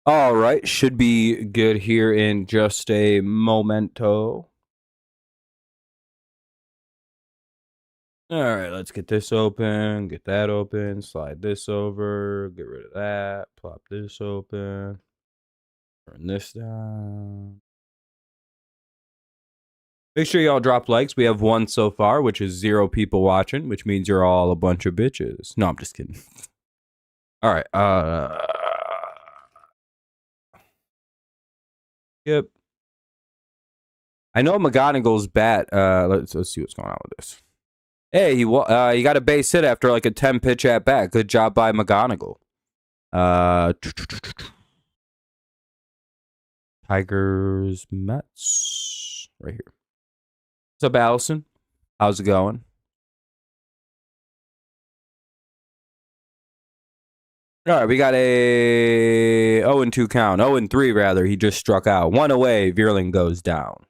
All right, should be good here in just a momento. All right, let's get this open, get that open, slide this over, get rid of that, plop this open, turn this down. Make sure y'all drop likes. We have one so far, which is 0 people watching, which means you're all a bunch of bitches. No, I'm just kidding. All right. Yep. I know McGonagall's bat. Let's see what's going on with this. Hey, he got a base hit after like a 10 pitch at bat. Good job by McGonagall. Tigers, Mets, right here. What's up, Allison? How's it going? All right, we got a 0-2 count. 0-3 rather. He just struck out. 1 away. Vierling goes down.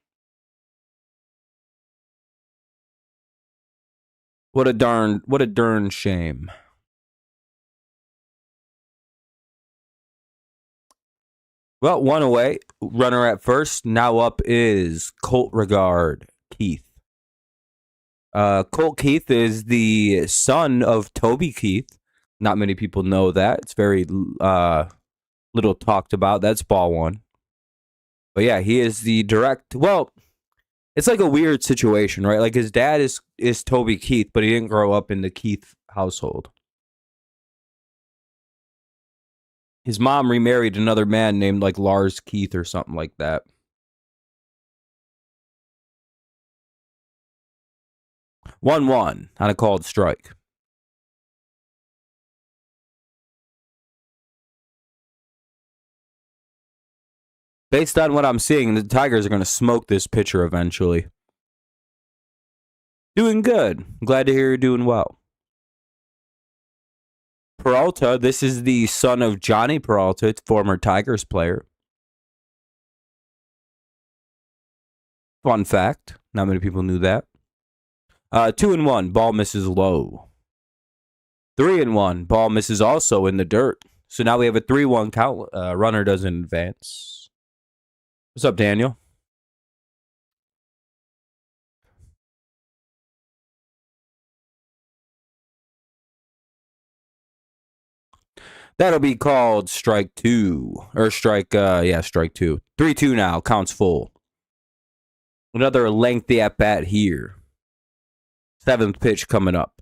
What a darn shame. Well, 1 away. Runner at first. Now up is Colt Regard Keith. Colt Keith is the son of Toby Keith. Not many people know that. It's very little talked about. That's ball one. But yeah, he is the direct. Well, it's like a weird situation, right? Like his dad is Toby Keith, but he didn't grow up in the Keith household. His mom remarried another man named like Lars Keith or something like that. 1-1 on a called strike. Based on what I'm seeing, the Tigers are going to smoke this pitcher eventually. Doing good. Glad to hear you're doing well. Peralta, this is the son of Johnny Peralta, former Tigers player. Fun fact. Not many people knew that. 2-1, ball misses low. 3-1, ball misses also in the dirt. So now we have a 3-1 count. Runner doesn't advance. What's up, Daniel? That'll be called strike 2. Or strike 2. 3-2 now. Counts full. Another lengthy at bat here. 7th pitch coming up.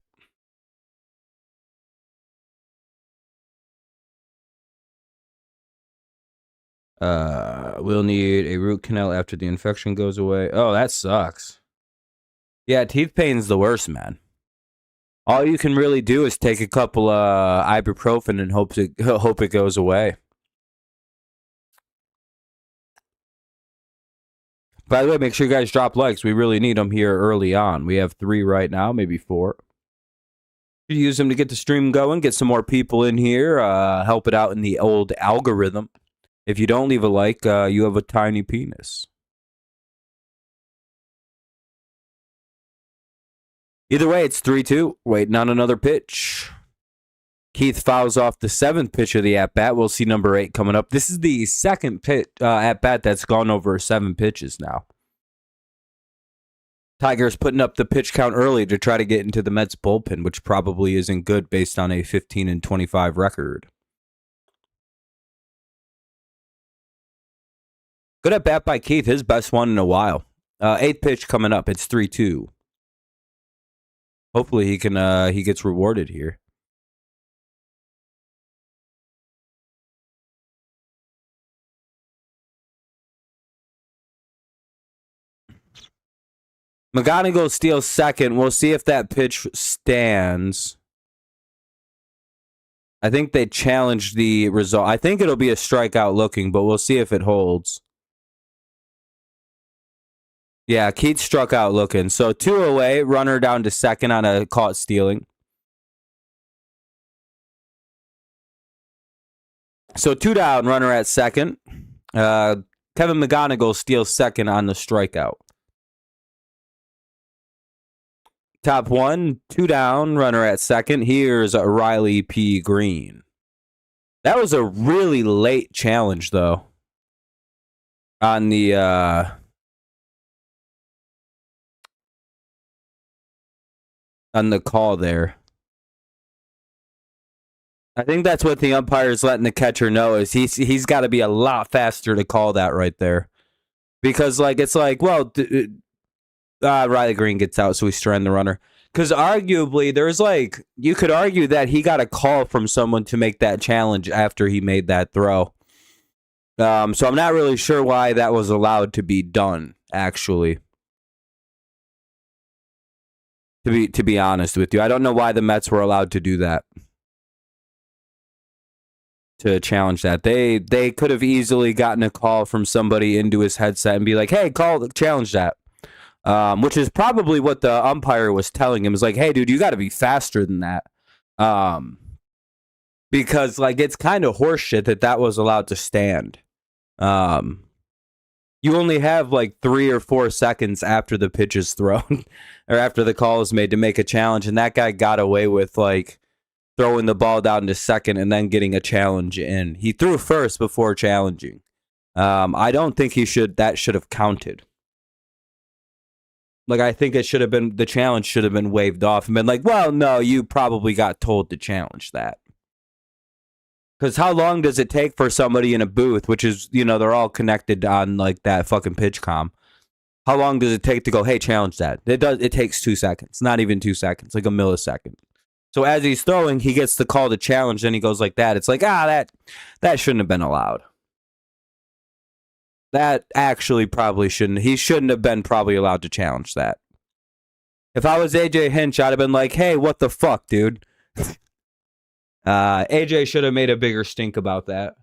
We'll need a root canal after the infection goes away. Oh, that sucks. Yeah, teeth pain's the worst, man. All you can really do is take a couple ibuprofen and hope it goes away. By the way, make sure you guys drop likes. We really need them here early on. We have 3 right now, maybe 4. You use them to get the stream going, get some more people in here, help it out in the old algorithm. If you don't leave a like, you have a tiny penis. Either way, it's 3-2. Waiting on another pitch. Keith fouls off the 7th pitch of the at-bat. We'll see number 8 coming up. This is the second pitch at-bat that's gone over 7 pitches now. Tigers putting up the pitch count early to try to get into the Mets bullpen, which probably isn't good based on a 15-25 record. Good at bat by Keith, his best one in a while. 8th pitch coming up. It's 3-2. Hopefully he gets rewarded here. McGonagall steals second. We'll see if that pitch stands. I think they challenged the result. I think it'll be a strikeout looking, but we'll see if it holds. Yeah, Keith struck out looking. So 2 away, runner down to second on a caught stealing. So 2 down, runner at second. Kevin McGonagall steals second on the strikeout. Top 1, 2 down, runner at second. Here's Riley P. Green. That was a really late challenge, though. On the call there. I think that's what the umpire's letting the catcher know is he's got to be a lot faster to call that right there. Because, like, it's like, well, Riley Green gets out, so we strand the runner. Because arguably, there's like, you could argue that he got a call from someone to make that challenge after he made that throw. So I'm not really sure why that was allowed to be done, actually. To be honest with you, I don't know why the Mets were allowed to do that. To challenge that. They could have easily gotten a call from somebody into his headset and be like, hey, challenge that. Which is probably what the umpire was telling him. Is like, hey, dude, you got to be faster than that. Because, like, it's kind of horseshit that was allowed to stand. You only have like 3 or 4 seconds after the pitch is thrown or after the call is made to make a challenge. And that guy got away with like throwing the ball down to second and then getting a challenge in. He threw first before challenging. I don't think that should have counted. Like, I think the challenge should have been waved off and been like, well, no, you probably got told to challenge that. Because how long does it take for somebody in a booth, which is, they're all connected on like that fucking pitch comm. How long does it take to go, hey, challenge that? It takes 2 seconds, not even 2 seconds, like a millisecond. So as he's throwing, he gets the call to challenge, then he goes like that. It's like, that shouldn't have been allowed. That actually probably shouldn't. He shouldn't have been probably allowed to challenge that. If I was AJ Hinch, I'd have been like, hey, what the fuck, dude? AJ should have made a bigger stink about that.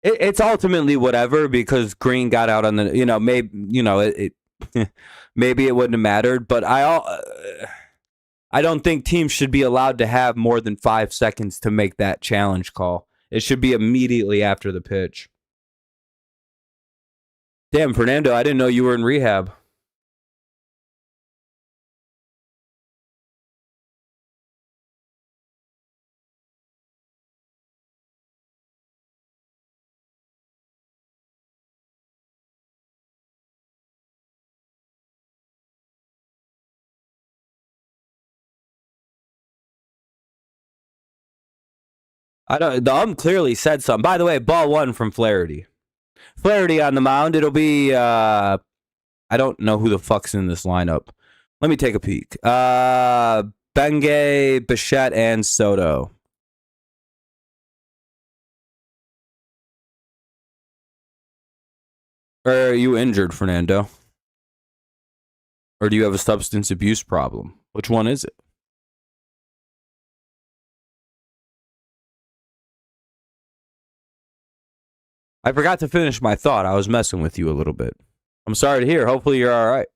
It's ultimately whatever because Green got out on the, maybe, maybe it wouldn't have mattered, but I don't think teams should be allowed to have more than 5 seconds to make that challenge call. It should be immediately after the pitch. Damn, Fernando, I didn't know you were in rehab. The clearly said something. By the way, ball 1 from Flaherty. Flaherty on the mound. It'll be I don't know who the fuck's in this lineup. Let me take a peek. Bengay, Bichette, and Soto. Are you injured, Fernando? Or do you have a substance abuse problem? Which one is it? I forgot to finish my thought. I was messing with you a little bit. I'm sorry to hear. Hopefully you're all right.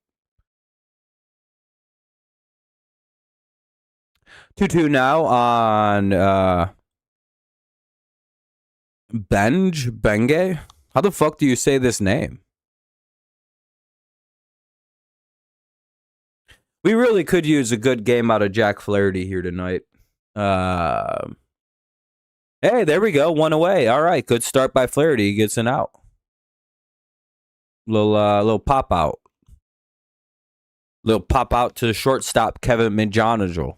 2-2 now on Bengay. How the fuck do you say this name? We really could use a good game out of Jack Flaherty here tonight. Hey, there we go. 1 away. All right, good start by Flaherty. He gets an out. Little pop out. Little pop out to the shortstop, Kevin McJonagle.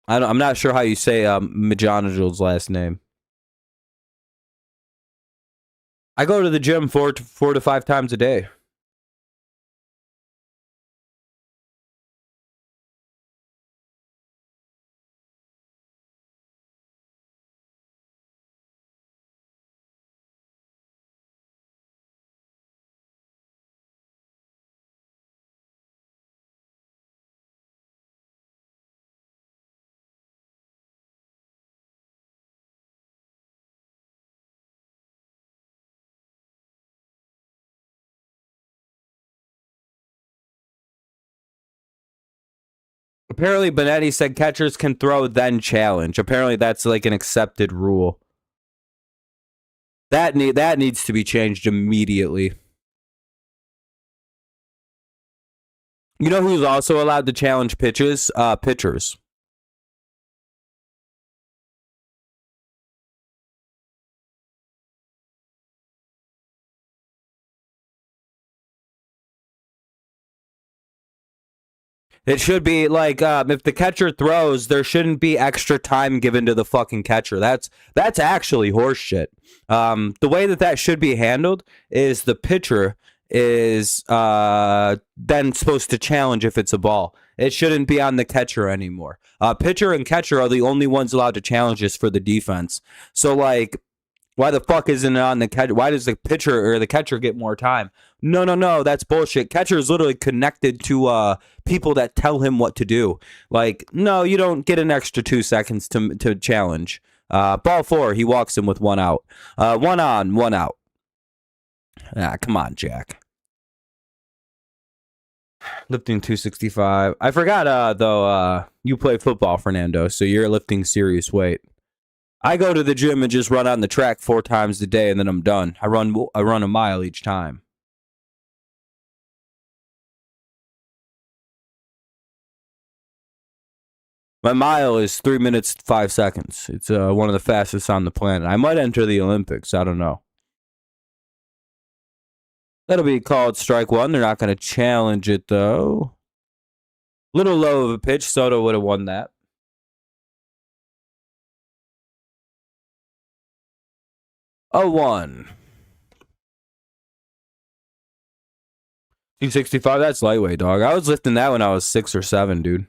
I'm not sure how you say McJonagle's last name. I go to the gym 4 to 5 times a day. Apparently, Benetti said catchers can throw then challenge. Apparently, that's like an accepted rule. That needs to be changed immediately. You know who's also allowed to challenge pitches? Pitchers. It should be like if the catcher throws, there shouldn't be extra time given to the fucking catcher. That's actually horseshit. The way that should be handled is the pitcher is then supposed to challenge if it's a ball. It shouldn't be on the catcher anymore. Pitcher and catcher are the only ones allowed to challenge this for the defense. So like, why the fuck isn't it on the catcher? Why does the pitcher or the catcher get more time? No. That's bullshit. Catcher is literally connected to people that tell him what to do. Like, no, you don't get an extra 2 seconds to challenge. Ball 4, he walks in with 1 out. 1 on, 1 out. Come on, Jack. Lifting 265. I forgot, though, you play football, Fernando, so you're lifting serious weight. I go to the gym and just run on the track 4 times a day, and then I'm done. I run a mile each time. My mile is 3 minutes 5 seconds. It's one of the fastest on the planet. I might enter the Olympics. I don't know. That'll be called strike 1. They're not going to challenge it though. Little low of a pitch. Soto would have won that. 0-1. 265. That's lightweight, dog. I was lifting that when I was 6 or 7, dude.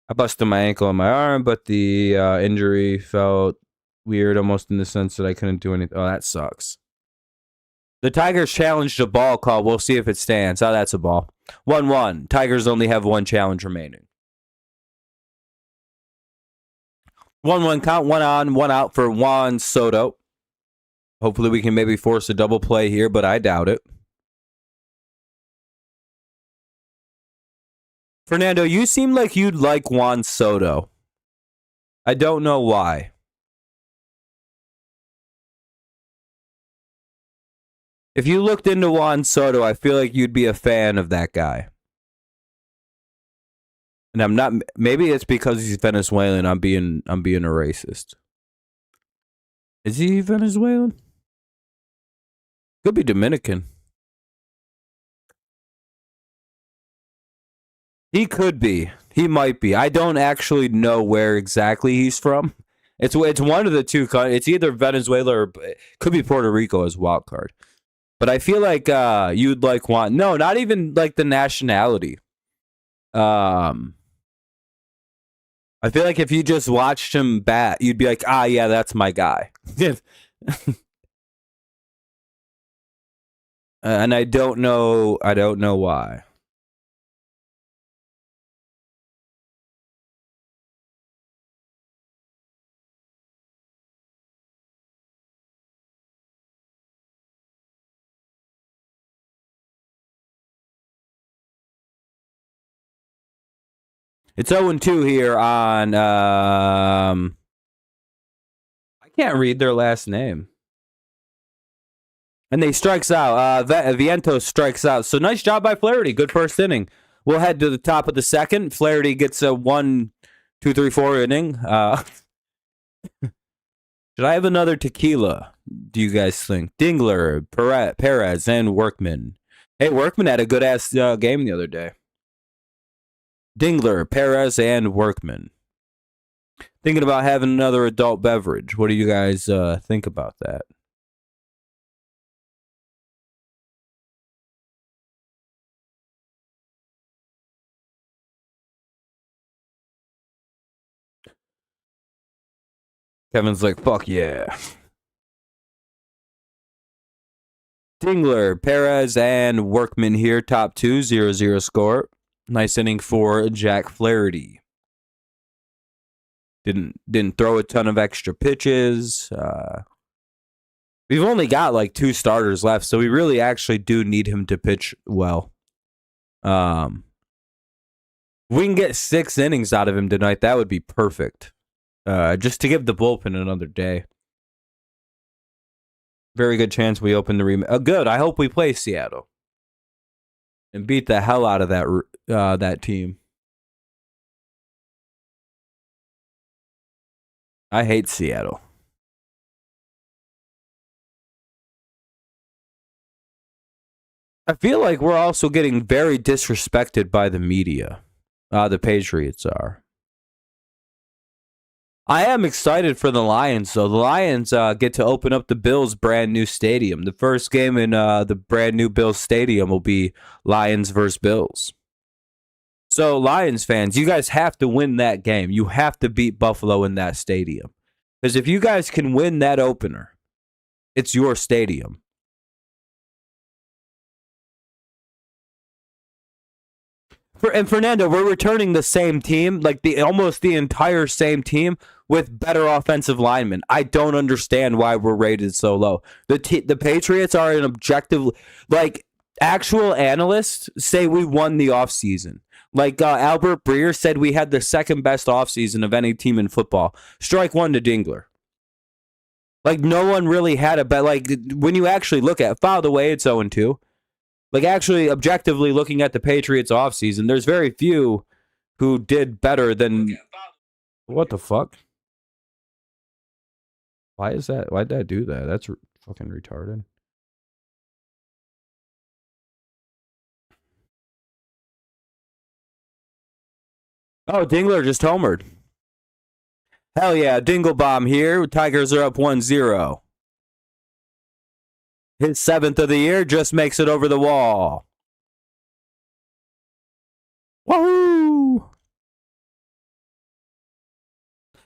I busted my ankle and my arm, but the injury felt weird almost in the sense that I couldn't do anything. Oh, that sucks. The Tigers challenged a ball call. We'll see if it stands. Oh, that's a ball. 1-1. Tigers only have 1 challenge remaining. 1-1 count. 1 on, 1 out for Juan Soto. Hopefully we can maybe force a double play here, but I doubt it. Fernando, you seem like you'd like Juan Soto. I don't know why. If you looked into Juan Soto, I feel like you'd be a fan of that guy. And I'm not. Maybe it's because he's Venezuelan. I'm being a racist. Is he Venezuelan? Could be Dominican. He could be. He might be. I don't actually know where exactly he's from. It's one of the two. It's either Venezuela or it could be Puerto Rico as wild card. But I feel like you'd like Juan. No, not even like the nationality. I feel like if you just watched him bat, you'd be like, yeah, that's my guy. And I don't know why. It's 0-2 here on I can't read their last name. And they strikes out. Vientos strikes out. So nice job by Flaherty. Good first inning. We'll head to the top of the second. Flaherty gets a 1, 2, 3, 4 inning. Should I have another tequila? Do you guys think? Dingler, Perez, and Workman. Hey, Workman had a good ass game the other day. Dingler, Perez, and Workman. Thinking about having another adult beverage. What do you guys think about that? Kevin's like, fuck yeah. Dingler, Perez, and Workman here. Top 2, 0-0 score. Nice inning for Jack Flaherty. Didn't throw a ton of extra pitches. We've only got like 2 starters left, so we really actually do need him to pitch well. If we can get 6 innings out of him tonight, that would be perfect. Just to give the bullpen another day. Very good chance we open the rematch. Good. I hope we play Seattle. and beat the hell out of that team. I hate Seattle. I feel like we're also getting very disrespected by the media. The Patriots are. I am excited for the Lions, though. The Lions get to open up the Bills' brand new stadium. The first game in the brand new Bills stadium will be Lions versus Bills. So, Lions fans, you guys have to win that game. You have to beat Buffalo in that stadium. Because if you guys can win that opener, it's your stadium. And Fernando, we're returning the same team, like almost the entire same team with better offensive linemen. I don't understand why we're rated so low. The Patriots are an objective, like actual analysts say we won the offseason. Like Albert Breer said, we had the second best offseason of any team in football. Strike one to Dingler. Like no one really had a bet. Like when you actually look at it, filed away, it's 0-2. Like, actually, objectively looking at the Patriots offseason, there's very few who did better than... What the fuck? Why is that? Why'd that do that? That's fucking retarded. Oh, Dingler just homered. Hell yeah, Dingle Bomb here. Tigers are up 1-0. His 7th of the year just makes it over the wall. Woohoo!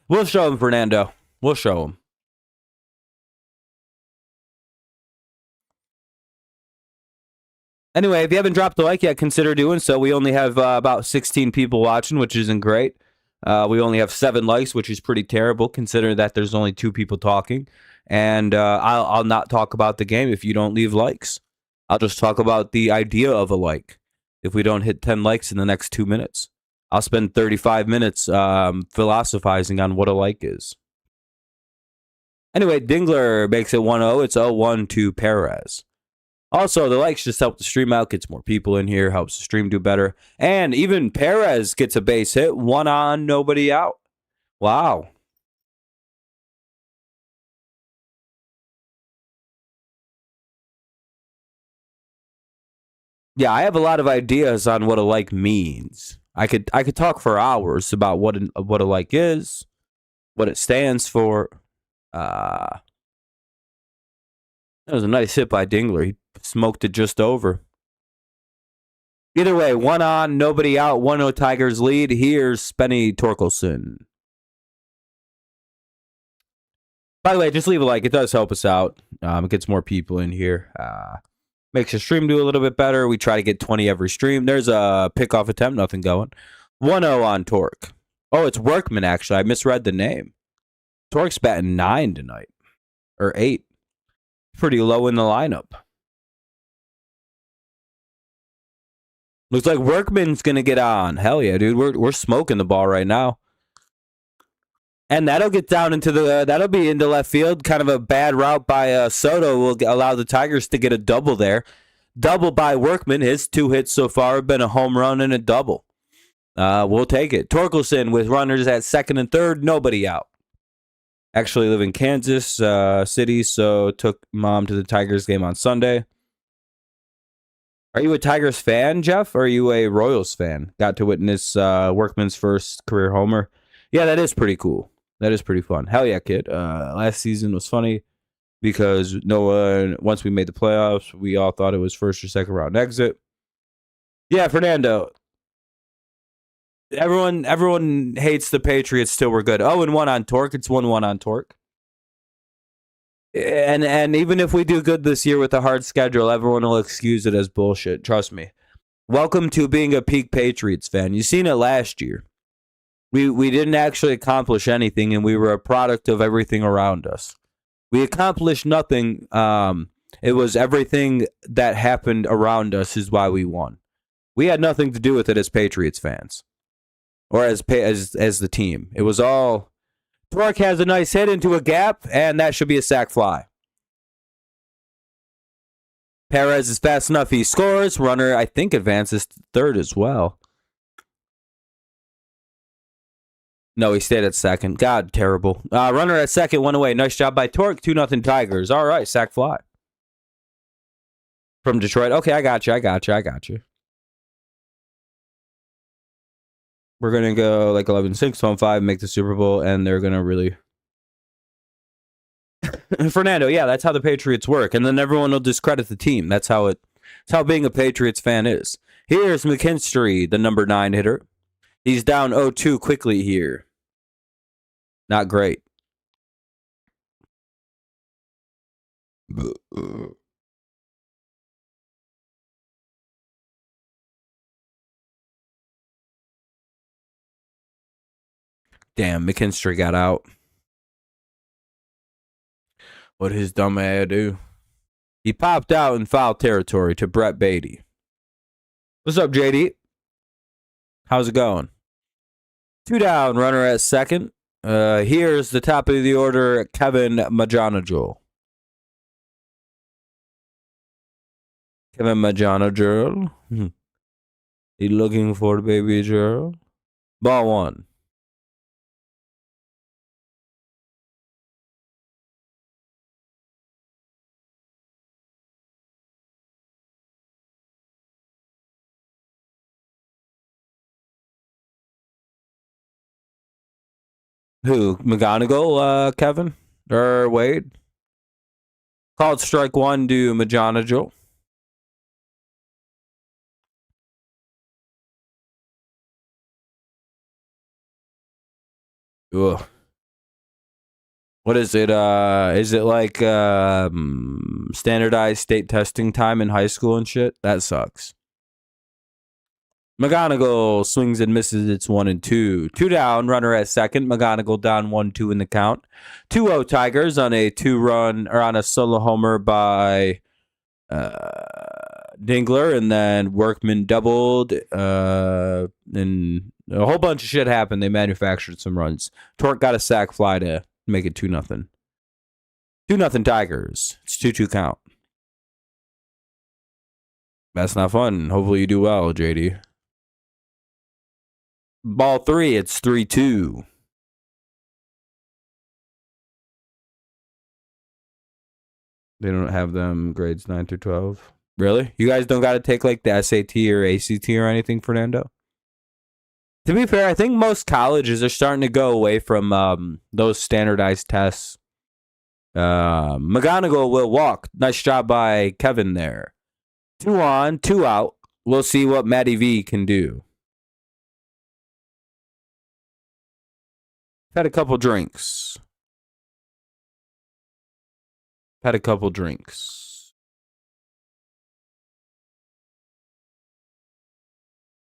We'll show him, Fernando. We'll show him. Anyway, if you haven't dropped a like yet, consider doing so. We only have about 16 people watching, which isn't great. We only have 7 likes, which is pretty terrible, considering that there's only 2 people talking. And I'll not talk about the game if you don't leave likes. I'll just talk about the idea of a like. If we don't hit 10 likes in the next 2 minutes, I'll spend 35 minutes philosophizing on what a like is. Anyway, Dingler makes it 1-0. It's 0-1 to Perez. Also, the likes just help the stream out, gets more people in here, helps the stream do better. And even Perez gets a base hit. 1 on, nobody out. Wow. Yeah, I have a lot of ideas on what a like means. I could talk for hours about what a like is, what it stands for. That was a nice hit by Dingler. He smoked it just over. Either way, 1 on, nobody out. 1-0 Tigers lead. Here's Spenny Torkelson. By the way, just leave a like. It does help us out. It gets more people in here. Makes the stream do a little bit better. We try to get 20 every stream. There's a pickoff attempt. Nothing going. 1-0 on Torque. Oh, it's Workman, actually. I misread the name. Torque's batting 9 tonight. Or 8. Pretty low in the lineup. Looks like Workman's going to get on. Hell yeah, dude. We're smoking the ball right now. And that'll get down into that'll be into left field. Kind of a bad route by Soto will allow the Tigers to get a double there. Double by Workman. His 2 hits so far have been a home run and a double. We'll take it. Torkelson with runners at second and third. Nobody out. Actually live in Kansas City, so took mom to the Tigers game on Sunday. Are you a Tigers fan, Jeff, or are you a Royals fan? Got to witness Workman's first career homer. Yeah, that is pretty cool. That is pretty fun. Hell yeah, kid. Last season was funny because once we made the playoffs, we all thought it was first or second round exit. Yeah, Fernando. Everyone hates the Patriots. Still, we're good. 0-1 on Torque. It's 1-1 on Torque. And even if we do good this year with a hard schedule, everyone will excuse it as bullshit. Trust me. Welcome to being a peak Patriots fan. You seen it last year. We didn't actually accomplish anything, and we were a product of everything around us. We accomplished nothing. It was everything that happened around us is why we won. We had nothing to do with it as Patriots fans, or as the team. It was all. Torque has a nice hit into a gap, and that should be a sac fly. Perez is fast enough. He scores. Runner, I think, advances to third as well. No, he stayed at second. God, terrible. Runner at second, one away. Nice job by Torque. 2-0 Tigers. All right, sack fly. From Detroit. Okay, I got you. We're going to go like 11-6, 12-5, make the Super Bowl, and they're going to really... Fernando, yeah, that's how the Patriots work. And then everyone will discredit the team. That's how being a Patriots fan is. Here's McKinstry, the number 9 hitter. He's down 0-2 quickly here. Not great. Damn, McKinstry got out. What did his dumb ass do? He popped out in foul territory to Brett Beatty. What's up, JD? How's it going? 2 down, runner at second. Here's the top of the order, Kevin Majanajul. Kevin Majanajul. He looking for the baby girl. Ball 1. Who? McGonigal, Kevin? Or Wade? Called strike 1 to Majanajul. Ugh. What is it? Is it like standardized state testing time in high school and shit? That sucks. McGonigal swings and misses. It's 1-2. 2 down, runner at second. McGonigal down 1-2 in the count. 2-0 Tigers on a 2-run or on a solo homer by Dingler, and then Workman doubled. And a whole bunch of shit happened. They manufactured some runs. Torque got a sack fly to make it 2-0. 2-0 Tigers. It's 2-2 count. That's not fun. Hopefully you do well, JD. Ball 3, it's 3-2. They don't have them grades 9 through 12. Really? You guys don't got to take like the SAT or ACT or anything, Fernando? To be fair, I think most colleges are starting to go away from those standardized tests. McGonigal will walk. Nice job by Kevin there. 2 on, 2 out. We'll see what Matty V can do. Had a couple drinks.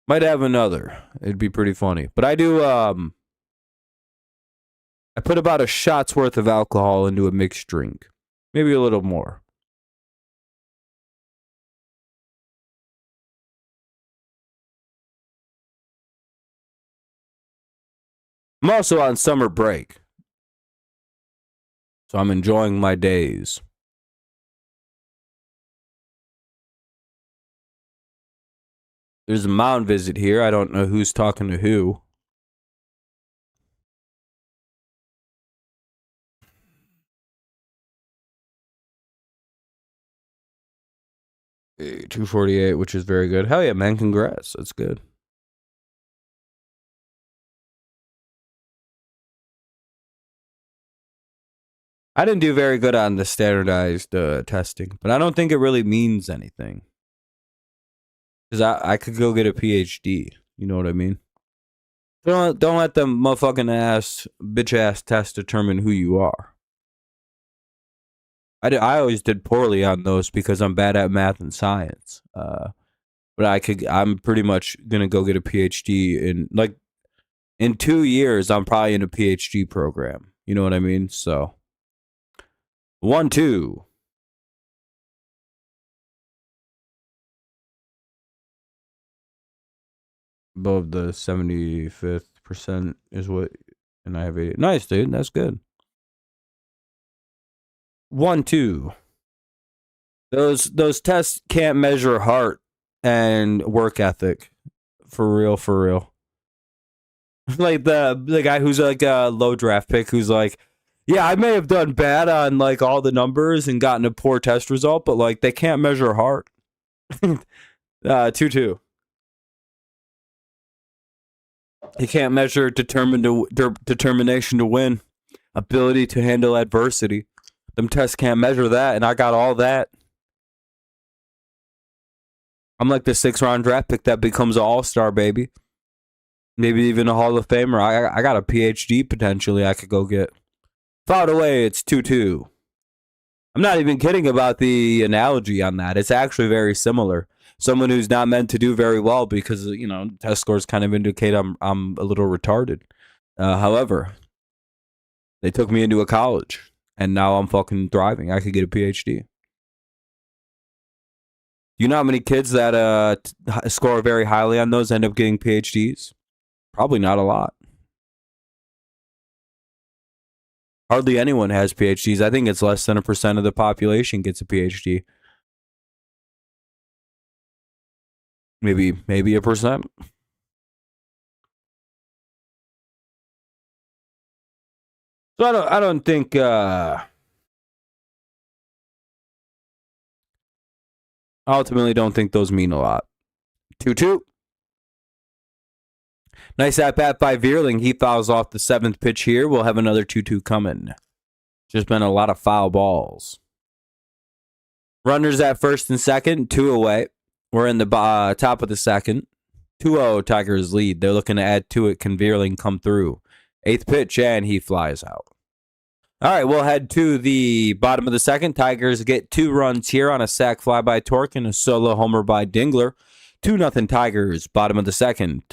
Might have another. It'd be pretty funny. But I do, I put about a shot's worth of alcohol into a mixed drink. Maybe a little more. I'm also on summer break. So I'm enjoying my days. There's a mound visit here. I don't know who's talking to who. Hey, 248, which is very good. Hell yeah, man. Congrats. That's good. I didn't do very good on the standardized testing, but I don't think it really means anything. Because I could go get a PhD. You know what I mean? Don't let the motherfucking bitch ass test determine who you are. I always did poorly on those because I'm bad at math and science. But I'm pretty much gonna go get a PhD in 2 years. I'm probably in a PhD program. You know what I mean? So 1-2. Above the 75th percent is what, and I have 80. Nice, dude. That's good. 1-2. Those tests can't measure heart and work ethic. For real, for real. Like the guy who's like a low draft pick who's like, yeah, I may have done bad on like all the numbers and gotten a poor test result, but like they can't measure heart. 2-2. He can't measure determination to win, ability to handle adversity. Them tests can't measure that, and I got all that. I'm like the 6th-round draft pick that becomes an all-star, baby. Maybe even a Hall of Famer. I got a PhD potentially I could go get. Fouled away, it's 2-2. I'm not even kidding about the analogy on that. It's actually very similar. Someone who's not meant to do very well because, you know, test scores kind of indicate I'm a little retarded. However, they took me into a college, and now I'm fucking thriving. I could get a PhD. You know how many kids that score very highly on those end up getting PhDs? Probably not a lot. Hardly anyone has PhDs. I think it's less than 1% of the population gets a PhD. Maybe 1%. So I don't think ultimately don't think those mean a lot. 2-2. Nice at bat by Veerling. He fouls off the 7th pitch here. We'll have another 2-2 coming. Just been a lot of foul balls. Runners at first and second, 2 away. We're in the top of the second. 2-0 Tigers lead. They're looking to add to it. Can Veerling come through? 8th pitch, and he flies out. All right, we'll head to the bottom of the second. Tigers get 2 runs here on a sac fly by Torque and a solo homer by Dingler. 2-0 Tigers, bottom of the second.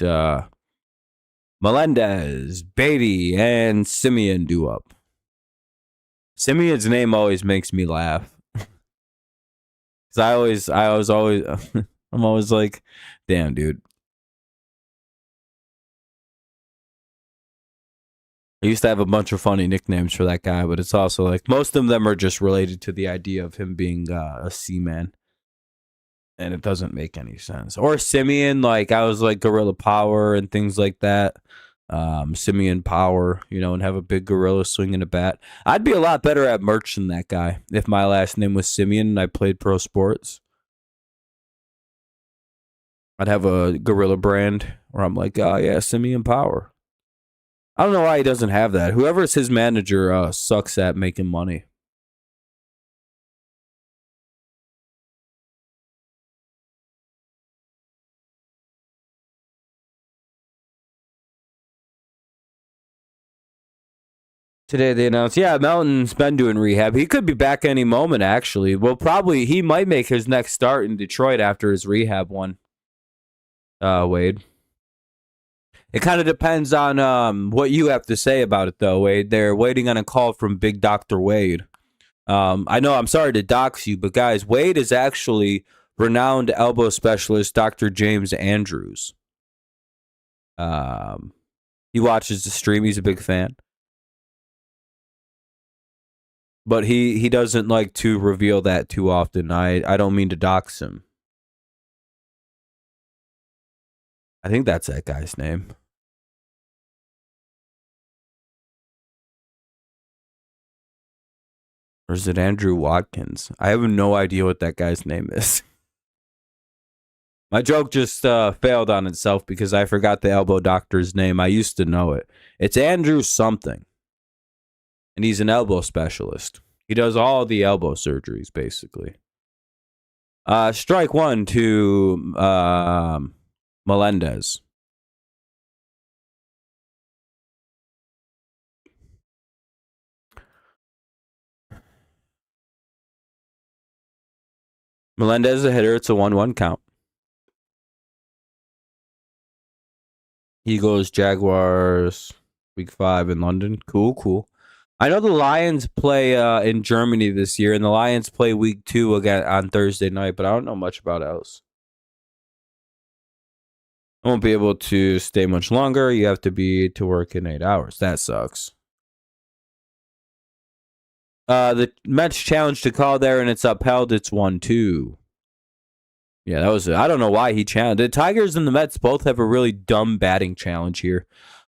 Melendez, Beatty, and Simeon do up. Simeon's name always makes me laugh. Cause I'm always like, damn, dude. I used to have a bunch of funny nicknames for that guy, but it's also like most of them are just related to the idea of him being a seaman. And it doesn't make any sense. Or Simeon, like I was like Gorilla Power and things like that. Simeon Power, you know, and have a big gorilla swinging a bat. I'd be a lot better at merch than that guy if my last name was Simeon and I played pro sports. I'd have a gorilla brand where I'm like, oh yeah, Simeon Power. I don't know why he doesn't have that. Whoever's his manager sucks at making money. Today they announced, yeah, Melton's been doing rehab. He could be back any moment, actually. Well, probably he might make his next start in Detroit after his rehab one. Wade. It kind of depends on what you have to say about it, though, Wade. They're waiting on a call from Big Dr. Wade. I know I'm sorry to dox you, but guys, Wade is actually renowned elbow specialist Dr. James Andrews. He watches the stream. He's a big fan. But he doesn't like to reveal that too often. I don't mean to dox him. I think that's that guy's name. Or is it Andrew Watkins? I have no idea what that guy's name is. My joke just failed on itself because I forgot the elbow doctor's name. I used to know it. It's Andrew something. And he's an elbow specialist. He does all the elbow surgeries, basically. Strike one to Melendez. Melendez is a hitter. It's a 1-1 count. Eagles, Jaguars, week 5 in London. Cool. I know the Lions play in Germany this year, and the Lions play week 2 again on Thursday night, but I don't know much about else. I won't be able to stay much longer. You have to be to work in 8 hours. That sucks. The Mets challenged to call there, and it's upheld. It's 1-2. Yeah, that was. I don't know why he challenged. The Tigers and the Mets both have a really dumb batting challenge here.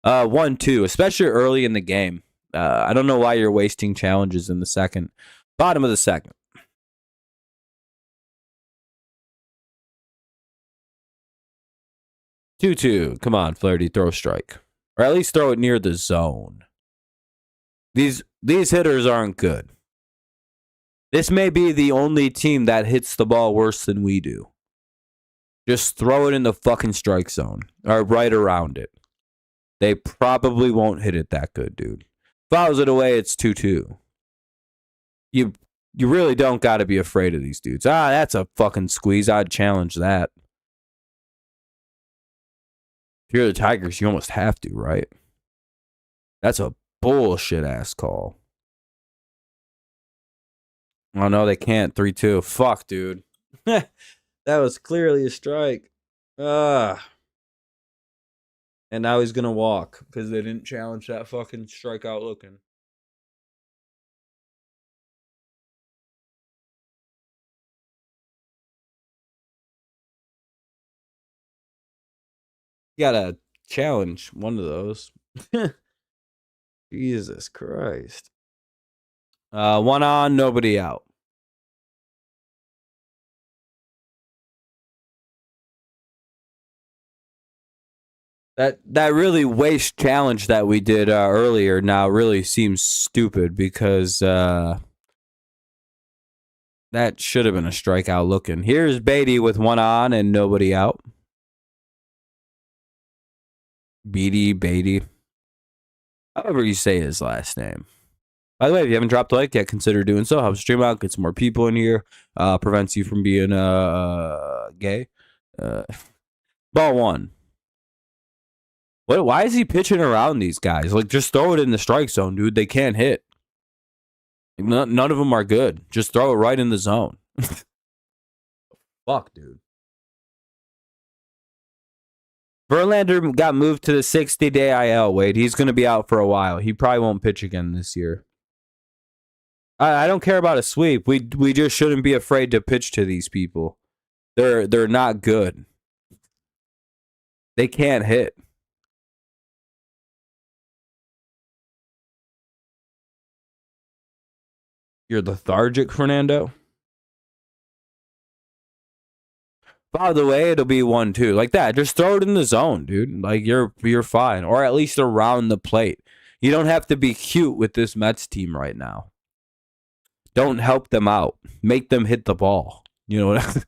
1-2, especially early in the game. I don't know why you're wasting challenges in the second. Bottom of the second. 2-2. Come on, Flaherty, throw a strike. Or at least throw it near the zone. These hitters aren't good. This may be the only team that hits the ball worse than we do. Just throw it in the fucking strike zone. Or right around it. They probably won't hit it that good, dude. Fouls it away, it's 2-2. You really don't got to be afraid of these dudes. That's a fucking squeeze. I'd challenge that. If you're the Tigers, you almost have to, right? That's a bullshit ass call. Oh, no, they can't. 3-2. Fuck, dude. That was clearly a strike. And now he's going to walk because they didn't challenge that fucking strikeout looking. You gotta challenge one of those. Jesus Christ. One on, nobody out. That really waste challenge that we did earlier now really seems stupid because that should have been a strikeout looking. Here's Beatty with one on and nobody out. Beatty. However you say his last name. By the way, if you haven't dropped a like yet, consider doing so. Helps stream out, get some more people in here. Prevents you from being gay. Ball one. Why is he pitching around these guys? Like, just throw it in the strike zone, dude. They can't hit. None of them are good. Just throw it right in the zone. Fuck, dude. Verlander got moved to the 60-day IL, Wade. He's going to be out for a while. He probably won't pitch again this year. I don't care about a sweep. We just shouldn't be afraid to pitch to these people. They're not good. They can't hit. You're lethargic, Fernando. By the way, it'll be 1-2. Like that. Just throw it in the zone, dude. Like you're fine. Or at least around the plate. You don't have to be cute with this Mets team right now. Don't help them out. Make them hit the ball. You know what I mean?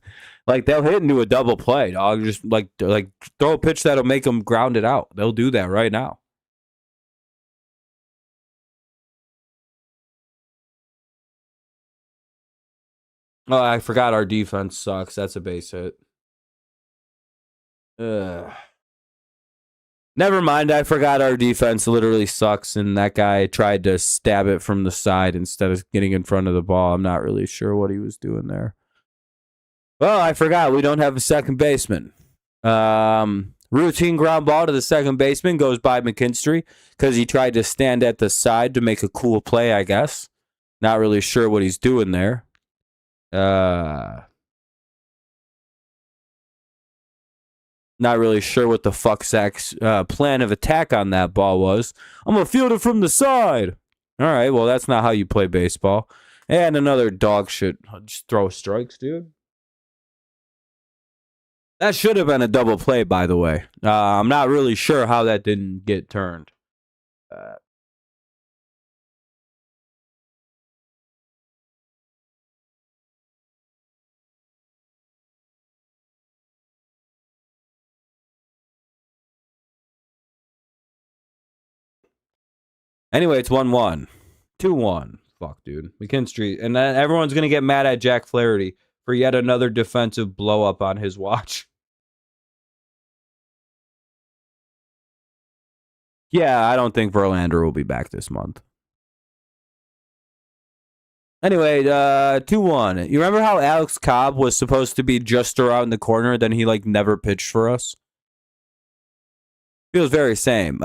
Like they'll hit into a double play, dog. Just like throw a pitch that'll make them ground it out. They'll do that right now. Oh, I forgot our defense sucks. That's a base hit. Never mind. I forgot our defense literally sucks, and that guy tried to stab it from the side instead of getting in front of the ball. I'm not really sure what he was doing there. Well, I forgot. We don't have a second baseman. Routine ground ball to the second baseman goes by McKinstry because he tried to stand at the side to make a cool play, I guess. Not really sure what he's doing there. Not really sure what the fuck Zach's plan of attack on that ball was. I'm going to field it from the side. All right, well, that's not how you play baseball. And another dog shit. Just throw strikes, dude. That should have been a double play, by the way. I'm not really sure how that didn't get turned. Anyway, it's 1-1. 2-1. Fuck, dude. McKinstry. And then everyone's going to get mad at Jack Flaherty for yet another defensive blow up on his watch. Yeah, I don't think Verlander will be back this month. Anyway, 2-1. You remember how Alex Cobb was supposed to be just around the corner, then he never pitched for us? Feels very same.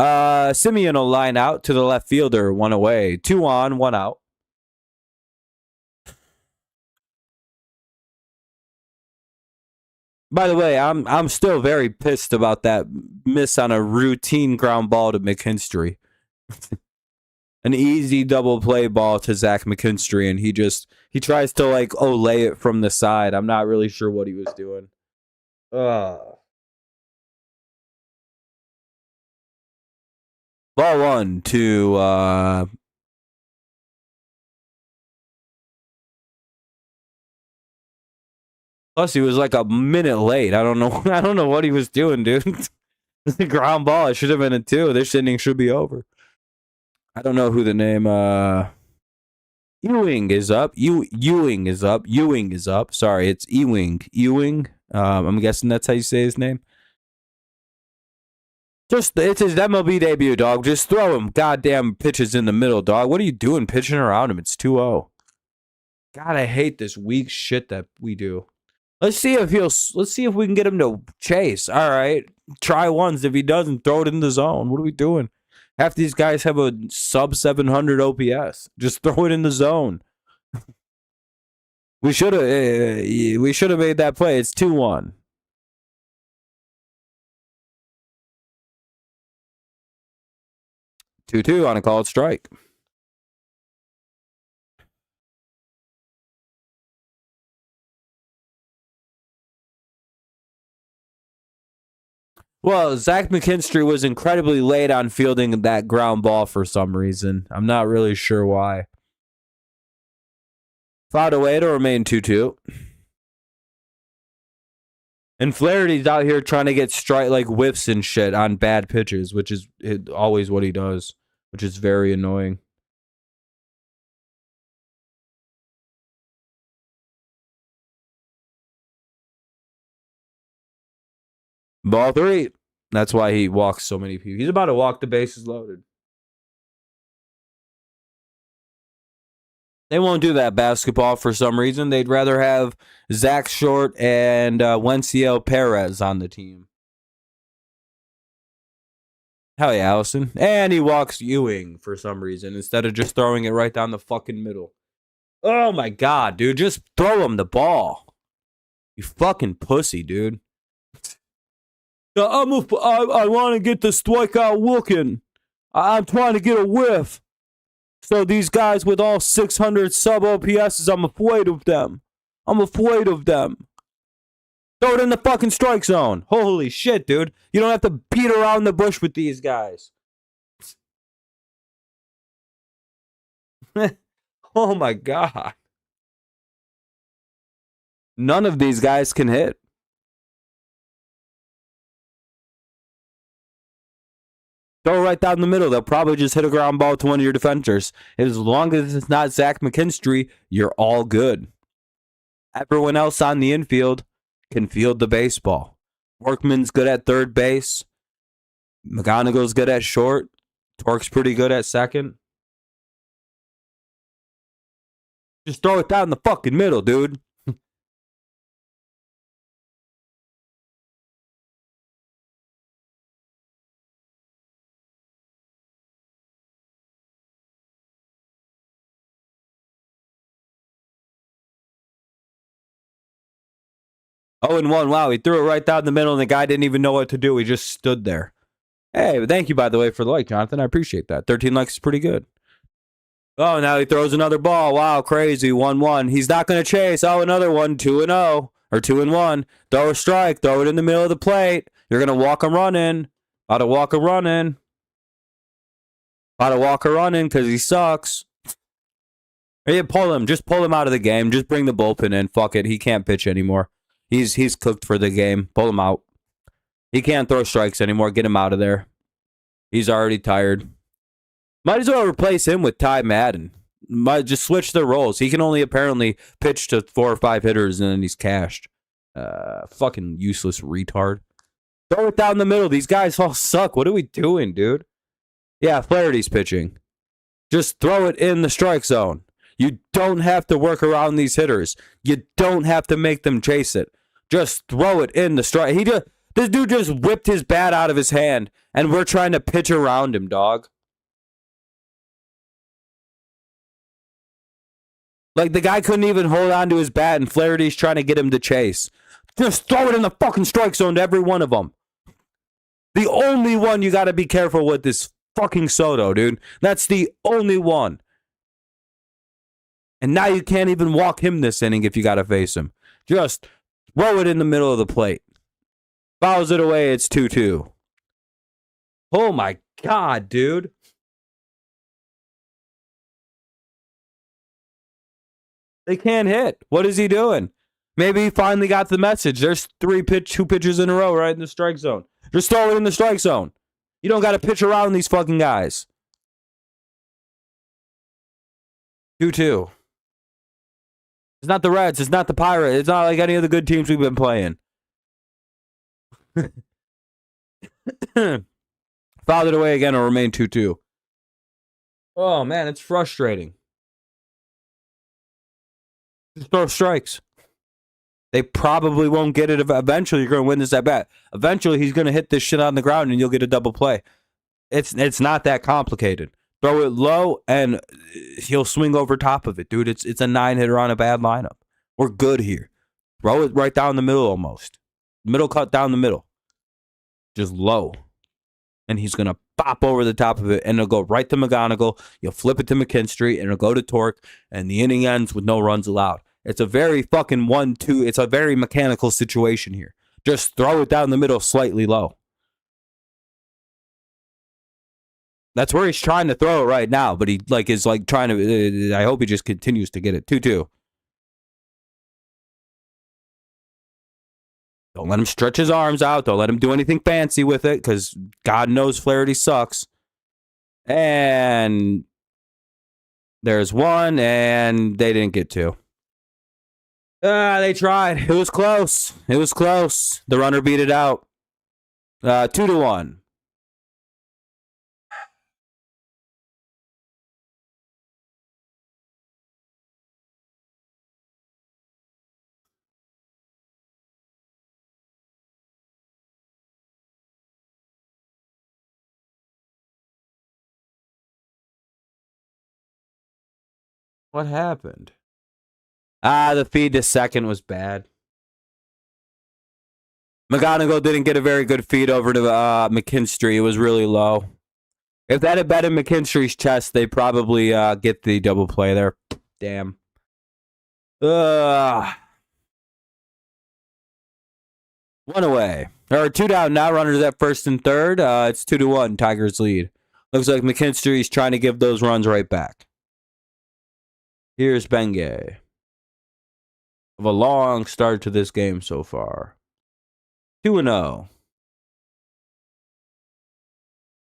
Simeon will line out to the left fielder, one away. 2 on, 1 out. By the way, I'm still very pissed about that miss on a routine ground ball to McKinstry. An easy double play ball to Zach McKinstry, and he tries to like lay it from the side. I'm not really sure what he was doing. Ball one to plus he was like a minute late. I don't know. I don't know what he was doing, dude. The ground ball. It should have been a 2. This inning should be over. I don't know who the name Ewing is up. Ewing is up. Ewing is up. Sorry, it's Ewing. Ewing. I'm guessing that's how you say his name. It's his MLB debut, dog. Just throw him goddamn pitches in the middle, dog. What are you doing pitching around him? It's 2-0. God, I hate this weak shit that we do. Let's see if we can get him to chase. All right. Try once. If he doesn't, throw it in the zone. What are we doing? Half these guys have a sub 700 OPS. Just throw it in the zone. We should have made that play. It's 2-1. Two on a called strike. Well, Zach McKinstry was incredibly late on fielding that ground ball for some reason. I'm not really sure why. Found a way to remain 2-2. And Flaherty's out here trying to get like whiffs and shit on bad pitches, which is always what he does, which is very annoying. Ball 3. That's why he walks so many people. He's about to walk the bases loaded. They won't do that basketball for some reason. They'd rather have Zach Short and Wensiel Perez on the team. Hell yeah, Allison. And he walks Ewing for some reason instead of just throwing it right down the fucking middle. Oh my god, dude. Just throw him the ball. You fucking pussy, dude. I want to get the strikeout looking. I'm trying to get a whiff. So these guys with all 600 sub OPSs, I'm afraid of them. Throw it in the fucking strike zone. Holy shit, dude. You don't have to beat around the bush with these guys. Oh my god. None of these guys can hit. Throw right down the middle. They'll probably just hit a ground ball to one of your defenders. As long as it's not Zach McKinstry, you're all good. Everyone else on the infield can field the baseball. Workman's good at third base. McGonigal's good at short. Torque's pretty good at second. Just throw it down the fucking middle, dude. Oh, and 1. Wow, he threw it right down the middle, and the guy didn't even know what to do. He just stood there. Hey, thank you, by the way, for the like, Jonathan. I appreciate that. 13 likes is pretty good. Oh, now he throws another ball. Wow, crazy. 1-1. He's not going to chase. Oh, another one. 2-0. Or 2-1. Throw a strike. Throw it in the middle of the plate. You're going to walk him running. About to walk him running. Because he sucks. Yeah, pull him. Just pull him out of the game. Just bring the bullpen in. Fuck it. He can't pitch anymore. He's cooked for the game. Pull him out. He can't throw strikes anymore. Get him out of there. He's already tired. Might as well replace him with Ty Madden. Might just switch the roles. He can only apparently pitch to 4 or 5 hitters and then he's cashed. Fucking useless retard. Throw it down the middle. These guys all suck. What are we doing, dude? Yeah, Flaherty's pitching. Just throw it in the strike zone. You don't have to work around these hitters. You don't have to make them chase it. Just throw it in the strike. This dude just whipped his bat out of his hand, and we're trying to pitch around him, dog. Like, the guy couldn't even hold on to his bat, and Flaherty's trying to get him to chase. Just throw it in the fucking strike zone to every one of them. The only one you got to be careful with is fucking Soto, dude. That's the only one. And now you can't even walk him this inning if you got to face him. Just throw it in the middle of the plate. Fouls it away, it's 2-2. Oh my God, dude. They can't hit. What is he doing? Maybe he finally got the message. There's two pitches in a row right in the strike zone. Just throw it in the strike zone. You don't got to pitch around these fucking guys. 2-2. It's not the Reds. It's not the Pirates. It's not like any of the good teams we've been playing. Fouled it away again. It'll remain 2-2. Oh, man, it's frustrating. Just throw strikes. They probably won't get it. Eventually, you're going to win this at bat. Eventually, he's going to hit this shit on the ground, and you'll get a double play. It's not that complicated. Throw it low, and he'll swing over top of it, dude. It's a 9-hitter on a bad lineup. We're good here. Throw it right down the middle almost. Middle cut down the middle. Just low. And he's going to pop over the top of it, and it'll go right to McGonigal. You'll flip it to McKinstry, and it'll go to Torque, and the inning ends with no runs allowed. It's a very fucking 1-2. It's a very mechanical situation here. Just throw it down the middle slightly low. That's where he's trying to throw it right now, but he is trying to. I hope he just continues to get it. 2-2. Don't let him stretch his arms out. Don't let him do anything fancy with it, because God knows Flaherty sucks. And there's one, and they didn't get two. They tried. It was close. The runner beat it out. 2-1. What happened? The feed to second was bad. McGonigal didn't get a very good feed over to McKinstry. It was really low. If that had been in McKinstry's chest, they probably get the double play there. Damn. One away. Or 2 down now. Runners at first and third. It's 2-1. Tigers lead. Looks like McKinstry's trying to give those runs right back. Here's Bengay. Of a long start to this game so far. 2-0.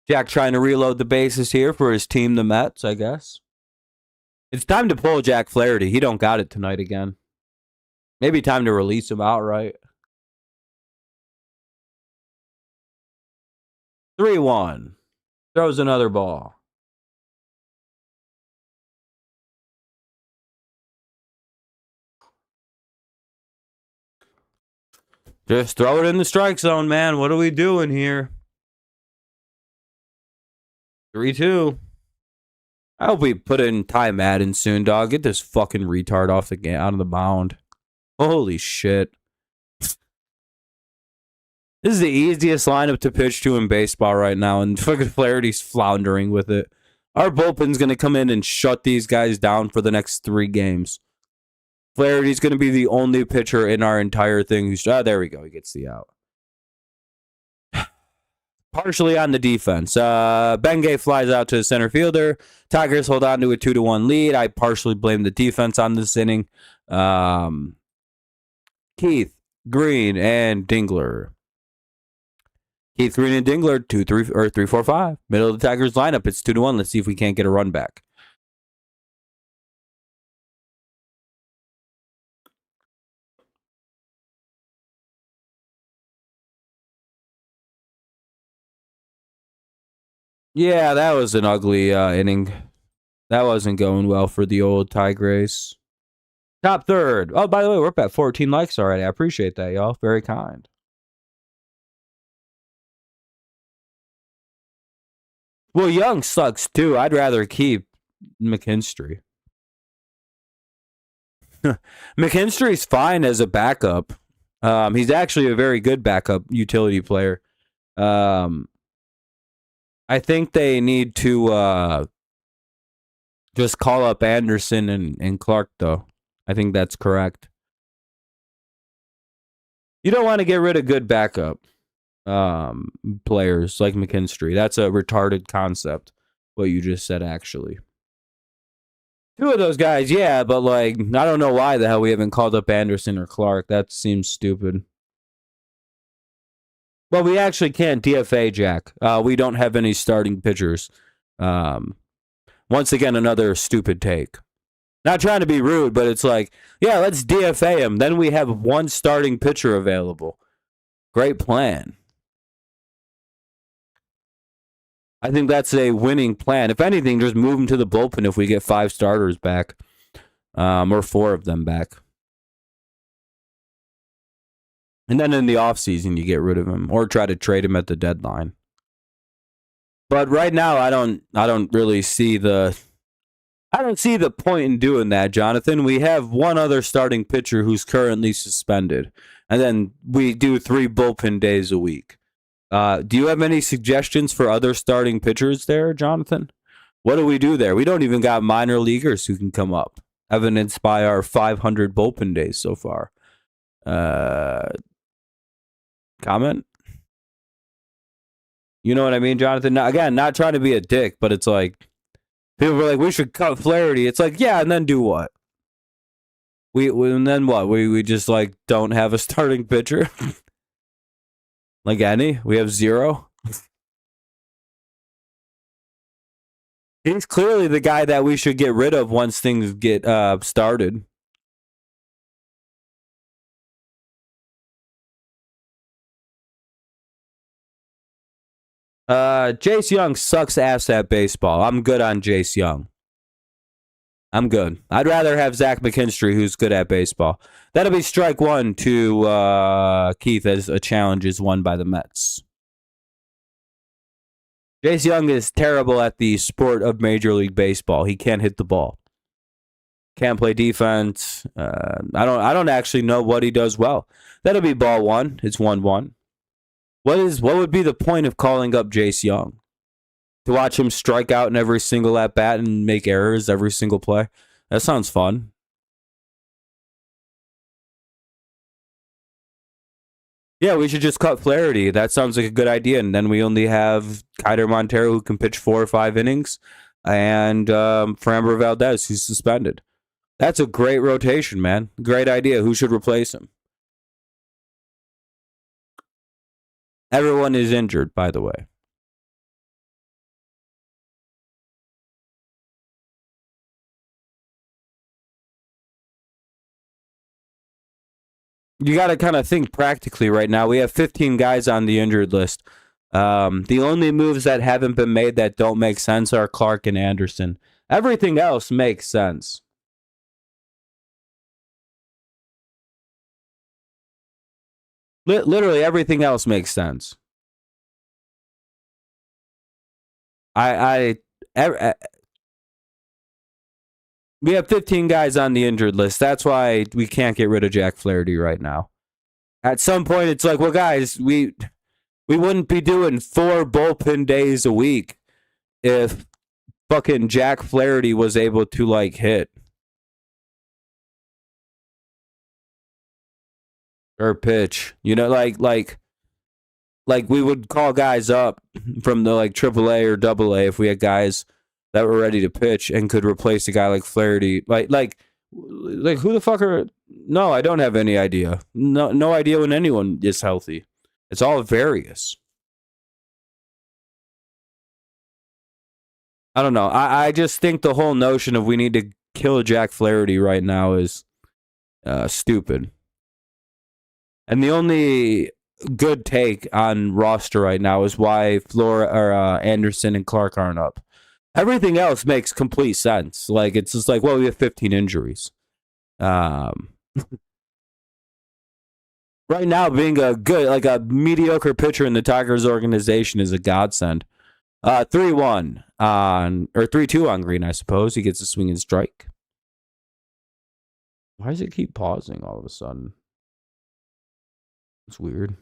Jack trying to reload the bases here for his team, the Mets, I guess. It's time to pull Jack Flaherty. He don't got it tonight again. Maybe time to release him outright. 3-1. Throws another ball. Just throw it in the strike zone, man. What are we doing here? 3-2. I hope we put in Ty Madden soon, dog. Get this fucking retard off the game, out of the mound. Holy shit. This is the easiest lineup to pitch to in baseball right now, and fucking Flaherty's floundering with it. Our bullpen's going to come in and shut these guys down for the next 3 games. Flaherty's going to be the only pitcher in our entire thing who's... there we go. He gets the out. Partially on the defense. Bengay flies out to the center fielder. Tigers hold on to a 2-1 lead. I partially blame the defense on this inning. Keith, Green, and Dingler. Keith, Green, and Dingler, 3-4-5. Middle of the Tigers lineup. It's 2-1. Let's see if we can't get a run back. Yeah, that was an ugly inning. That wasn't going well for the old Tigers. Top third. Oh, by the way, we're up at 14 likes already. I appreciate that, y'all. Very kind. Well, Young sucks, too. I'd rather keep McKinstry. McKinstry's fine as a backup. He's actually a very good backup utility player. I think they need to just call up Anderson and Clark, though. I think that's correct. You don't want to get rid of good backup players like McKinstry. That's a retarded concept, what you just said, actually. Two of those guys, yeah, but like, I don't know why the hell we haven't called up Anderson or Clark. That seems stupid. Well, we actually can't DFA Jack. We don't have any starting pitchers. Once again, another stupid take. Not trying to be rude, but it's like, yeah, let's DFA him. Then we have one starting pitcher available. Great plan. I think that's a winning plan. If anything, just move him to the bullpen if we get 5 starters back, or 4 of them back. And then in the offseason, you get rid of him or try to trade him at the deadline. But right now, I don't really see the point in doing that, Jonathan. We have one other starting pitcher who's currently suspended, and then we do 3 bullpen days a week. Do you have any suggestions for other starting pitchers there, Jonathan? What do we do there? We don't even got minor leaguers who can come up, evidenced by our 500 bullpen days so far. Comment? You know what I mean, Jonathan? Now, again, not trying to be a dick, but it's like, people were like, we should cut Flaherty. It's like, yeah, and then do what? And then what? We just like don't have a starting pitcher? Like any? We have 0? He's clearly the guy that we should get rid of once things get started. Jace Young sucks ass at baseball. I'm good on Jace Young. I'm good. I'd rather have Zach McKinstry, who's good at baseball. That'll be strike 1 to Keith, as a challenge is won by the Mets. Jace Young is terrible at the sport of Major League Baseball. He can't hit the ball. Can't play defense. I don't actually know what he does well. That'll be ball 1. It's 1-1. What would be the point of calling up Jace Young? To watch him strike out in every single at bat and make errors every single play? That sounds fun. Yeah, we should just cut Flaherty. That sounds like a good idea. And then we only have Kiter Montero, who can pitch 4 or 5 innings, and Framber Valdez, who's suspended. That's a great rotation, man. Great idea. Who should replace him? Everyone is injured, by the way. You got to kind of think practically right now. We have 15 guys on the injured list. The only moves that haven't been made that don't make sense are Clark and Anderson. Everything else makes sense. Literally everything else makes sense. We have 15 guys on the injured list. That's why we can't get rid of Jack Flaherty right now. At some point, it's like, well, guys, we wouldn't be doing 4 bullpen days a week if fucking Jack Flaherty was able to like hit or pitch. You know, like we would call guys up from the like AAA or AA if we had guys that were ready to pitch and could replace a guy like Flaherty. Like who the fuck are? No, I don't have any idea. No idea when anyone is healthy. It's all various. I don't know. I just think the whole notion of we need to kill Jack Flaherty right now is stupid. And the only good take on roster right now is why Anderson and Clark aren't up. Everything else makes complete sense. Like, it's just like, well, we have 15 injuries. Right now, being a mediocre pitcher in the Tigers organization is a godsend. 3-1 or 3-2 on Green, I suppose. He gets a swing and strike. Why does it keep pausing all of a sudden? It's weird.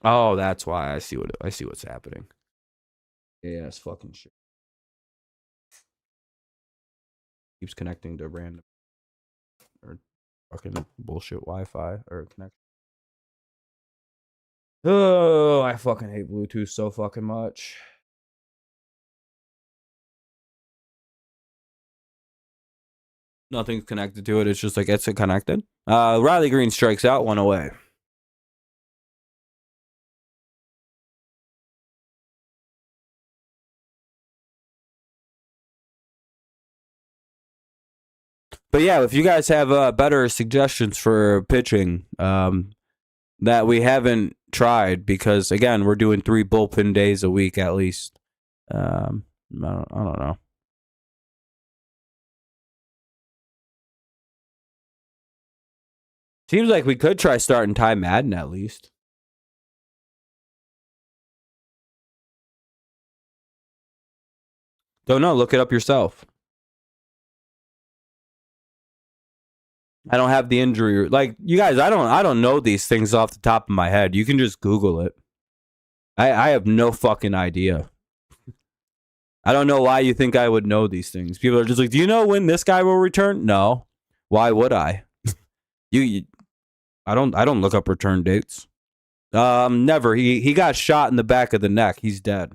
Oh, that's why I see what's happening. Yeah, it's fucking shit. Keeps connecting to random or fucking bullshit Wi-Fi or connection. Oh, I fucking hate Bluetooth so fucking much. Nothing's connected to it. It's just like it's connected. Riley Green strikes out, 1 away. But yeah, if you guys have better suggestions for pitching that we haven't tried, because again, we're doing 3 bullpen days a week at least. I don't know. Seems like we could try starting Ty Madden at least. Don't know. Look it up yourself. I don't have the injury. Like, you guys, I don't know these things off the top of my head. You can just Google it. I have no fucking idea. I don't know why you think I would know these things. People are just like, do you know when this guy will return? No. Why would I? I don't look up return dates. Never. He got shot in the back of the neck. He's dead.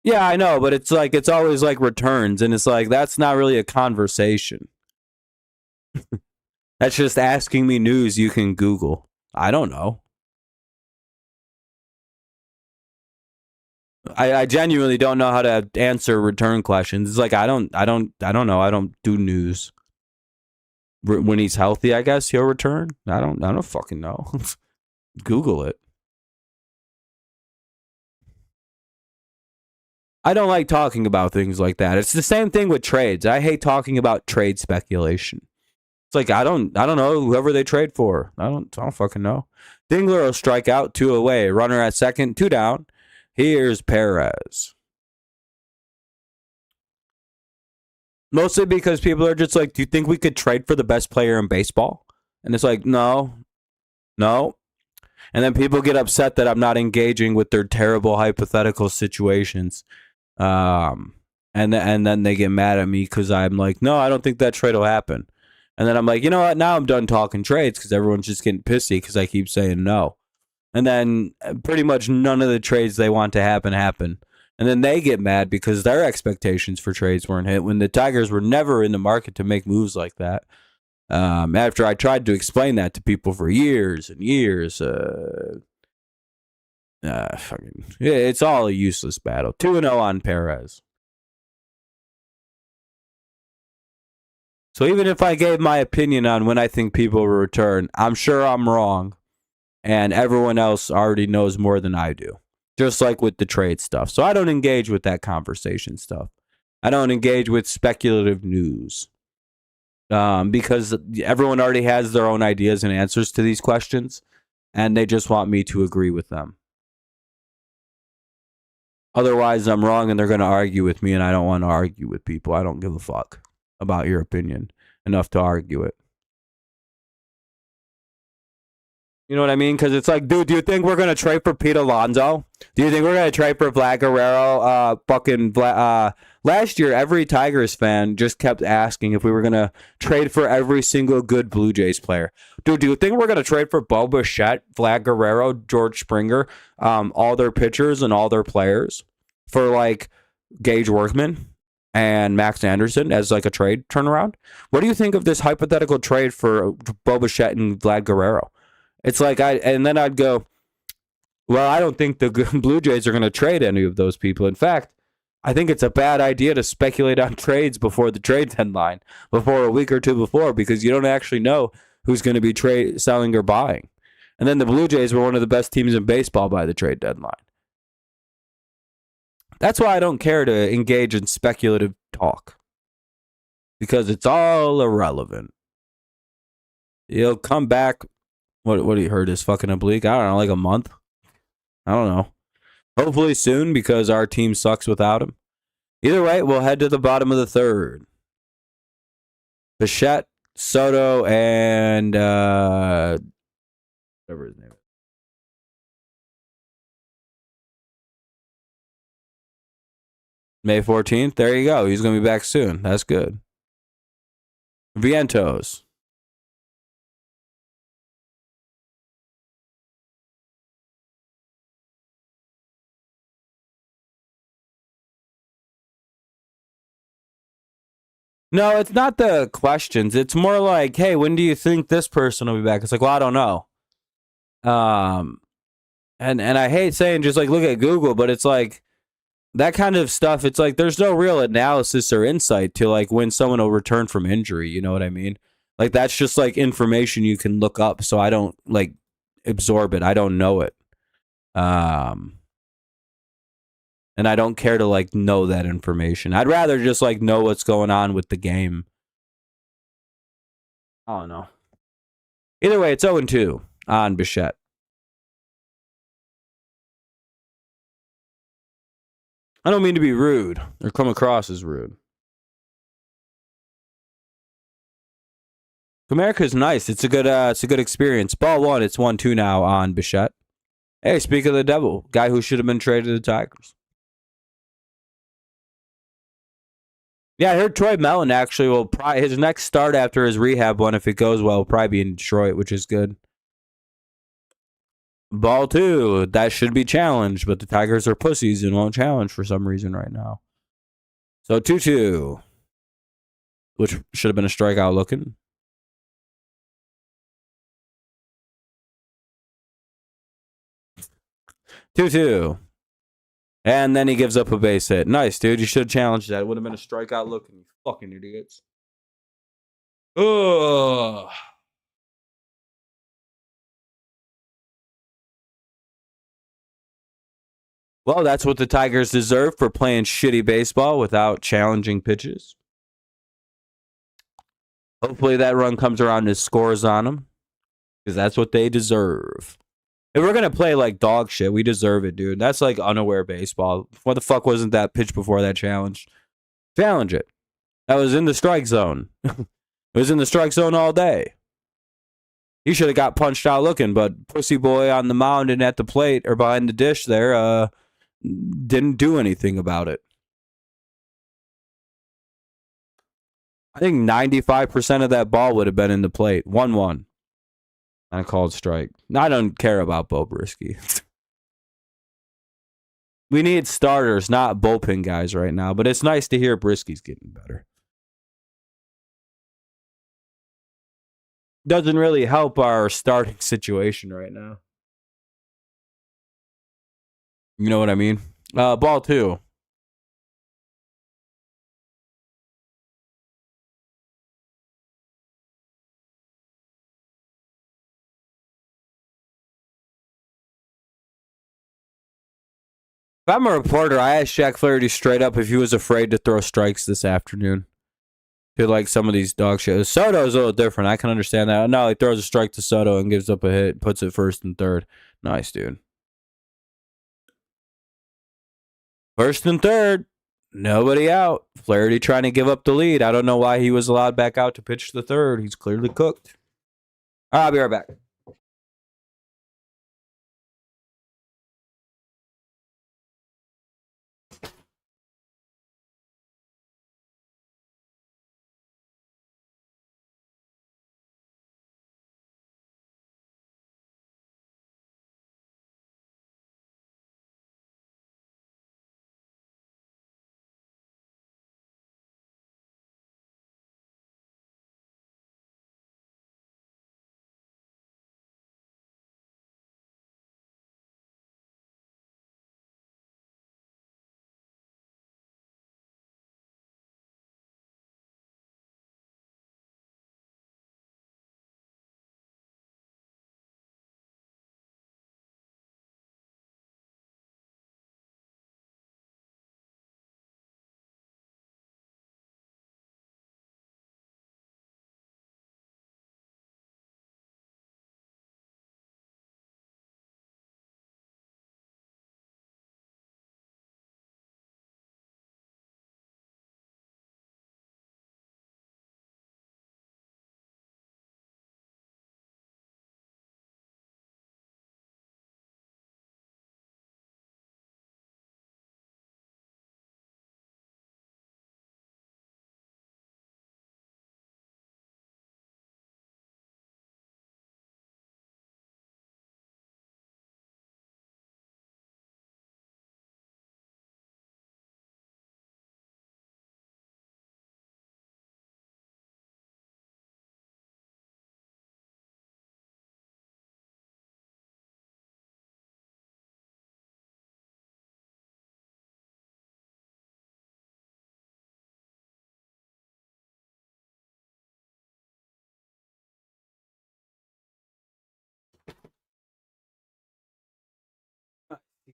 Yeah, I know, but it's like it's always like returns, and it's like that's not really a conversation. That's just asking me news you can Google. I don't know. I genuinely don't know how to answer return questions. It's like I don't know. I don't do news. When he's healthy, I guess he'll return. I don't fucking know. Google it. I don't like talking about things like that. It's the same thing with trades. I hate talking about trade speculation. It's like I don't know whoever they trade for. I don't fucking know. Dingler will strike out, 2 away. Runner at second, 2 down. Here's Perez. Mostly because people are just like, do you think we could trade for the best player in baseball? And it's like, no. And then people get upset that I'm not engaging with their terrible hypothetical situations. And then they get mad at me because I'm like, no, I don't think that trade will happen. And then I'm like, you know what? Now I'm done talking trades because everyone's just getting pissy because I keep saying no. And then pretty much none of the trades they want to happen. And then they get mad because their expectations for trades weren't hit when the Tigers were never in the market to make moves like that. After I tried to explain that to people for years and years, it's all a useless battle. 2-0 on Perez. So even if I gave my opinion on when I think people will return, I'm sure I'm wrong. And everyone else already knows more than I do. Just like with the trade stuff. So I don't engage with that conversation stuff. I don't engage with speculative news. Because everyone already has their own ideas and answers to these questions. And they just want me to agree with them. Otherwise, I'm wrong and they're going to argue with me. And I don't want to argue with people. I don't give a fuck about your opinion enough to argue it. You know what I mean? Because it's like, dude, do you think we're going to trade for Pete Alonso? Do you think we're going to trade for Vlad Guerrero? Last year, every Tigers fan just kept asking if we were going to trade for every single good Blue Jays player. Dude, do you think we're going to trade for Bo Bichette, Vlad Guerrero, George Springer, all their pitchers and all their players for like Gage Workman and Max Anderson as like a trade turnaround? What do you think of this hypothetical trade for Bo Bichette and Vlad Guerrero? It's like and then I'd go, well, I don't think the Blue Jays are going to trade any of those people. In fact, I think it's a bad idea to speculate on trades before the trade deadline, before a week or two before, because you don't actually know who's going to be selling or buying. And then the Blue Jays were one of the best teams in baseball by the trade deadline. That's why I don't care to engage in speculative talk, because it's all irrelevant. He'll come back. What he hurt his fucking oblique? I don't know, like a month. I don't know. Hopefully soon, because our team sucks without him. Either way, we'll head to the bottom of the third. Bichette, Soto, and whatever his name is. May 14th. There you go. He's going to be back soon. That's good. Vientos. No, it's not the questions. It's more like, hey, when do you think this person will be back? It's like, well, I don't know. And I hate saying just like look at Google, but it's like that kind of stuff. It's like there's no real analysis or insight to like when someone will return from injury. You know what I mean? Like that's just like information you can look up. So I don't like absorb it. I don't know it. Um, and I don't care to like know that information. I'd rather just like know what's going on with the game. I don't know. Either way, it's 0-2 on Bichette. I don't mean to be rude or come across as rude. America's nice. It's a good experience. Ball one. It's 1-2 now on Bichette. Hey, speak of the devil, guy who should have been traded to the Tigers. Yeah, I heard Troy Mellon actually will probably his next start after his rehab one, if it goes well, will probably be in Detroit, which is good. Ball two. That should be challenged, but the Tigers are pussies and won't challenge for some reason right now. So 2-2, which should have been a strikeout looking. 2-2. And then he gives up a base hit. Nice, dude. You should have challenged that. It would have been a strikeout looking. You fucking idiots. Ugh. Well, that's what the Tigers deserve for playing shitty baseball without challenging pitches. Hopefully that run comes around and scores on them, because that's what they deserve. If we're going to play like dog shit, we deserve it, dude. That's like unaware baseball. What the fuck wasn't that pitch before that challenge? Challenge it. That was in the strike zone. It was in the strike zone all day. He should have got punched out looking, but Pussy Boy on the mound and at the plate or behind the dish there didn't do anything about it. I think 95% of that ball would have been in the plate. 1-1. On a called strike. I don't care about Bo Brisky. We need starters, not bullpen guys right now, but it's nice to hear Brisky's getting better. Doesn't really help our starting situation right now. You know what I mean? Ball two. If I'm a reporter, I asked Jack Flaherty straight up if he was afraid to throw strikes this afternoon. To like some of these dog shows. Soto's a little different. I can understand that. No, he throws a strike to Soto and gives up a hit, puts it first and third. Nice, dude. First and third. Nobody out. Flaherty trying to give up the lead. I don't know why he was allowed back out to pitch the third. He's clearly cooked. All right, I'll be right back.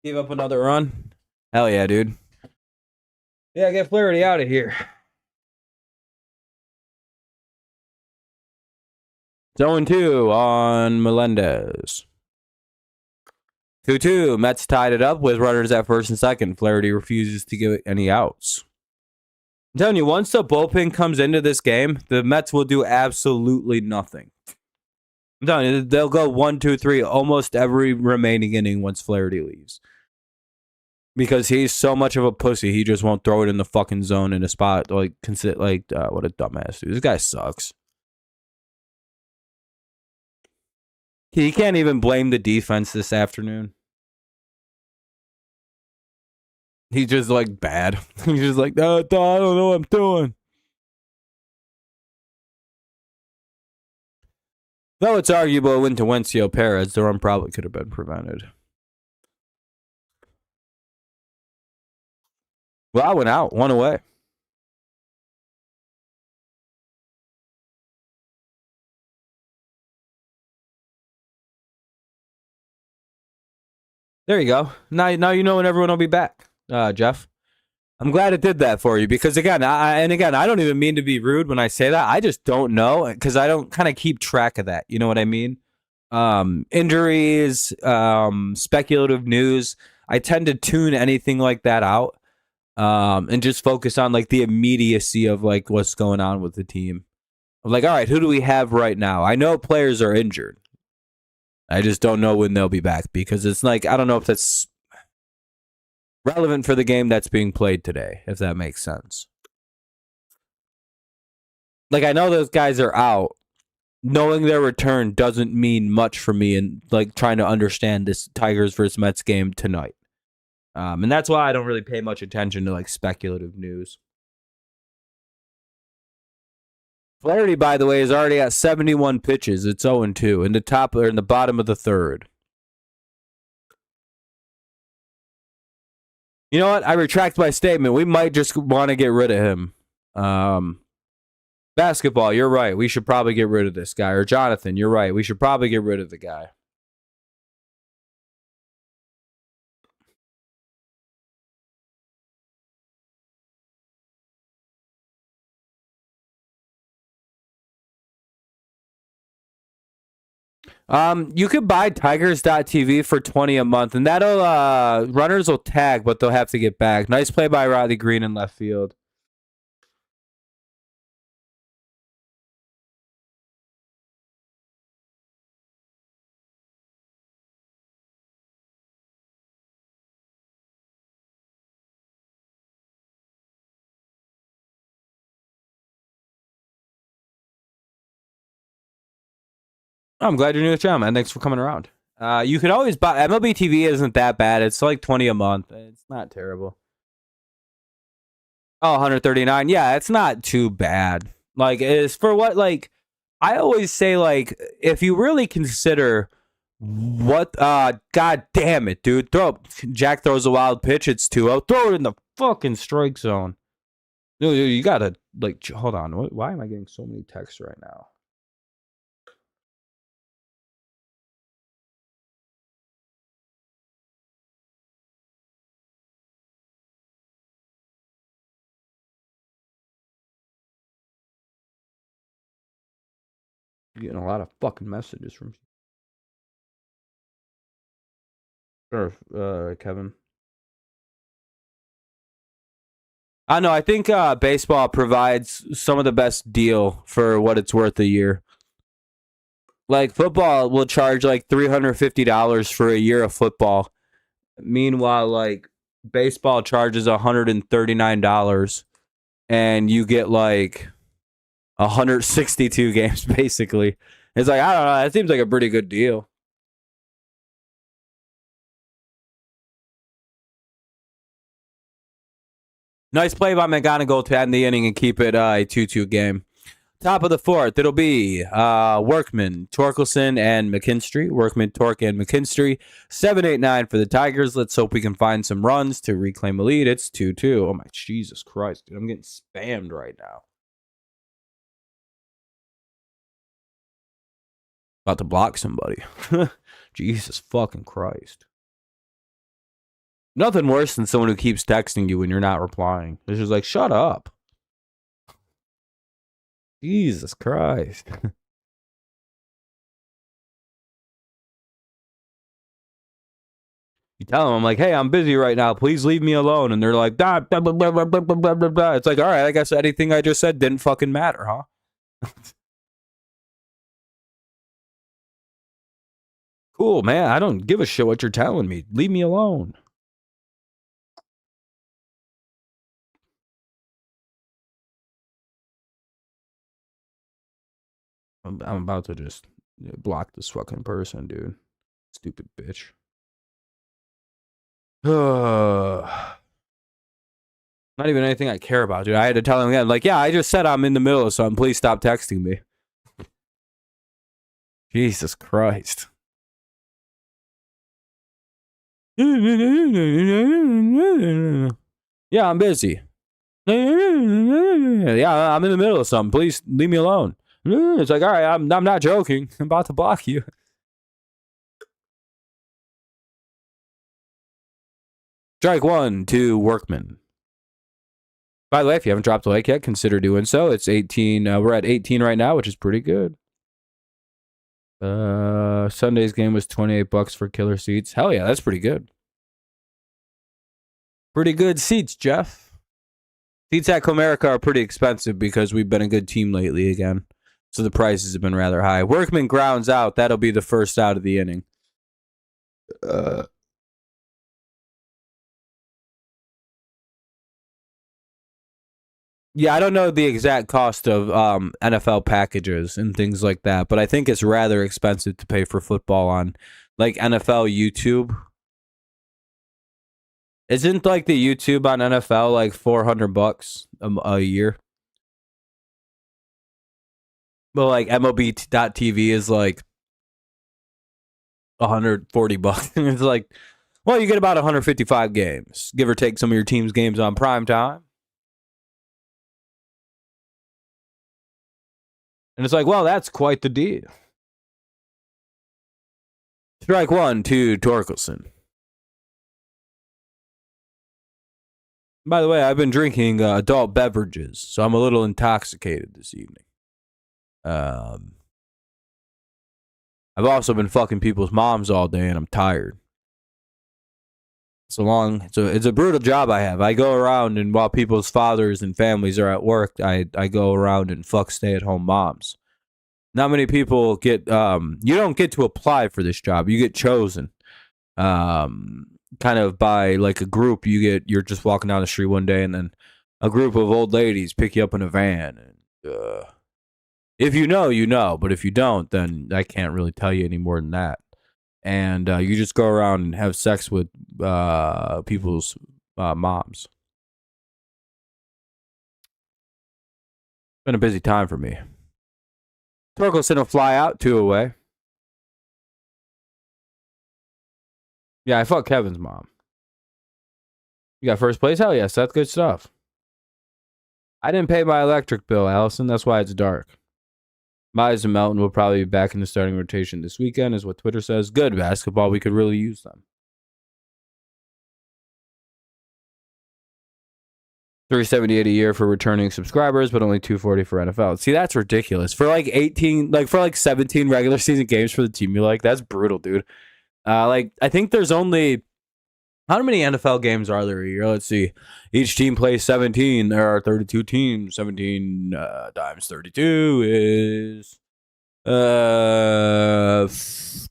Give up another run. Hell yeah, dude. Yeah, get Flaherty out of here. It's 0-2 on Melendez. 2-2. Mets tied it up with runners at first and second. Flaherty refuses to give any outs. I'm telling you, once the bullpen comes into this game, the Mets will do absolutely nothing. I'm telling you, they'll go 1, 2, 3 almost every remaining inning once Flaherty leaves. Because he's so much of a pussy, he just won't throw it in the fucking zone in a spot. What a dumbass, dude. This guy sucks. He can't even blame the defense this afternoon. He's just like bad. He's just like, I don't know what I'm doing. Though it's arguable a win to Wencio Perez, the run probably could have been prevented. Well, I went out, one away. There you go. Now you know when everyone will be back, Jeff. I'm glad it did that for you because again, I don't even mean to be rude when I say that. I just don't know because I don't kind of keep track of that. You know what I mean? Injuries, speculative news. I tend to tune anything like that out, and just focus on like the immediacy of like what's going on with the team. I'm like, all right, who do we have right now? I know players are injured. I just don't know when they'll be back because it's like I don't know if that's relevant for the game that's being played today, if that makes sense. Like I know those guys are out. Knowing their return doesn't mean much for me in like trying to understand this Tigers versus Mets game tonight. And that's why I don't really pay much attention to like speculative news. Flaherty, by the way, is already at 71 pitches. It's 0-2 in the top or in the bottom of the third. You know what? I retract my statement. We might just want to get rid of him. Basketball, you're right. We should probably get rid of this guy. Or Jonathan, you're right. We should probably get rid of the guy. You could buy tigers.tv for $20 a month, and that'll runners will tag, but they'll have to get back. Nice play by Riley Green in left field. I'm glad you're new to the channel, man. Thanks for coming around. You could always buy MLB TV. Isn't that bad? It's like $20 a month. It's not terrible. Oh, 139. Yeah, it's not too bad. Like, it's for what, like, I always say, like, if you really consider what, god damn it, dude. Jack throws a wild pitch. It's 2-0. Throw it in the fucking strike zone. Dude, you gotta, like, hold on. Why am I getting so many texts right now? You're getting a lot of fucking messages from Kevin. I know. I think baseball provides some of the best deal for what it's worth a year. Like football will charge like $350 for a year of football. Meanwhile, like baseball charges $139 and you get like 162 games basically. It's like, I don't know, that seems like a pretty good deal. Nice play by McGonigal to end the inning and keep it a 2-2 game. Top of the fourth, it'll be Workman, Torkelson, and McKinstry. Workman, Torque, and McKinstry. 7-8-9 for the Tigers. Let's hope we can find some runs to reclaim a lead. It's 2-2. Oh, my Jesus Christ, dude. I'm getting spammed right now. About to block somebody. Jesus fucking Christ. Nothing worse than someone who keeps texting you when you're not replying. It's just like, shut up. Jesus Christ. You tell them, I'm like, hey, I'm busy right now. Please leave me alone. And they're like, blah, blah, blah, blah, blah, blah, blah, blah, blah. It's like, all right, I guess anything I just said didn't fucking matter, huh? Cool, man. I don't give a shit what you're telling me. Leave me alone. I'm about to just block this fucking person, dude. Stupid bitch. Not even anything I care about, dude. I had to tell him again, like, yeah, I just said I'm in the middle of something. Please stop texting me. Jesus Christ. Yeah, I'm busy. Yeah, I'm in the middle of something. Please leave me alone. It's like, all right, I'm not joking. I'm about to block you. Strike 1 to Workman. By the way, if you haven't dropped a like yet, consider doing so. It's 18. We're at 18 right now, which is pretty good. Sunday's game was $28 for killer seats. Hell yeah, that's pretty good. Pretty good seats, Jeff. Seats at Comerica are pretty expensive because we've been a good team lately again. So the prices have been rather high. Workman grounds out. That'll be the first out of the inning. Yeah, I don't know the exact cost of NFL packages and things like that, but I think it's rather expensive to pay for football on like NFL YouTube. Isn't like the YouTube on NFL like $400 a year? But like MLB.TV is like $140. It's like, well, you get about 155 games, give or take some of your team's games on prime time. And it's like, well, that's quite the deal. Strike 1 to Torkelson. By the way, I've been drinking adult beverages, so I'm a little intoxicated this evening. I've also been fucking people's moms all day, and I'm tired. It's a brutal job I have. I go around, and while people's fathers and families are at work, I go around and fuck stay-at-home moms. Not many people get. You don't get to apply for this job. You get chosen. Kind of by like a group. You're just walking down the street one day, and then a group of old ladies pick you up in a van. And if you know, you know. But if you don't, then I can't really tell you any more than that. And you just go around and have sex with people's moms. Been a busy time for me. Torkelson will fly out 2 away. Yeah, I fucked Kevin's mom. You got first place? Hell yes, that's good stuff. I didn't pay my electric bill, Allison. That's why it's dark. Mize and Melton will probably be back in the starting rotation this weekend, is what Twitter says. Good basketball. We could really use them. $378 a year for returning subscribers, but only $240 for NFL. See, that's ridiculous. For like 17 regular season games for the team you like, that's brutal, dude. I think there's only how many NFL games are there a year? Let's see. Each team plays 17. There are 32 teams. 17 times 32 is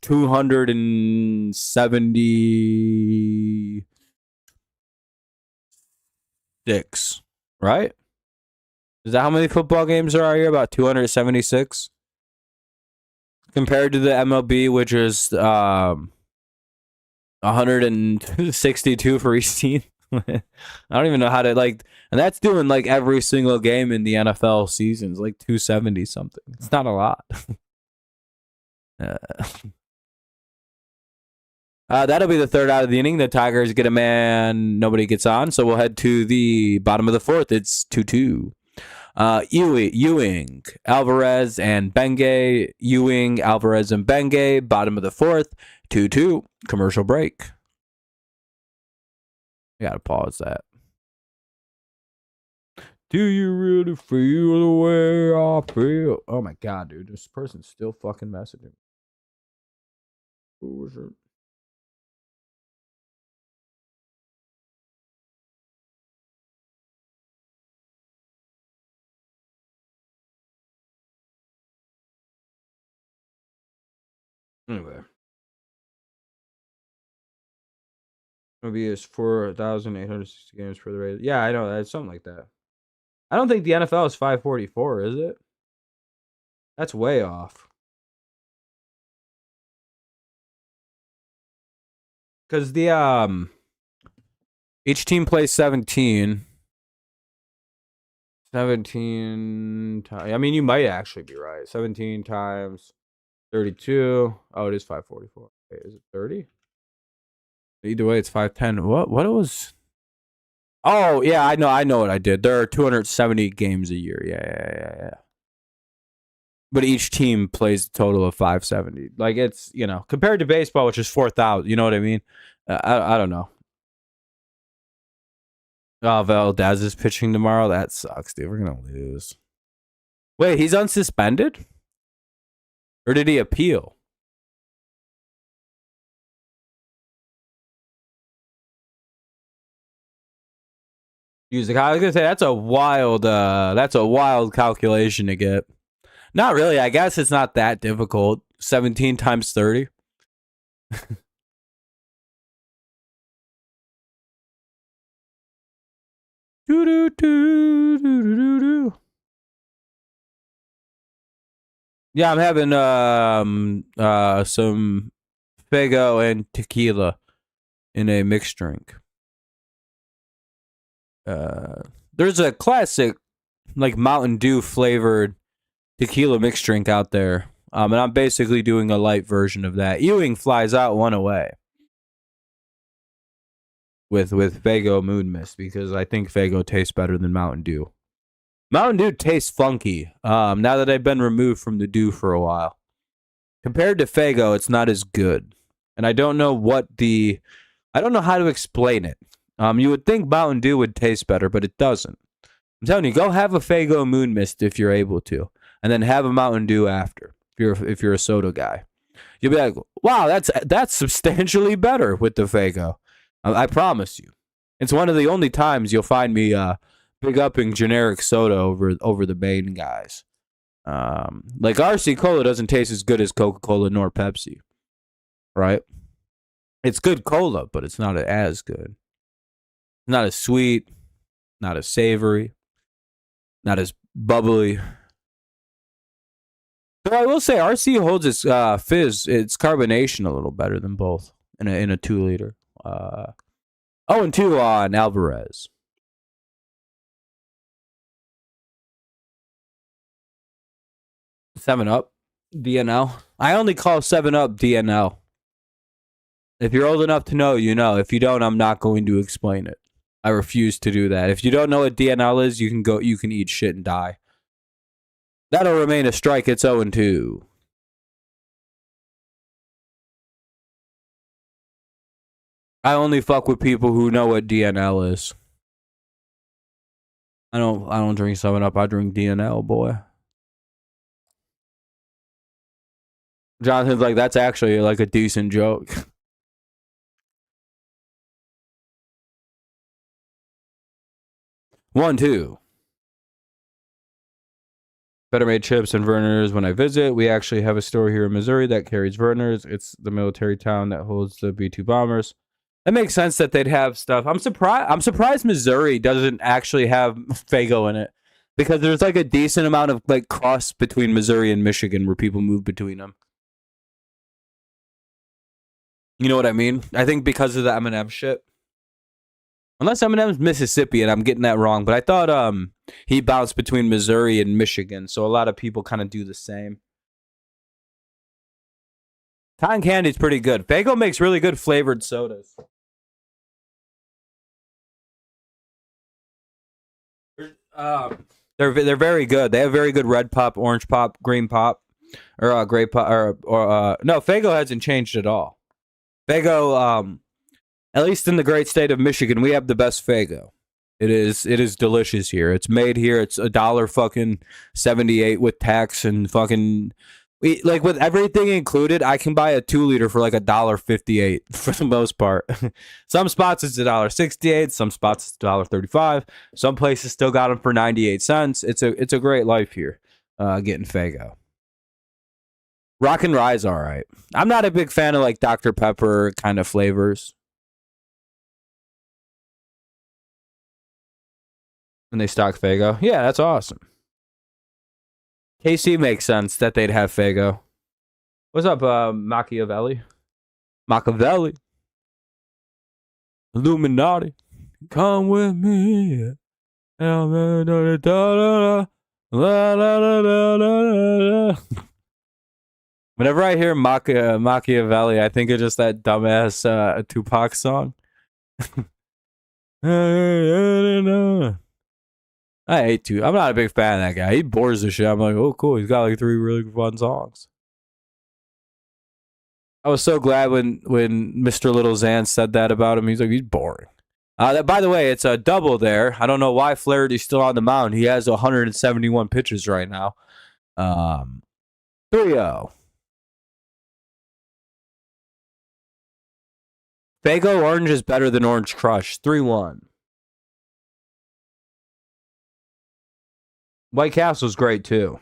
276, right? Is that how many football games there are here? About 276 compared to the MLB, which is 162 for each team. I don't even know how to and that's doing like every single game in the NFL season. It's like 270 something. It's not a lot. That'll be the third out of the inning. The Tigers get a man, nobody gets on, so we'll head to the bottom of the fourth. It's 2-2. Ewing, Alvarez, and Bengay. Ewing, Alvarez, and Bengay. Bottom of the fourth, 2-2. Commercial break. I gotta pause that. Do you really feel the way I feel? Oh my god, dude. This person's still fucking messaging. Who was it? Anyway. Movie is 4,860 games for the rating. Yeah, I know. It's something like that. I don't think the NFL is 544, is it? That's way off. Because the each team plays 17. 17 times. I mean, you might actually be right. 17 times 32. Oh, it is 544. Wait, is it 30? Either way, it's 510. What it was? Oh, yeah, I know what I did. There are 270 games a year. Yeah. But each team plays a total of 570. Like, it's, compared to baseball, which is 4,000. You know what I mean? I don't know. Oh, Valdez is pitching tomorrow. That sucks, dude. We're going to lose. Wait, he's unsuspended? Or did he appeal? I was gonna say that's a wild calculation to get. Not really. I guess it's not that difficult. 17 times 30. Yeah, I'm having some Fago and tequila in a mixed drink. There's a classic like Mountain Dew flavored tequila mixed drink out there. And I'm basically doing a light version of that. Ewing flies out one away with Fago Moon Mist because I think Fago tastes better than Mountain Dew. Mountain Dew tastes funky now that I've been removed from the Dew for a while. Compared to Fago, it's not as good. And I don't know how to explain it. You would think Mountain Dew would taste better, but it doesn't. I'm telling you, go have a Fago Moon Mist if you're able to, and then have a Mountain Dew after. If you're a soda guy, you'll be like, wow, that's substantially better with the Fago. I promise you. It's one of the only times you'll find me big upping generic soda over the main guys. Like RC Cola doesn't taste as good as Coca-Cola nor Pepsi, right? It's good cola, but it's not as good. Not as sweet, not as savory, not as bubbly. So I will say RC holds its its carbonation a little better than both in a 2 liter. 0-2 on Alvarez. Seven Up, DNL. I only call 7-Up DNL. If you're old enough to know, you know. If you don't, I'm not going to explain it. I refuse to do that. If you don't know what DNL is, you can eat shit and die. That'll remain a strike. It's 0-2. I only fuck with people who know what DNL is. I don't drink 7-Up. I drink DNL, boy. Jonathan's like, that's actually like a decent joke. 1-2. Better made chips and Vernors when I visit. We actually have a store here in Missouri that carries Vernors. It's the military town that holds the B-2 bombers. It makes sense that they'd have stuff. I'm surprised Missouri doesn't actually have Fago in it. Because there's like a decent amount of like cross between Missouri and Michigan where people move between them. You know what I mean? I think because of the M&M shit. Unless Eminem's Mississippi, and I'm getting that wrong, but I thought he bounced between Missouri and Michigan, so a lot of people kind of do the same. Cotton candy's pretty good. Fago makes really good flavored sodas. They're very good. They have very good red pop, orange pop, green pop, or gray pop, or no. Fago hasn't changed at all. Fago At least in the great state of Michigan, we have the best Faygo. It is delicious here. It's made here. It's $1.78 with tax and fucking like with everything included. I can buy a 2-liter for like $1.58 for the most part. Some spots it's $1.68. Some spots it's $1.35. Some places still got them for 98 cents. It's a great life here. Getting Faygo. Rock and Rye's all right. I'm not a big fan of like Dr. Pepper kind of flavors. And they stock Faygo. Yeah, that's awesome. KC makes sense that they'd have Faygo. What's up, Machiavelli? Machiavelli. Illuminati. Come with me. Whenever I hear Machiavelli, I think of just that dumbass Tupac song. I hate to. I'm not a big fan of that guy. He bores the shit. I'm like, oh, cool. He's got like 3 really fun songs. I was so glad when Mr. Little Xan said that about him. He's like, he's boring. By the way, it's a double there. I don't know why Flaherty's still on the mound. He has 171 pitches right now. 3-0. Faygo Orange is better than Orange Crush. 3-1. White Castle's great too.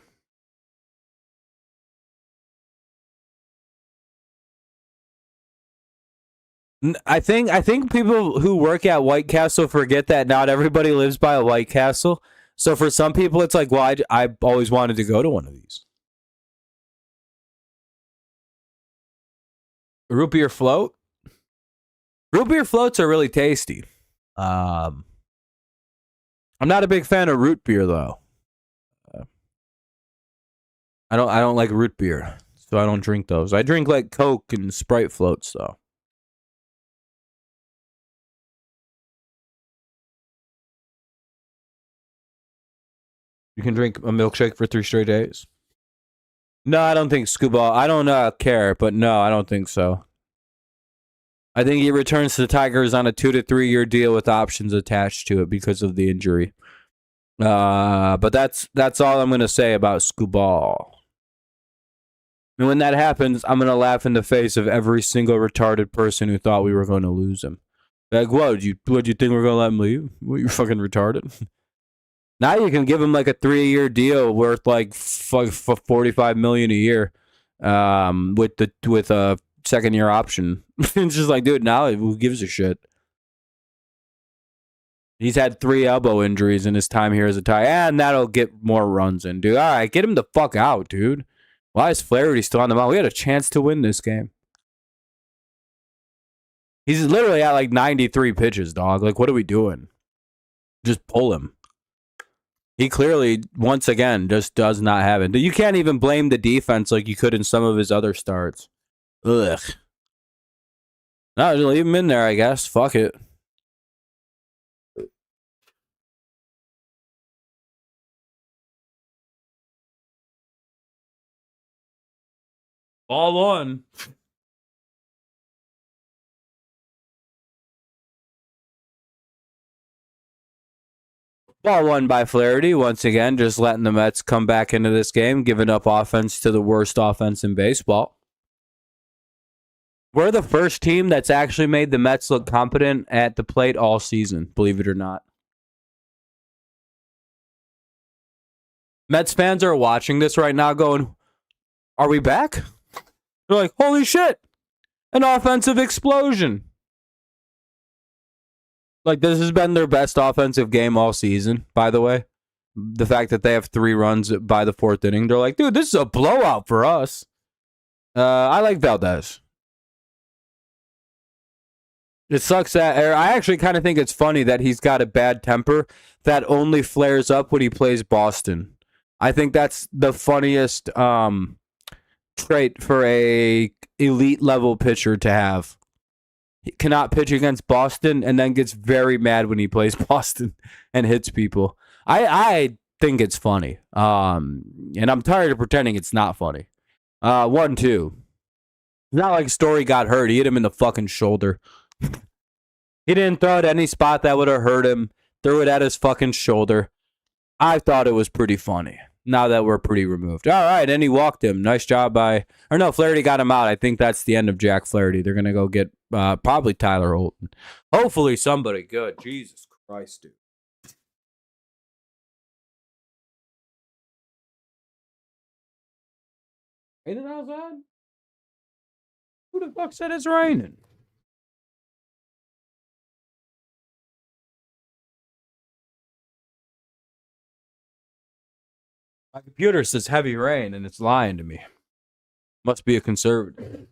I think people who work at White Castle forget that not everybody lives by a White Castle. So for some people, it's like, well, I always wanted to go to one of these. Root beer float. Root beer floats are really tasty. I'm not a big fan of root beer though. I don't like root beer, so I don't drink those. I drink like Coke and Sprite floats though. You can drink a milkshake for 3 straight days. No, I don't think Scuba. I don't care, but no, I don't think so. I think he returns to the Tigers on a 2 to 3 year deal with options attached to it because of the injury. But that's all I'm gonna say about Scuba. And when that happens, I'm gonna laugh in the face of every single retarded person who thought we were going to lose him. Like, what? Do you think we're gonna let him leave? What, you're fucking retarded. Now you can give him like a 3-year deal worth like $45 million a year, with a 2nd-year option. It's just like, dude, now who gives a shit? He's had 3 elbow injuries in his time here as a tie, and that'll get more runs in, dude. All right, get him the fuck out, dude. Why is Flaherty still on the mound? We had a chance to win this game. He's literally at like 93 pitches, dog. Like, what are we doing? Just pull him. He clearly, once again, just does not have it. You can't even blame the defense like you could in some of his other starts. Ugh. No, just leave him in there, I guess. Fuck it. Ball 1. Ball 1 by Flaherty. Once again, just letting the Mets come back into this game, giving up offense to the worst offense in baseball. We're the first team that's actually made the Mets look competent at the plate all season, believe it or not. Mets fans are watching this right now going, are we back? They're like, holy shit, an offensive explosion. Like, this has been their best offensive game all season, by the way. The fact that they have 3 runs by the 4th inning, they're like, dude, this is a blowout for us. I like Valdez. It sucks that I actually kind of think it's funny that he's got a bad temper that only flares up when he plays Boston. I think that's the funniest trait for a elite level pitcher to have. He cannot pitch against Boston and then gets very mad when he plays Boston and hits people. I think it's funny. And I'm tired of pretending it's not funny. 1-2. It's not like Story got hurt. He hit him in the fucking shoulder. He didn't throw it any spot that would have hurt him. Threw it at his fucking shoulder. I thought it was pretty funny. Now that we're pretty removed. All right, and he walked him. Nice job by... Or no, Flaherty got him out. I think that's the end of Jack Flaherty. They're going to go get probably Tyler Holton. Hopefully somebody good. Jesus Christ, dude. Raining outside? Who the fuck said it's raining? My computer says heavy rain, and it's lying to me. Must be a conservative.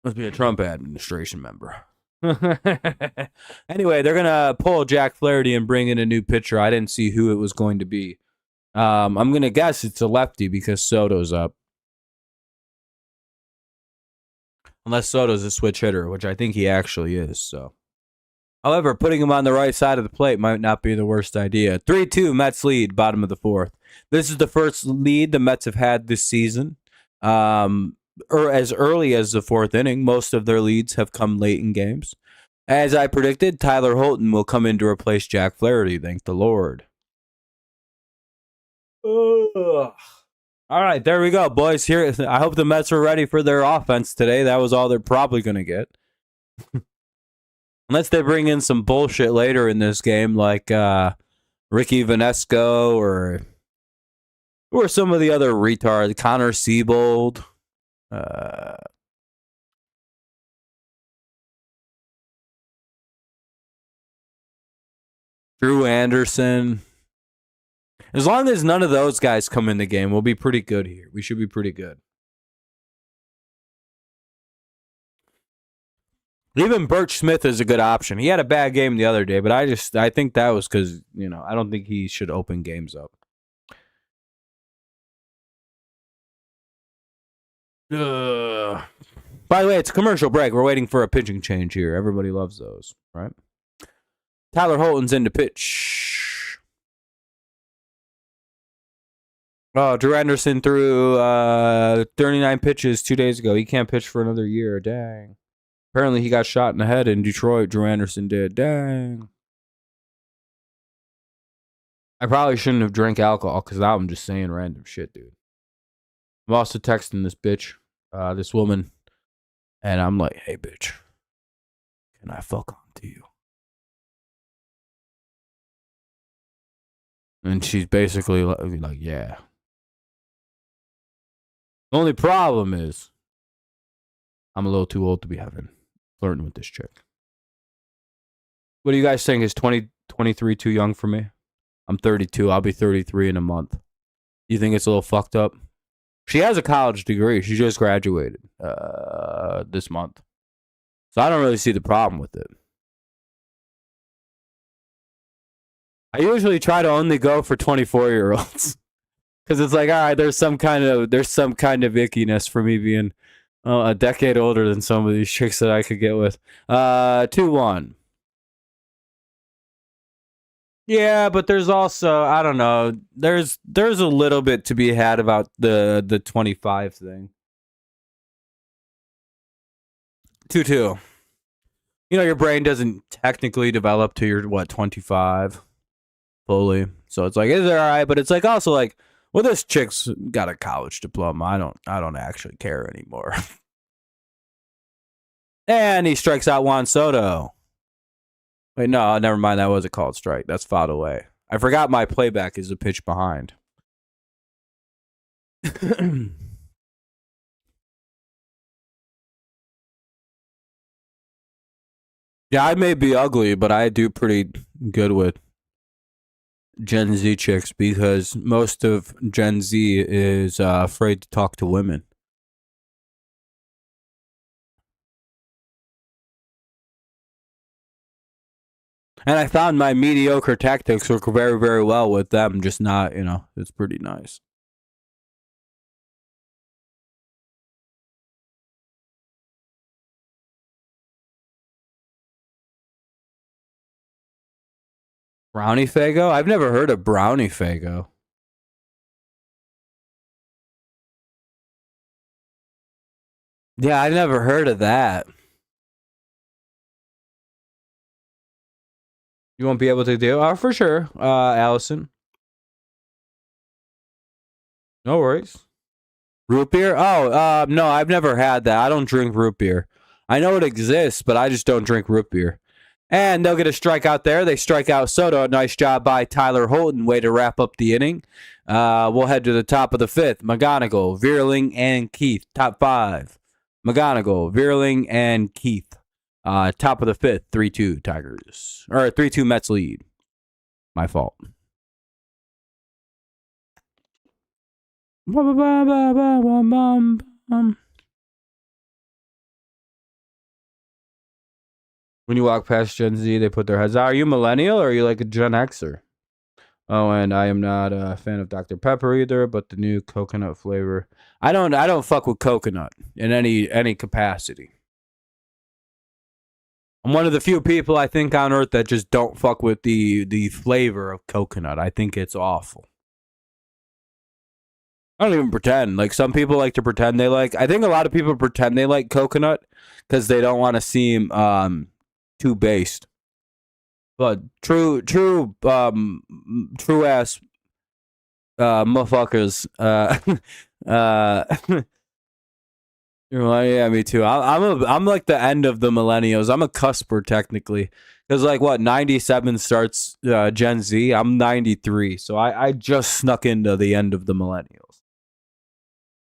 Must be a Trump administration member. Anyway, they're going to pull Jack Flaherty and bring in a new pitcher. I didn't see who it was going to be. I'm going to guess it's a lefty because Soto's up. Unless Soto's a switch hitter, which I think he actually is. So, however, putting him on the right side of the plate might not be the worst idea. 3-2 Mets lead, bottom of the fourth. This is the first lead the Mets have had this season. Or as early as the fourth inning. Most of their leads have come late in games. As I predicted, Tyler Holton will come in to replace Jack Flaherty. Thank the Lord. Ugh. All right, there we go, boys. Here, I hope the Mets are ready for their offense today. That was all they're probably going to get. Unless they bring in some bullshit later in this game, like Ricky Vanesco or some of the other retards, Connor Siebold. Drew Anderson. As long as none of those guys come in the game, we'll be pretty good here. We should be pretty good. Even Birch Smith is a good option. He had a bad game the other day, but I think that was because, I don't think he should open games up. By the way, it's a commercial break. We're waiting for a pitching change here. Everybody loves those, right? Tyler Holton's in to pitch. Oh, Drew Anderson threw 39 pitches 2 days ago. He can't pitch for another year. Dang. Apparently he got shot in the head in Detroit. Drew Anderson did. Dang. I probably shouldn't have drank alcohol because now I'm just saying random shit, dude. I'm also texting this bitch, this woman, and I'm like, hey, bitch, can I fuck on to you? And she's basically like, yeah. The only problem is I'm a little too old to be flirting with this chick. What do you guys think? Is 23 too young for me? I'm 32. I'll be 33 in a month. You think it's a little fucked up? She has a college degree. She just graduated this month. So I don't really see the problem with it. I usually try to only go for 24-year-olds. Because it's like, all right, there's some kind of ickiness for me being a decade older than some of these chicks that I could get with. 2-1. Yeah, but there's also, I don't know, there's a little bit to be had about the 25 thing. 2-2. Your brain doesn't technically develop to your 25 fully. So it's like, is it all right? But it's like also like, well, this chick's got a college diploma. I don't actually care anymore. And he strikes out Juan Soto. Wait, no, never mind. That was a called strike. That's fouled away. I forgot my playback is a pitch behind. Yeah, I may be ugly, but I do pretty good with Gen Z chicks because most of Gen Z is afraid to talk to women. And I found my mediocre tactics work very, very well with them, just not, it's pretty nice. Brownie Fago? I've never heard of Brownie Fago. Yeah, I never heard of that. You won't be able to do? For sure, Allison. No worries. Root beer? Oh, no, I've never had that. I don't drink root beer. I know it exists, but I just don't drink root beer. And they'll get a strikeout there. They strike out Soto. Nice job by Tyler Holton. Way to wrap up the inning. We'll head to the top of the fifth. McGonigal, Vierling, and Keith. Top five. McGonigal, Vierling, and Keith. Top of the fifth. 3-2 Tigers. Or 3-2 Mets lead. My fault. When you walk past Gen Z, they put their heads out. Are you millennial or are you like a Gen Xer? Oh, and I am not a fan of Dr. Pepper either, but the new coconut flavor. I don't fuck with coconut in any capacity. I'm one of the few people I think on earth that just don't fuck with the flavor of coconut. I think it's awful. I don't even pretend. Like some people like to pretend they like. I think a lot of people pretend they like coconut because they don't want to seem too based. But true ass motherfuckers. Yeah, me too. I'm like the end of the millennials. I'm a cusper technically, because like what 97 starts Gen Z. I'm 93, so I just snuck into the end of the millennials.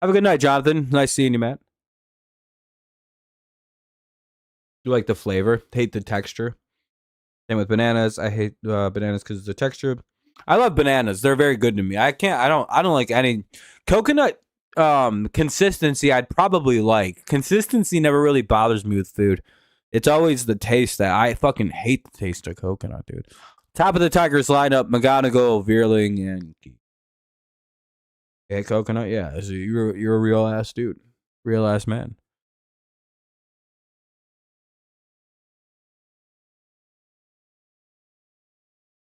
Have a good night, Jonathan. Nice seeing you, man. You like the flavor? Hate the texture. Same with bananas. I hate bananas because of the texture. I love bananas. They're very good to me. I don't like any coconut consistency. I'd probably like. Consistency never really bothers me with food. It's always the taste that I fucking hate the taste of coconut, dude. Top of the Tigers lineup: McGonigal, Vierling, and yeah, coconut. Yeah, so you're a real ass dude, real ass man.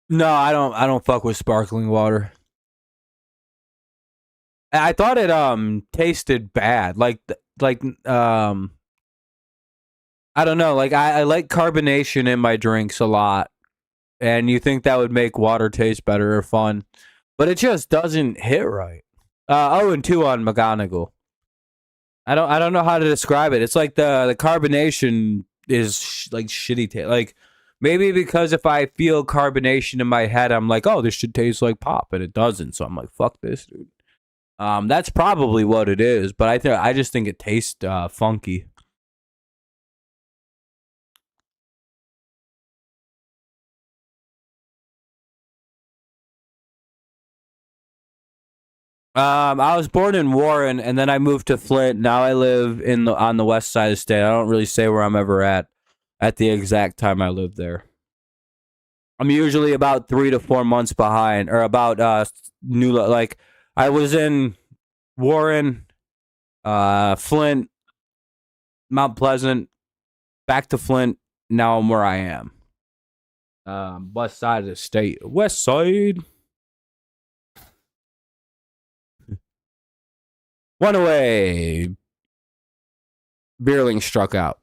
No, I don't fuck with sparkling water. I thought it tasted bad. Like I don't know. Like I like carbonation in my drinks a lot, and you think that would make water taste better or fun, but it just doesn't hit right. 0-2 on McGonigal. I don't know how to describe it. It's like the carbonation is like shitty taste. Like maybe because if I feel carbonation in my head, I'm like, oh, this should taste like pop, and it doesn't. So I'm like, fuck this, dude. That's probably what it is, but I just think it tastes funky. I was born in Warren, and then I moved to Flint. Now I live on the west side of the state. I don't really say where I'm ever at the exact time I live there. I'm usually about 3 to 4 months behind, or about new. Like I was in Warren, Flint, Mount Pleasant, back to Flint. Now I'm where I am. West side of the state. West side. One away. Beerling struck out.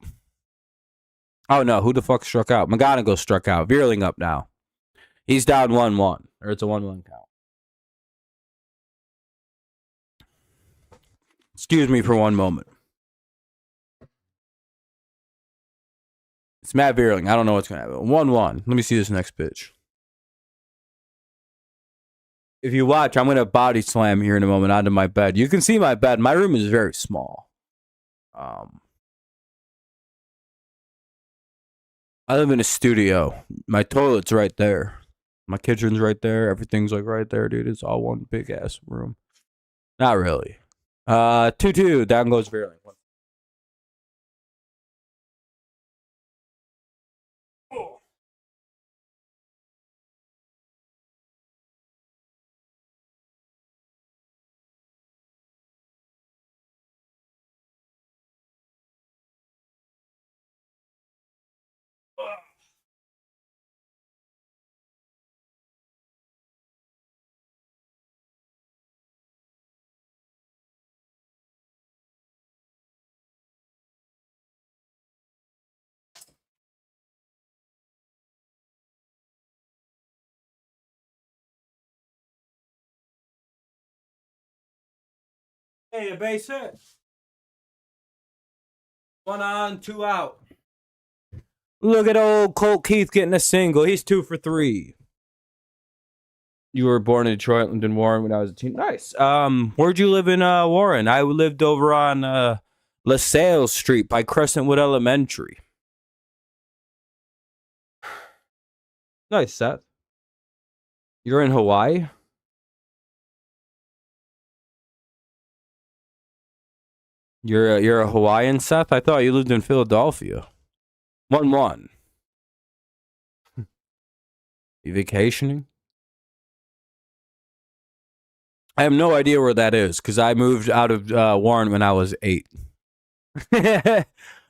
Oh no, who the fuck struck out? McGonigal struck out. Beerling up now. He's down 1-1. Or it's a 1-1 count. Excuse me for one moment. It's Matt Beerling. I don't know what's going to happen. 1-1. Let me see this next pitch. If you watch, I'm going to body slam here in a moment onto my bed. You can see my bed. My room is very small. I live in a studio. My toilet's right there. My kitchen's right there. Everything's like right there, dude. It's all one big ass room. Not really. 2-2. Down goes Beerling. Hey, a base hit. 1 on, 2 out. Look at old Colt Keith getting a single. He's 2 for 3. You were born in Detroit, lived in Warren when I was a teen. Nice. Where'd you live in Warren? I lived over on LaSalle Street by Crescentwood Elementary. Nice, Seth. You're in Hawaii? You're a Hawaiian, Seth? I thought you lived in Philadelphia. 1-1. You vacationing? I have no idea where that is because I moved out of Warren when I was 8.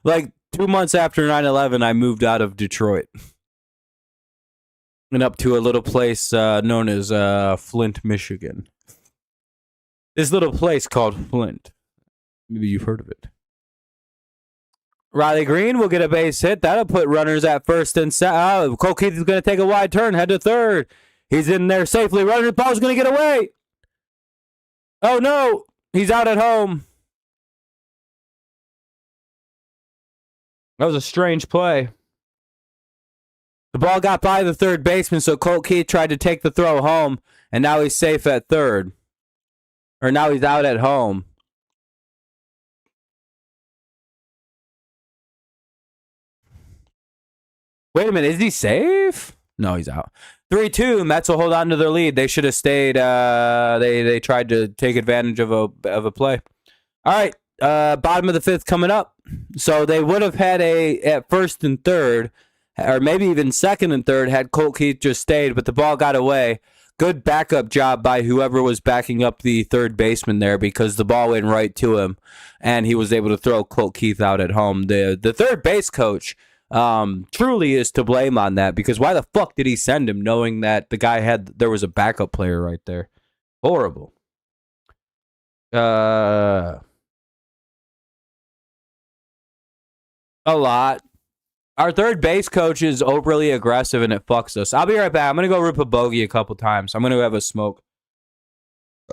Like 2 months after 9/11, I moved out of Detroit and up to a little place known as Flint, Michigan. This little place called Flint. Maybe you've heard of it. Riley Green will get a base hit. That'll put runners at first and second. Cole Keith is going to take a wide turn, head to third. He's in there safely. Runner, the ball's going to get away. Oh, no. He's out at home. That was a strange play. The ball got by the third baseman, so Colt Keith tried to take the throw home, and now he's safe at third. Or now he's out at home. Wait a minute, is he safe? No, he's out. 3-2, Mets will hold on to their lead. They should have stayed. They tried to take advantage of a play. All right, bottom of the fifth coming up. So they would have had at first and third, or maybe even second and third had Colt Keith just stayed, but the ball got away. Good backup job by whoever was backing up the third baseman there because the ball went right to him, and he was able to throw Colt Keith out at home. The third base coach truly is to blame on that because why the fuck did he send him knowing that the guy there was a backup player right there? Horrible. A lot. Our third base coach is overly aggressive and it fucks us. I'll be right back. I'm going to go rip a bogey a couple times. I'm going to have a smoke.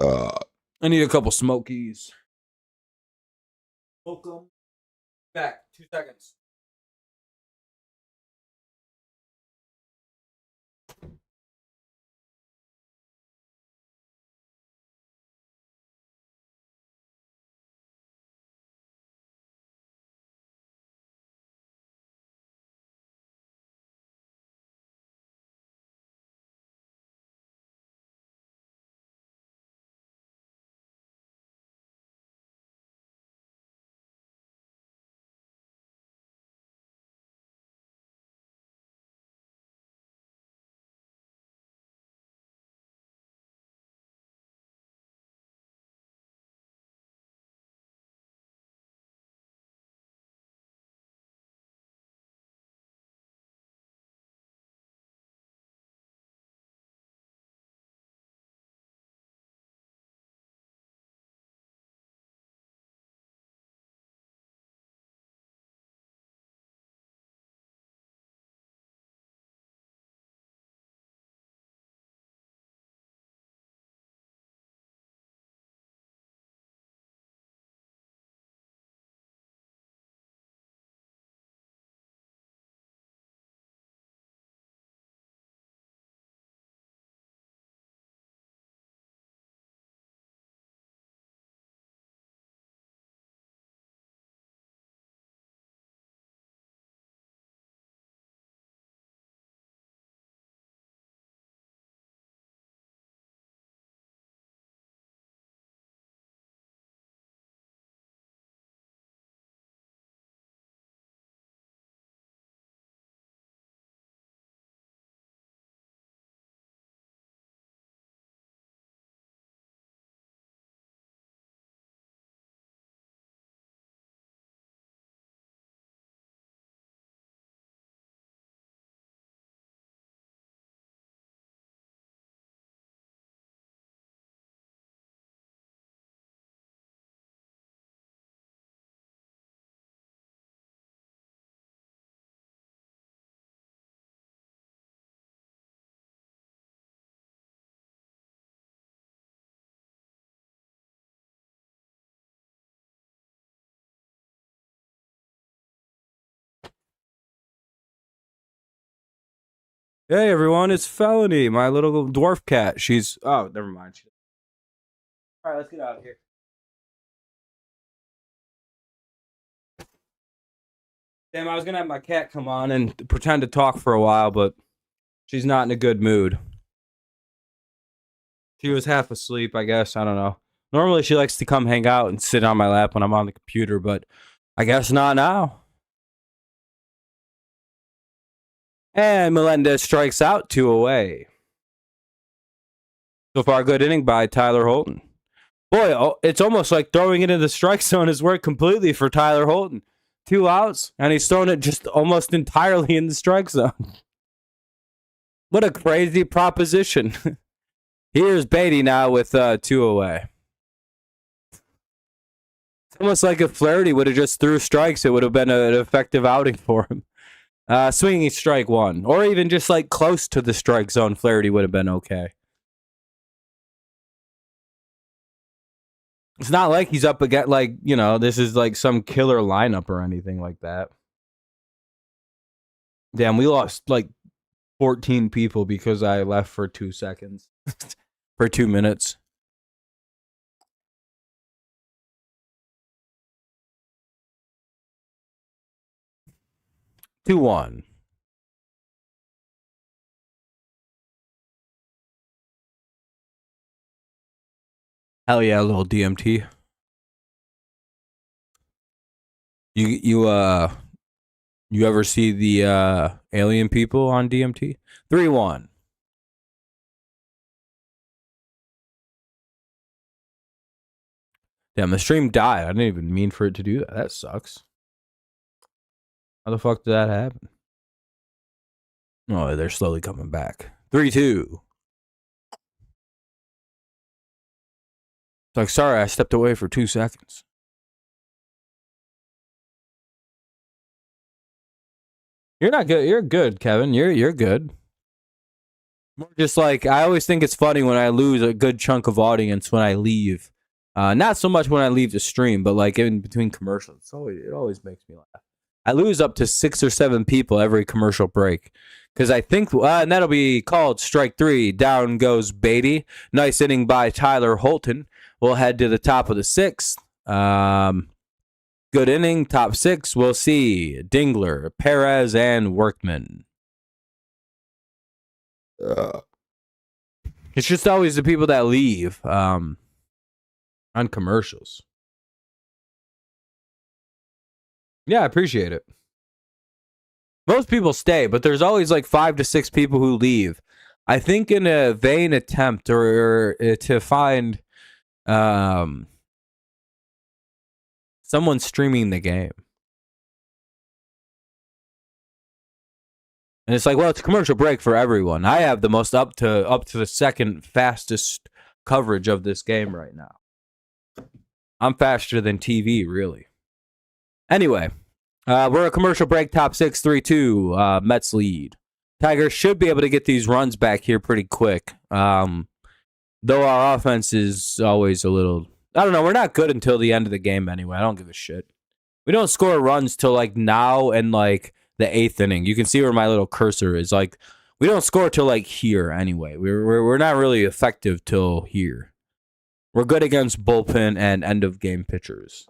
I need a couple smokies. Welcome back. 2 seconds. Hey everyone, it's Felony, my little dwarf cat. She's never mind. All right, let's get out of here. Damn, I was gonna have my cat come on and pretend to talk for a while, but she's not in a good mood. She was half asleep, I guess. I don't know. Normally she likes to come hang out and sit on my lap when I'm on the computer, but I guess not now. And Melendez strikes out 2 away. So far, good inning by Tyler Holton. Boy, it's almost like throwing it in the strike zone has worked completely for Tyler Holton. 2 outs, and he's thrown it just almost entirely in the strike zone. What a crazy proposition. Here's Beatty now with 2 away. It's almost like if Flaherty would have just threw strikes, it would have been an effective outing for him. Swinging strike 1, or even just like close to the strike zone, Flaherty would have been okay. It's not like he's up against, like, you know, this is like some killer lineup or anything like that. Damn, we lost like 14 people because I left for 2 seconds. For 2 minutes. Two one. Hell yeah, a little DMT. You ever see the alien people on DMT? 3-1. Damn, the stream died. I didn't even mean for it to do that. That sucks. How the fuck did that happen? Oh, they're slowly coming back. 3-2. It's like, sorry, I stepped away for 2 seconds. You're not good. You're good, Kevin. You're good. More just like, I always think it's funny when I lose a good chunk of audience when I leave. Not so much when I leave the stream, but like in between commercials. It always makes me laugh. I lose up to 6 or 7 people every commercial break. Because I think, and that'll be called strike 3. Down goes Beatty. Nice inning by Tyler Holton. We'll head to the top of the 6th. Good inning, top 6. We'll see Dingler, Perez, and Workman. It's just always the people that leave on commercials. Yeah, I appreciate it. Most people stay, but there's always like 5 to 6 people who leave. I think in a vain attempt or to find someone streaming the game. And it's like, well, it's a commercial break for everyone. I have the most up to the second fastest coverage of this game right now. I'm faster than TV, really. Anyway, we're a commercial break, top 6, 3-2. Mets lead. Tigers should be able to get these runs back here pretty quick. Though our offense is always a little, I don't know, we're not good until the end of the game anyway. I don't give a shit. We don't score runs till like now and like the 8th inning. You can see where my little cursor is. Like, we don't score till like here anyway. We're not really effective till here. We're good against bullpen and end of game pitchers.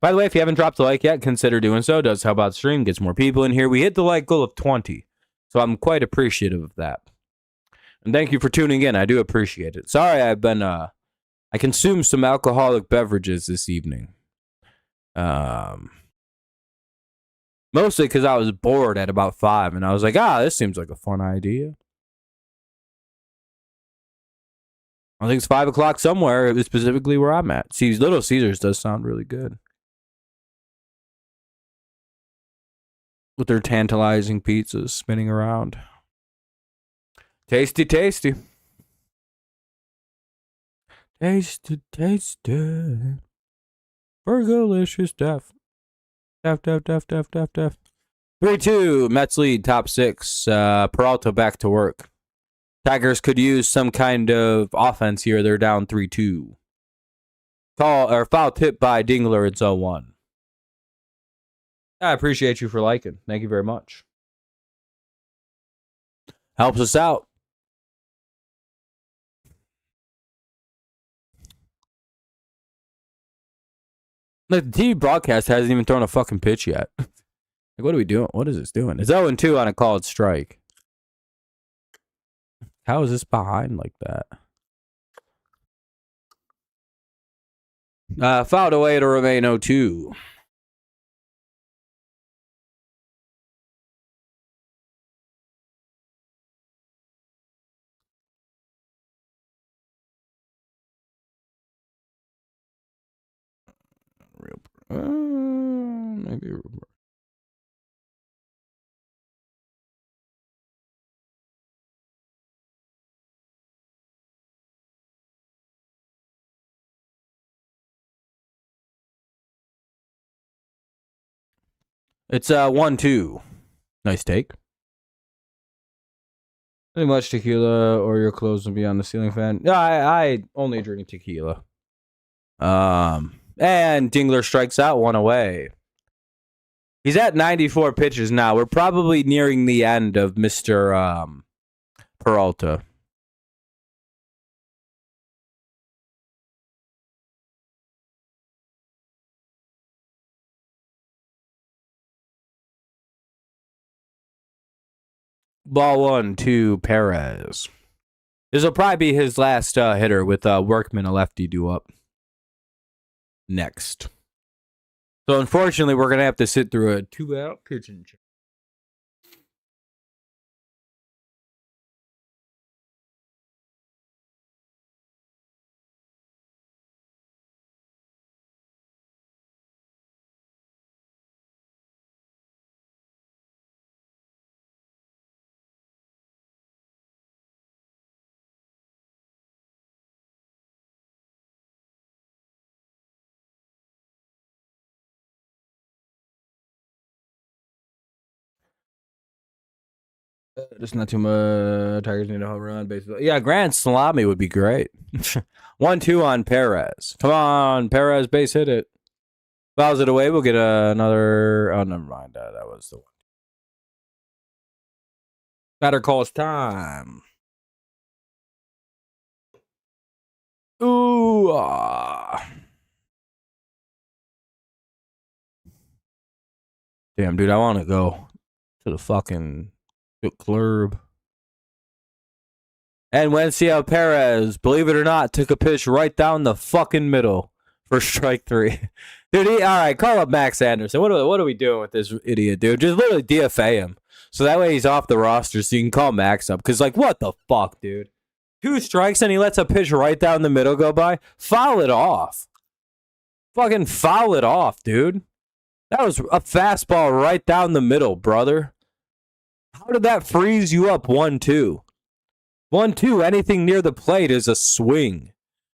By the way, if you haven't dropped a like yet, consider doing so. It does help out the stream, gets more people in here. We hit the like goal of 20, so I'm quite appreciative of that. And thank you for tuning in. I do appreciate it. Sorry, I've been I consumed some alcoholic beverages this evening. Mostly because I was bored at about 5, and I was like, this seems like a fun idea. I think it's 5 o'clock somewhere, specifically where I'm at. See, Little Caesars does sound really good. With their tantalizing pizzas spinning around. Tasty, tasty. Tasty, tasty. Fergalicious death. Death. 3-2. Mets lead, top 6. Peralta back to work. Tigers could use some kind of offense here. They're down 3-2. Foul tip by Dingler. It's 0-1. I appreciate you for liking. Thank you very much. Helps us out. Like, the TV broadcast hasn't even thrown a fucking pitch yet. Like, what are we doing? What is this doing? It's 0-2 on a called strike. How is this behind like that? Fouled away to remain 0-2. Maybe. It's 1-2. Nice take. Pretty much tequila or your clothes will be on the ceiling fan. No, I only drink tequila. And Dingler strikes out, one away. He's at 94 pitches now. We're probably nearing the end of Mr. Peralta. Ball 1 to Perez. This will probably be his last hitter with Workman, a lefty, due up next. So unfortunately, we're going to have to sit through a 2-out pitching change. Just not too much. Tigers need a home run, basically. Yeah, grand salami would be great. 1-2 on Perez. Come on, Perez, base hit it. Fouls it away. We'll get another. Oh, never mind. That was the one. Better calls time. Ooh. Damn, dude, I want to go to the fucking club. And Wencio Perez, believe it or not, took a pitch right down the fucking middle for strike 3. Dude, all right, call up Max Anderson. What are we doing with this idiot, dude? Just literally DFA him. So that way he's off the roster so you can call Max up. Because, like, what the fuck, dude? 2 strikes and he lets a pitch right down the middle go by? Foul it off. Fucking foul it off, dude. That was a fastball right down the middle, brother. How did that freeze you up 1-2? 1-2, anything near the plate is a swing.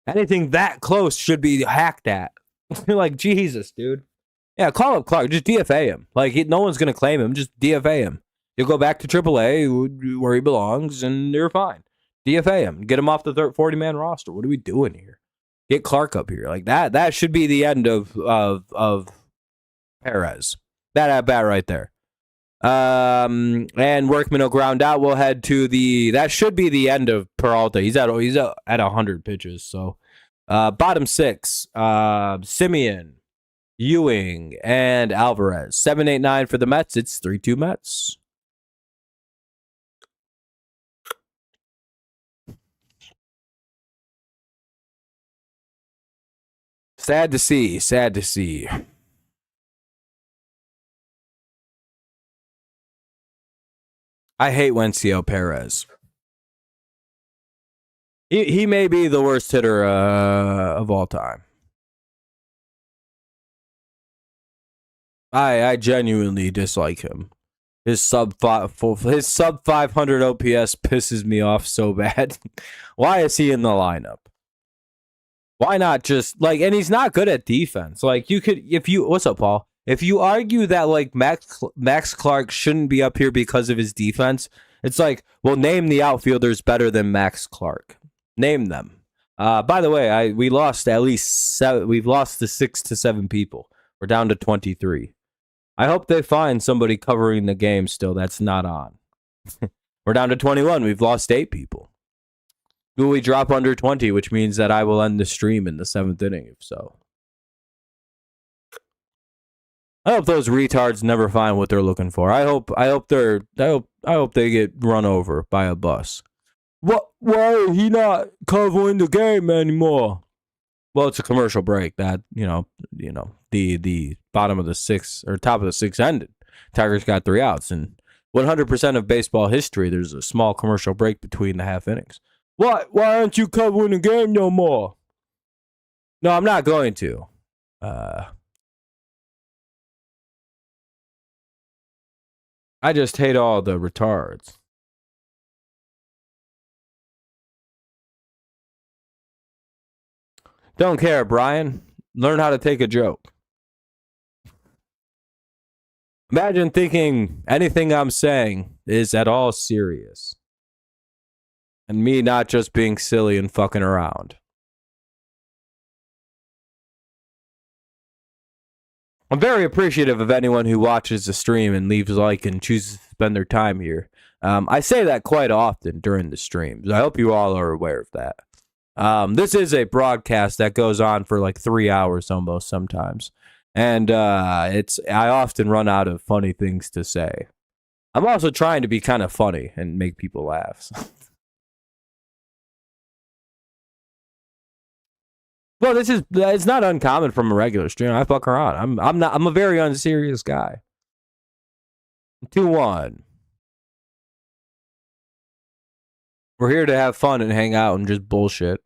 Anything that close should be hacked at. Like, Jesus, dude. Yeah, call up Clark. Just DFA him. Like, no one's going to claim him. Just DFA him. You'll go back to AAA where he belongs, and you're fine. DFA him. Get him off the 40-man roster. What are we doing here? Get Clark up here. Like, that should be the end of Perez. That at bat right there. And Workman will ground out. We'll head to that should be the end of Peralta. He's at 100 pitches. So, bottom 6, Simeon, Ewing, and Alvarez. 7-8-9 for the Mets. It's 3-2 Mets. Sad to see. Sad to see. I hate Wencio Perez. He may be the worst hitter of all time. I genuinely dislike him. His sub 500 OPS pisses me off so bad. Why is he in the lineup? Why not just and he's not good at defense. Like, you could, what's up, Paul? If you argue that like Max Clark shouldn't be up here because of his defense, it's like, well, name the outfielders better than Max Clark. Name them. By the way, we lost at least 7. We've lost to 6 to 7 people. We're down to 23. I hope they find somebody covering the game still that's not on. We're down to 21. We've lost 8 people. Will we drop under 20, which means that I will end the stream in the 7th inning, if so. I hope those retards never find what they're looking for. I hope they get run over by a bus. What? Why is he not covering the game anymore? Well, it's a commercial break. That the bottom of the 6th or top of the 6th ended. Tigers got 3 outs, and 100% of baseball history, there's a small commercial break between the half innings. What? Why aren't you covering the game no more? No, I'm not going to. I just hate all the retards. Don't care, Brian. Learn how to take a joke. Imagine thinking anything I'm saying is at all serious. And me not just being silly and fucking around. I'm very appreciative of anyone who watches the stream and leaves a like and chooses to spend their time here. I say that quite often during the streams. I hope you all are aware of that. This is a broadcast that goes on for like 3 hours almost sometimes. And I often run out of funny things to say. I'm also trying to be kind of funny and make people laugh. Well, it's not uncommon from a regular stream. I fuck around. I'm a very unserious guy. 2-1. We're here to have fun and hang out and just bullshit.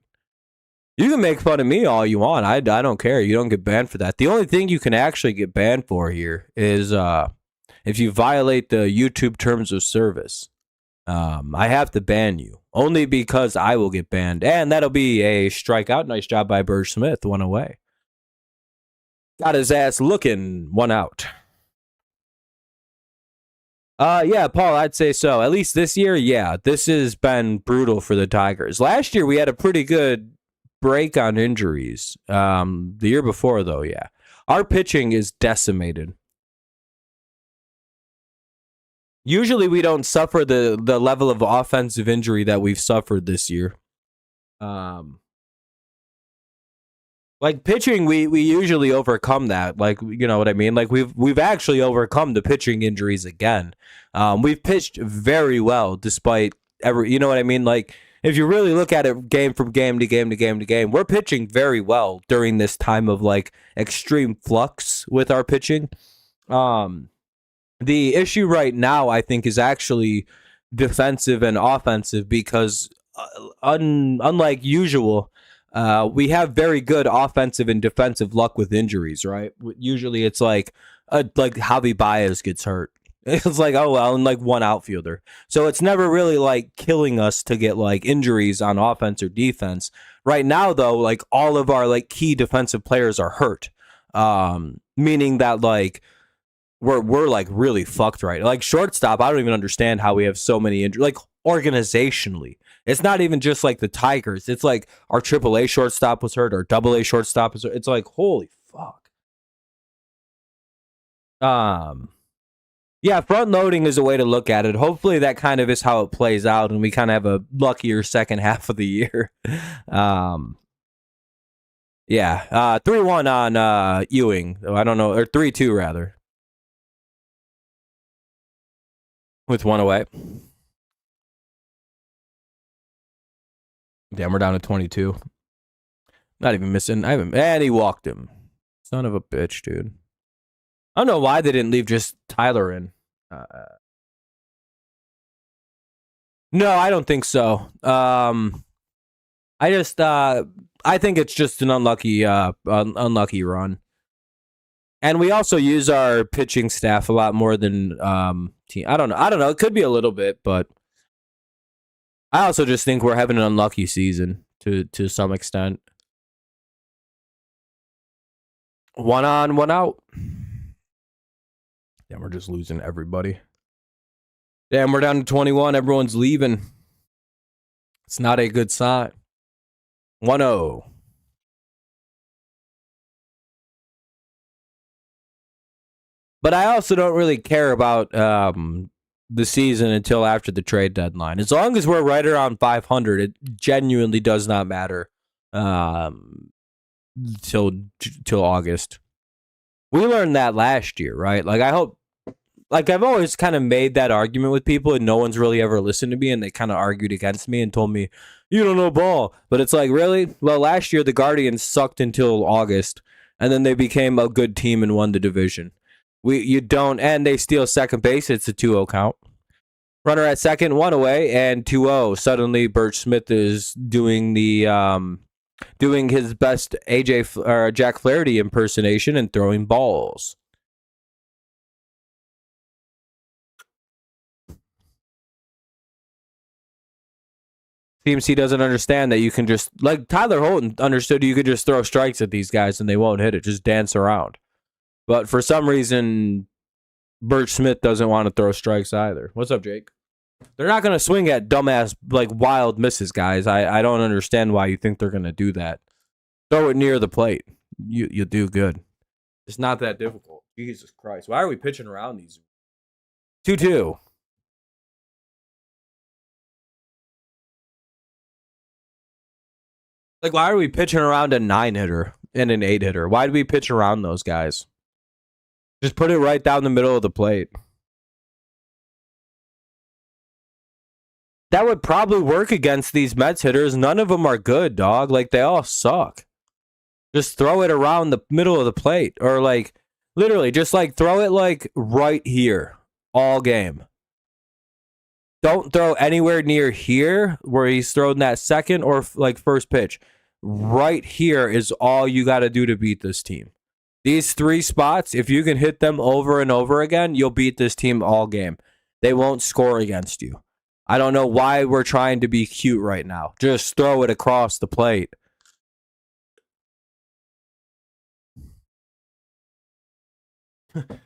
You can make fun of me all you want. I don't care. You don't get banned for that. The only thing you can actually get banned for here is if you violate the YouTube terms of service. I have to ban you only because I will get banned, and that'll be a strikeout. Nice job by Burge Smith. 1 away. Got his ass looking. 1 out. Yeah, Paul, I'd say so. At least this year, yeah. This has been brutal for the Tigers. Last year, we had a pretty good break on injuries. The year before, though, yeah. Our pitching is decimated. Usually we don't suffer the level of offensive injury that we've suffered this year. Like pitching, we usually overcome that. Like, you know what I mean? Like we've actually overcome the pitching injuries again. We've pitched very well despite you know what I mean? Like if you really look at it game from game to game to game to game, we're pitching very well during this time of like extreme flux with our pitching. The issue right now, I think, is actually defensive and offensive because, unlike usual, we have very good offensive and defensive luck with injuries, right? Usually it's like Javi Baez gets hurt. It's like, oh, well, and like one outfielder. So it's never really like killing us to get like injuries on offense or defense. Right now, though, like all of our like key defensive players are hurt, meaning that like we're like really fucked right. Like shortstop, I don't even understand how we have so many injuries. Like organizationally, it's not even just like the Tigers. It's like our AAA shortstop was hurt, our AA shortstop is hurt. It's like holy fuck. Yeah, front loading is a way to look at it. Hopefully that kind of is how it plays out, and we kind of have a luckier second half of the year. Yeah, 3-1 on Ewing. I don't know, or 3-2 rather. With 1 away. Damn, we're down to 22. Not even missing. And he walked him. Son of a bitch, dude. I don't know why they didn't leave just Tyler in. No, I don't think so. I think it's just an unlucky run. And we also use our pitching staff a lot more than team. I don't know. It could be a little bit, but I also just think we're having an unlucky season to some extent. 1 on, 1 out. Damn, we're just losing everybody. Damn, we're down to 21. Everyone's leaving. It's not a good sign. 1-0. But I also don't really care about the season until after the trade deadline. As long as we're right around 500, it genuinely does not matter um, till August. We learned that last year, right? Like I hope, like I've always kind of made that argument with people, and no one's really ever listened to me, and they kind of argued against me and told me you don't know ball. But it's like, really? Well, last year the Guardians sucked until August, and then they became a good team and won the division. You don't, and they steal second base. It's a 2-0 count. Runner at second, one away, and 2-0. Suddenly, Birch Smith is doing doing his best Jack Flaherty impersonation and throwing balls. CMC doesn't understand that you can just, like Tyler Holton understood, you could just throw strikes at these guys and they won't hit it. Just dance around. But for some reason, Birch Smith doesn't want to throw strikes either. What's up, Jake? They're not going to swing at dumbass, like wild misses, guys. I don't understand why you think they're going to do that. Throw it near the plate. You do good. It's not that difficult. Jesus Christ. Why are we pitching around these? 2-2. Like, why are we pitching around a 9-hitter and an 8-hitter? Why do we pitch around those guys? Just put it right down the middle of the plate. That would probably work against these Mets hitters. None of them are good, dog. Like, they all suck. Just throw it around the middle of the plate. Or, like, literally, just, like, throw it, like, right here all game. Don't throw anywhere near here where he's thrown that second or, like, first pitch. Right here is all you got to do to beat this team. These 3 spots, if you can hit them over and over again, you'll beat this team all game. They won't score against you. I don't know why we're trying to be cute right now. Just throw it across the plate.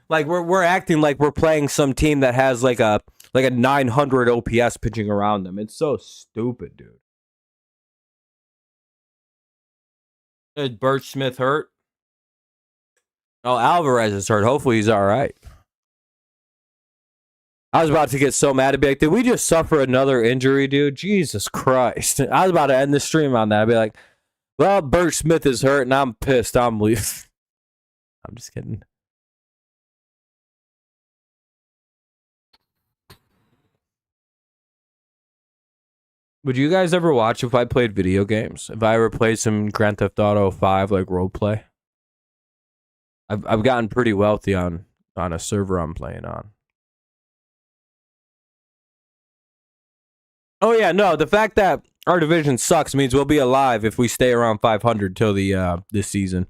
Like we're acting like we're playing some team that has like a 900 OPS pitching around them. It's so stupid, dude. Is Birch Smith hurt? Oh, Alvarez is hurt. Hopefully he's all right. I was about to get so mad. I'd be like, did we just suffer another injury, dude? Jesus Christ. I was about to end the stream on that. I'd be like, well, Birch Smith is hurt and I'm pissed. I'm leaving. I'm just kidding. Would you guys ever watch if I played video games? If I ever played some Grand Theft Auto 5 like role play? I've gotten pretty wealthy on a server I'm playing on. Oh yeah, no, the fact that our division sucks means we'll be alive if we stay around 500 till the this season.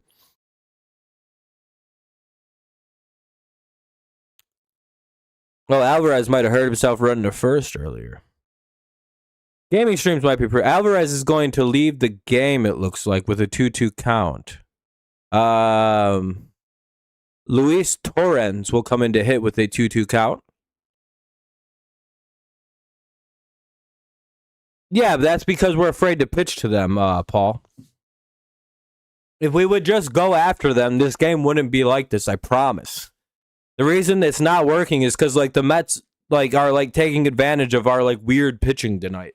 Well, Alvarez might have hurt himself running to first earlier. Gaming streams might be Alvarez is going to leave the game, it looks like, with a 2-2 count. Luis Torrens will come in to hit with a 2-2 count. Yeah, but that's because we're afraid to pitch to them, Paul. If we would just go after them, this game wouldn't be like this, I promise. The reason it's not working is because like the Mets like are like taking advantage of our like weird pitching tonight.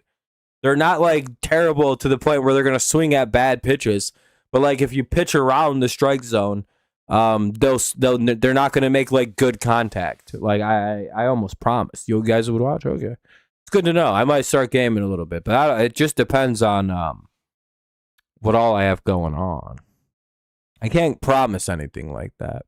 They're not like terrible to the point where they're gonna swing at bad pitches, but like if you pitch around the strike zone, they're not gonna make like good contact. Like I almost promised you guys would watch. Okay, it's good to know. I might start gaming a little bit, but it just depends on what all I have going on. I can't promise anything like that.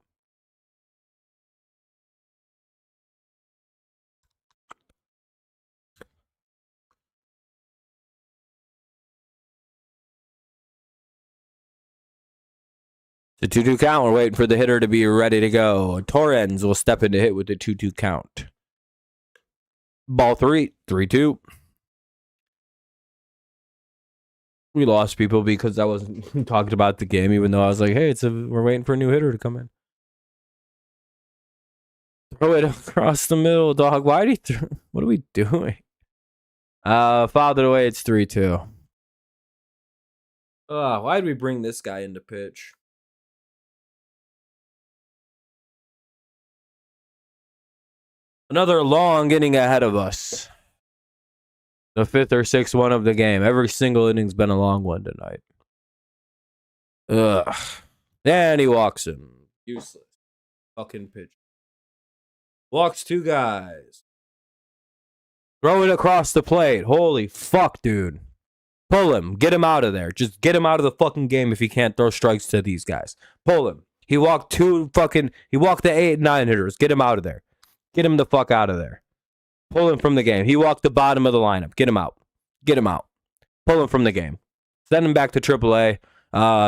The 2-2 count. We're waiting for the hitter to be ready to go. Torrens will step in to hit with the 2-2 count. Ball 3, 3-2. We lost people because I wasn't talking about the game, even though I was like, hey, we're waiting for a new hitter to come in. Throw it across the middle, dog. Why did he what are we doing? Fouled it away. It's 3-2. Why did we bring this guy into pitch? Another long inning ahead of us. The fifth or sixth one of the game. Every single inning's been a long one tonight. Ugh. And he walks him. Useless. Fucking pitch. Walks two guys. Throw it across the plate. Holy fuck, dude. Pull him. Get him out of there. Just get him out of the fucking game if he can't throw strikes to these guys. Pull him. He walked the 8 and 9 hitters. Get him out of there. Get him the fuck out of there. Pull him from the game. He walked the bottom of the lineup. Get him out. Get him out. Pull him from the game. Send him back to AAA.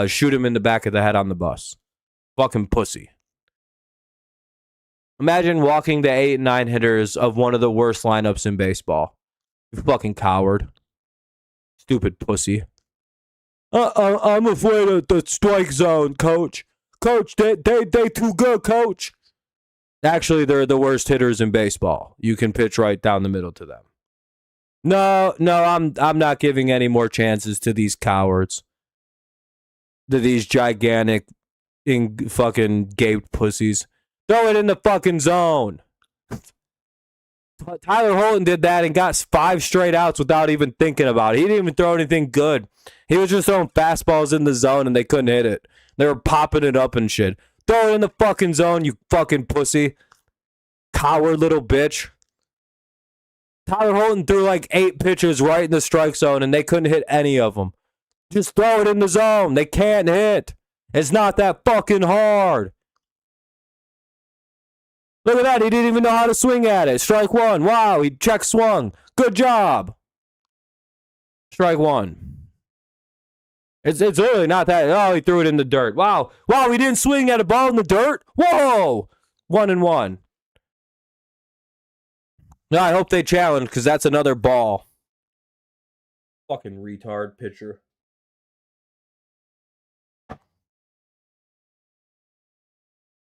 Shoot him in the back of the head on the bus. Fucking pussy. Imagine walking the 8 and 9 hitters of one of the worst lineups in baseball. You fucking coward. Stupid pussy. I'm afraid of the strike zone, coach. Coach, they too good, coach. Actually, they're the worst hitters in baseball. You can pitch right down the middle to them. No, I'm not giving any more chances to these cowards. To these gigantic fucking gaped pussies. Throw it in the fucking zone. Tyler Holton did that and got 5 straight outs without even thinking about it. He didn't even throw anything good. He was just throwing fastballs in the zone and they couldn't hit it. They were popping it up and shit. Throw it in the fucking zone, you fucking pussy. Coward little bitch. Tyler Holton threw like 8 pitches right in the strike zone and they couldn't hit any of them. Just throw it in the zone. They can't hit. It's not that fucking hard. Look at that. He didn't even know how to swing at it. Strike 1. Wow, he check swung. Good job. Strike 1. It's really not that. Oh, he threw it in the dirt. Wow, he didn't swing at a ball in the dirt. Whoa. 1-1. No, I hope they challenge because that's another ball. Fucking retard pitcher.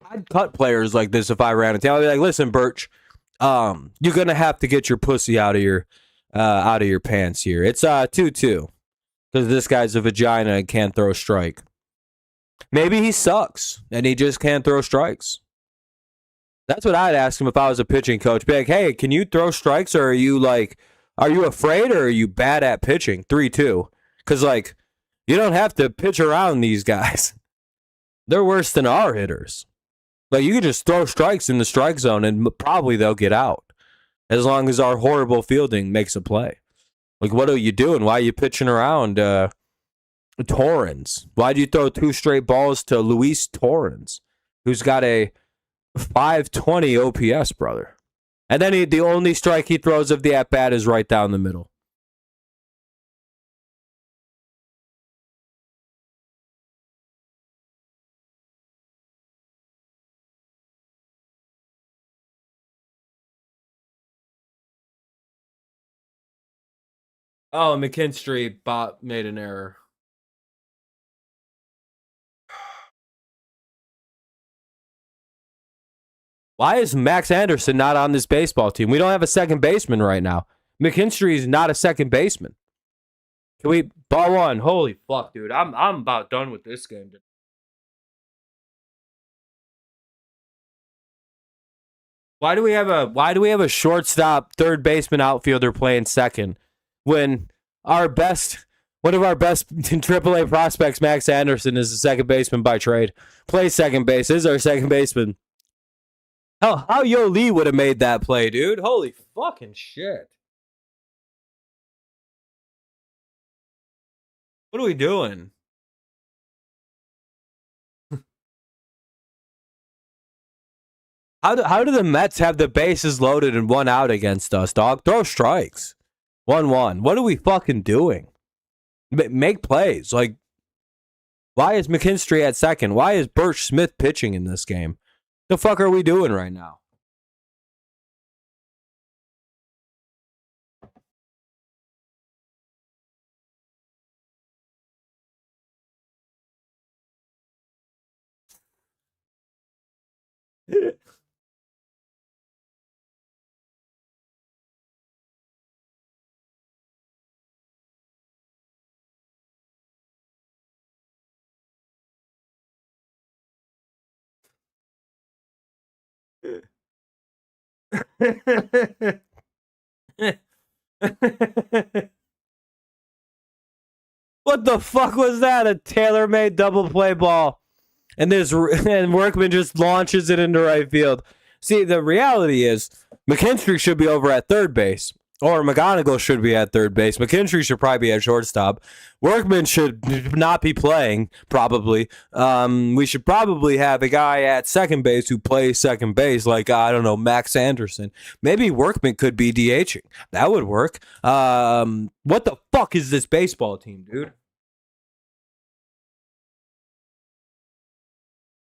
I'd cut players like this if I ran a team. I'd be like, listen, Birch, you're gonna have to get your pussy out of your pants here. It's 2-2 because this guy's a vagina and can't throw a strike. Maybe he sucks and he just can't throw strikes. That's what I'd ask him if I was a pitching coach. Be like, hey, can you throw strikes, or are you afraid, or are you bad at pitching? 3-2, because you don't have to pitch around these guys. They're worse than our hitters. Like, you could just throw strikes in the strike zone and probably they'll get out. As long as our horrible fielding makes a play. Like, what are you doing? Why are you pitching around Torrens? Why'd you throw 2 straight balls to Luis Torrens, who's got a 520 OPS, brother? And then the only strike he throws of the at-bat is right down the middle. Oh, McKinstry made an error. Why is Max Anderson not on this baseball team? We don't have a second baseman right now. McKinstry is not a second baseman. Can we ball 1? Holy fuck, dude. I'm about done with this game. Why do we have a shortstop, third baseman, outfielder playing second when one of our best AAA prospects, Max Anderson, is a second baseman by trade? Plays second base, is our second baseman. How Yo Lee would have made that play, dude. Holy fucking shit. What are we doing? How do the Mets have the bases loaded and 1 out against us, dog? Throw strikes. 1-1. What are we fucking doing? Make plays. Like, why is McKinstry at second? Why is Birch Smith pitching in this game? The fuck are we doing right now? What the fuck was that? A tailor-made double play ball. And Workman just launches it into right field. See, the reality is McKinstry should be over at third base. Or McGonigal should be at third base. McKinstry should probably be at shortstop. Workman should not be playing, probably. We should probably have a guy at second base who plays second base, like, I don't know, Max Anderson. Maybe Workman could be DHing. That would work. What the fuck is this baseball team, dude?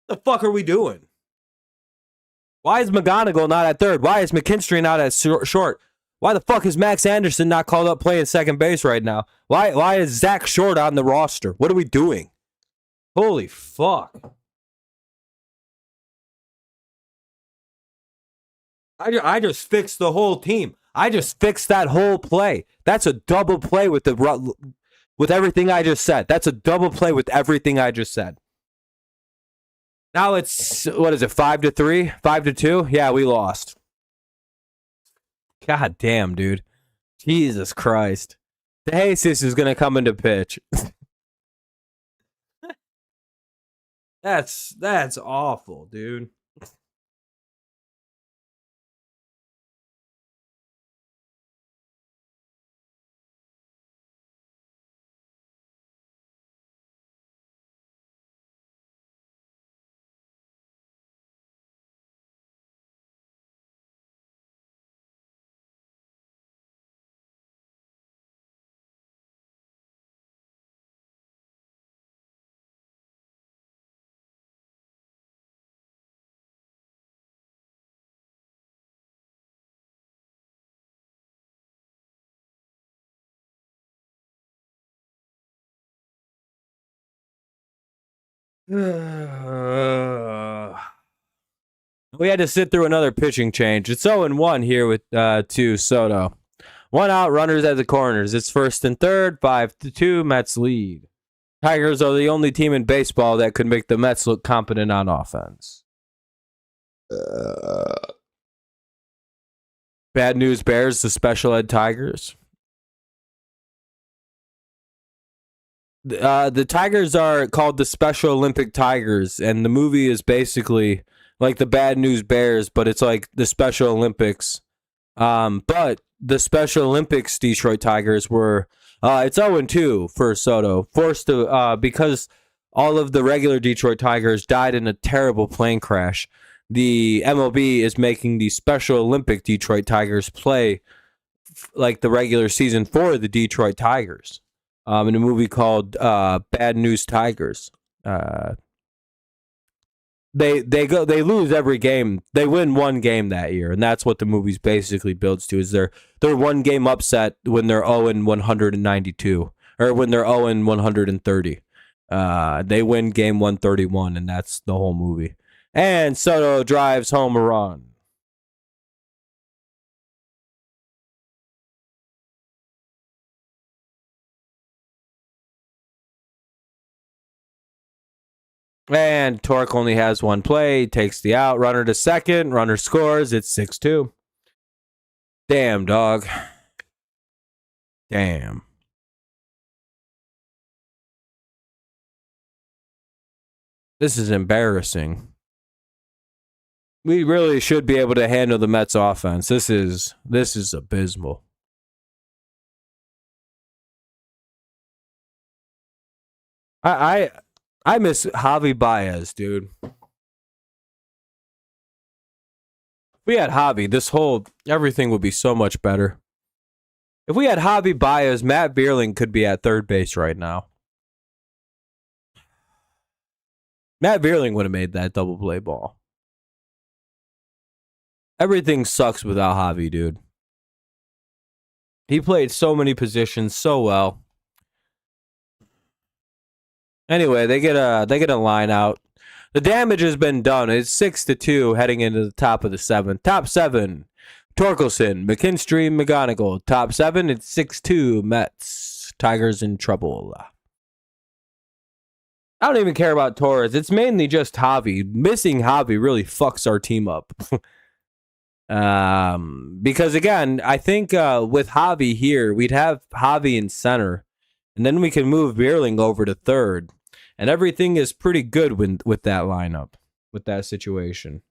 The fuck are we doing? Why is McGonigal not at third? Why is McKinstry not at short? Why the fuck is Max Anderson not called up playing second base right now? Why is Zach Short on the roster? What are we doing? Holy fuck. I just fixed the whole team. I just fixed that whole play. That's a double play with everything I just said. That's a double play with everything I just said. Now it's, what is it, 5-3? 5-2? Yeah, we lost. God damn, dude. Jesus Christ. DeJesus is going to come into pitch. That's awful, dude. We had to sit through another pitching change. It's 0-1 here with to Soto. One out, runners at the corners. It's first and third, 5-2, Mets lead. Tigers are the only team in baseball that could make the Mets look competent on offense. Bad news bears the special ed Tigers. The Tigers are called the Special Olympic Tigers, and the movie is basically like the Bad News Bears, but it's like the Special Olympics. But the Special Olympics Detroit Tigers were it's 0-2 for Soto, forced to because all of the regular Detroit Tigers died in a terrible plane crash. The MLB is making the Special Olympic Detroit Tigers play like the regular season for the Detroit Tigers. In a movie called Bad News Tigers. They lose every game. They win one game that year, and that's what the movie's basically builds to. Is their one game upset when they're 0-192, or when they're 0-130. They win game 131, and that's the whole movie. And Soto drives home a run. And Torque only has one play, takes the out, runner to second, runner scores, it's 6-2. Damn, dog. Damn. This is embarrassing. We really should be able to handle the Mets offense. This is abysmal. I miss Javi Baez, dude. If we had Javi, everything would be so much better. If we had Javi Baez, Matt Bierling could be at third base right now. Matt Bierling would have made that double play ball. Everything sucks without Javi, dude. He played so many positions so well. Anyway, they get a line out. The damage has been done. It's 6-2 heading into the top of the seventh. Top 7, Torkelson, McKinstry, McGonigal. Top 7, it's 6-2, Mets. Tigers in trouble. I don't even care about Torres. It's mainly just Javi. Missing Javi really fucks our team up. Because again, I think with Javi here, we'd have Javi in center, and then we can move Bierling over to third, and everything is pretty good with that lineup, with that situation.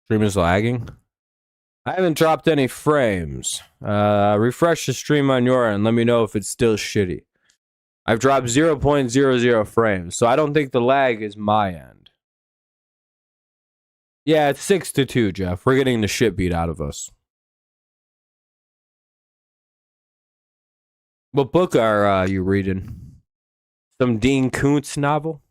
Stream is lagging. I haven't dropped any frames. Refresh the stream on your end. Let me know if it's still shitty. I've dropped 0.00 frames, so I don't think the lag is my end. Yeah, it's 6-2, Jeff. We're getting the shit beat out of us. What book are you reading? Some Dean Koontz novel?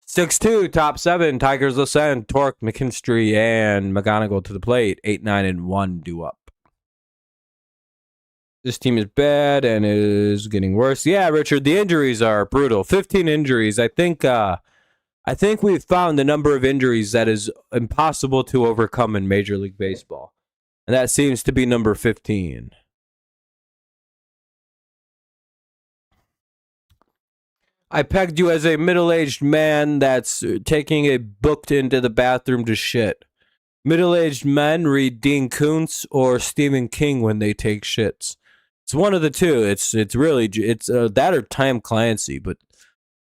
6-2, top 7. Tigers ascend. Torque, McKinstry, and McGonigal to the plate. 8-9-1 due up. This team is bad and is getting worse. Yeah, Richard, the injuries are brutal. 15 injuries. I think we've found the number of injuries that is impossible to overcome in Major League Baseball. And that seems to be number 15. I pegged you as a middle-aged man that's taking a book into the bathroom to shit. Middle-aged men read Dean Koontz or Stephen King when they take shits. It's one of the two. It's really that or Tom Clancy, but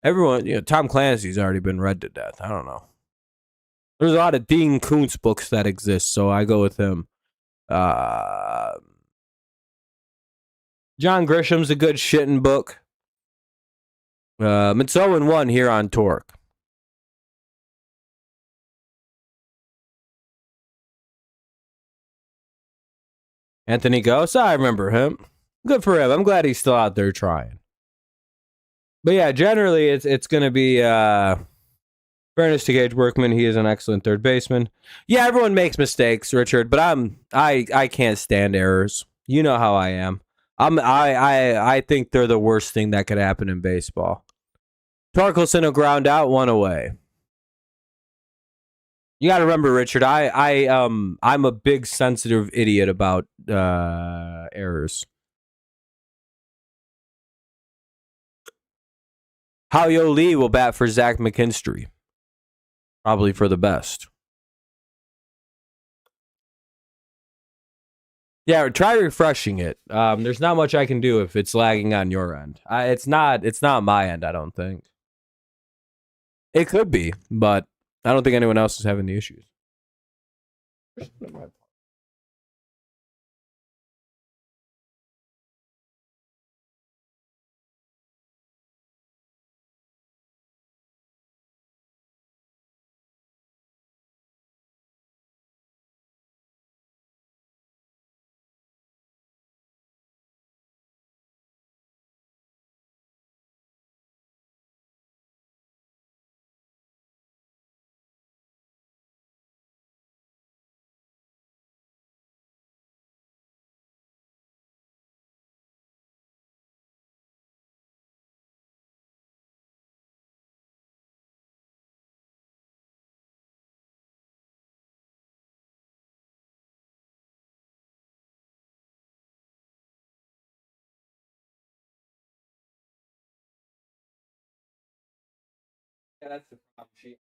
everyone, Tom Clancy's already been read to death. I don't know. There's a lot of Dean Koontz books that exist, so I go with him. John Grisham's a good shitting book. It's 0-1 here on Torque. Anthony Ghost, I remember him. Good for him. I'm glad he's still out there trying. But yeah, generally it's going to be fairness to Gage Workman. He is an excellent third baseman. Yeah, everyone makes mistakes, Richard, but I can't stand errors. You know how I am. I think they're the worst thing that could happen in baseball. Torkelson a ground out, 1 away. You got to remember, Richard. I'm a big sensitive idiot about errors. Hao-Yo Lee will bat for Zach McKinstry. Probably for the best. Yeah, try refreshing it. There's not much I can do if it's lagging on your end. It's not my end, I don't think. It could be, but I don't think anyone else is having the issues. Yeah, that's the problem sheet.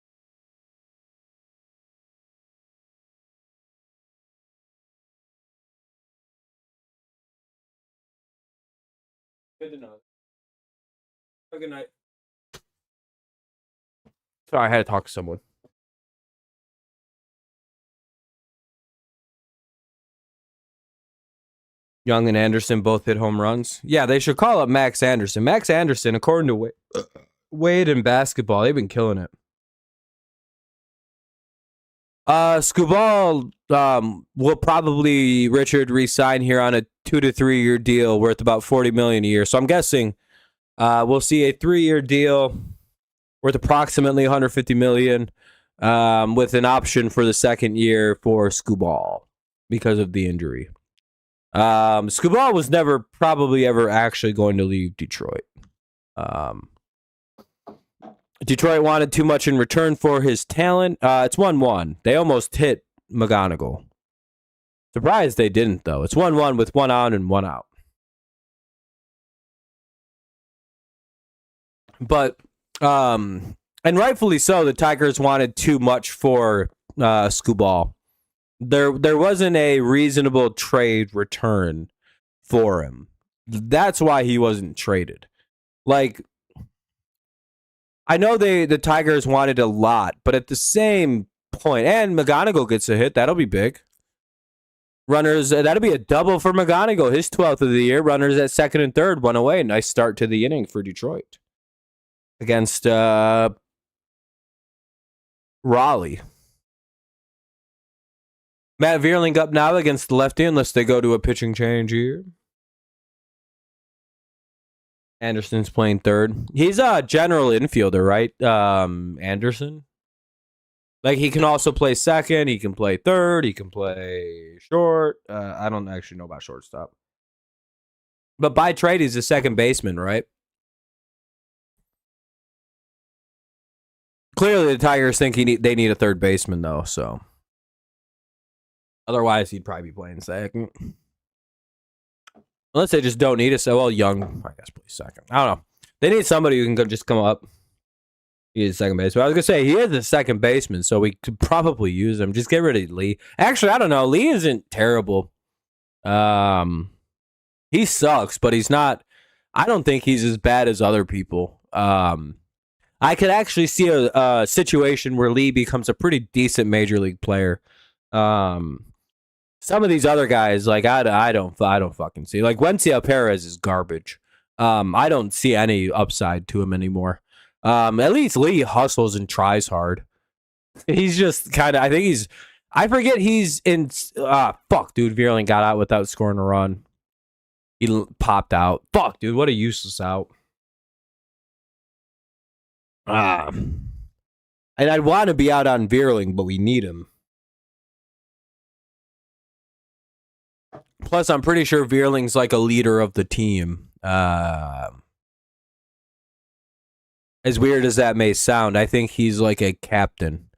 Good to know. Have a good night. Sorry, I had to talk to someone. Young and Anderson both hit home runs. Yeah, they should call up Max Anderson. Max Anderson, according to Wade in basketball, they've been killing it. Skubal will probably, Richard, re-sign here on a 2 to 3 year deal worth about $40 million a year. So I'm guessing We'll see a 3-year deal worth approximately $150 million, with an option for the second year for Skubal because of the injury. Skubal was never probably ever actually going to leave Detroit. Detroit wanted too much in return for his talent. It's 1-1. They almost hit McGonigal. Surprised they didn't, though. It's 1-1 with 1 on and 1 out. But, and rightfully so, the Tigers wanted too much for Skubal. There wasn't a reasonable trade return for him. That's why he wasn't traded. Like, I know the Tigers wanted a lot, but at the same point, and McGonigal gets a hit, that'll be big. Runners, that'll be a double for McGonigal, his 12th of the year. Runners at second and third, 1 away. Nice start to the inning for Detroit against Raleigh. Matt Vierling up now against the lefty, unless they go to a pitching change here. Anderson's playing third. He's a general infielder, right? Anderson. Like, he can also play second. He can play third. He can play short. I don't actually know about shortstop. But by trade, he's a second baseman, right? Clearly, the Tigers think they need a third baseman, though. So, otherwise, he'd probably be playing second. Unless they just don't need it. So, well, Young, I guess, plays second. I don't know. They need somebody who can just come up. He's second baseman. I was going to say, he is a second baseman, so we could probably use him. Just get rid of Lee. Actually, I don't know. Lee isn't terrible. He sucks, but he's not. I don't think he's as bad as other people. I could actually see a situation where Lee becomes a pretty decent major league player. Some of these other guys, like I don't fucking see. Like Wenceel Perez is garbage. I don't see any upside to him anymore. At least Lee hustles and tries hard. He's just kind of. I forget he's in. Fuck, dude. Vierling got out without scoring a run. He popped out. Fuck, dude. What a useless out. And I'd want to be out on Vierling, but we need him. Plus, I'm pretty sure Vierling's like a leader of the team. As weird as that may sound, I think he's like a captain.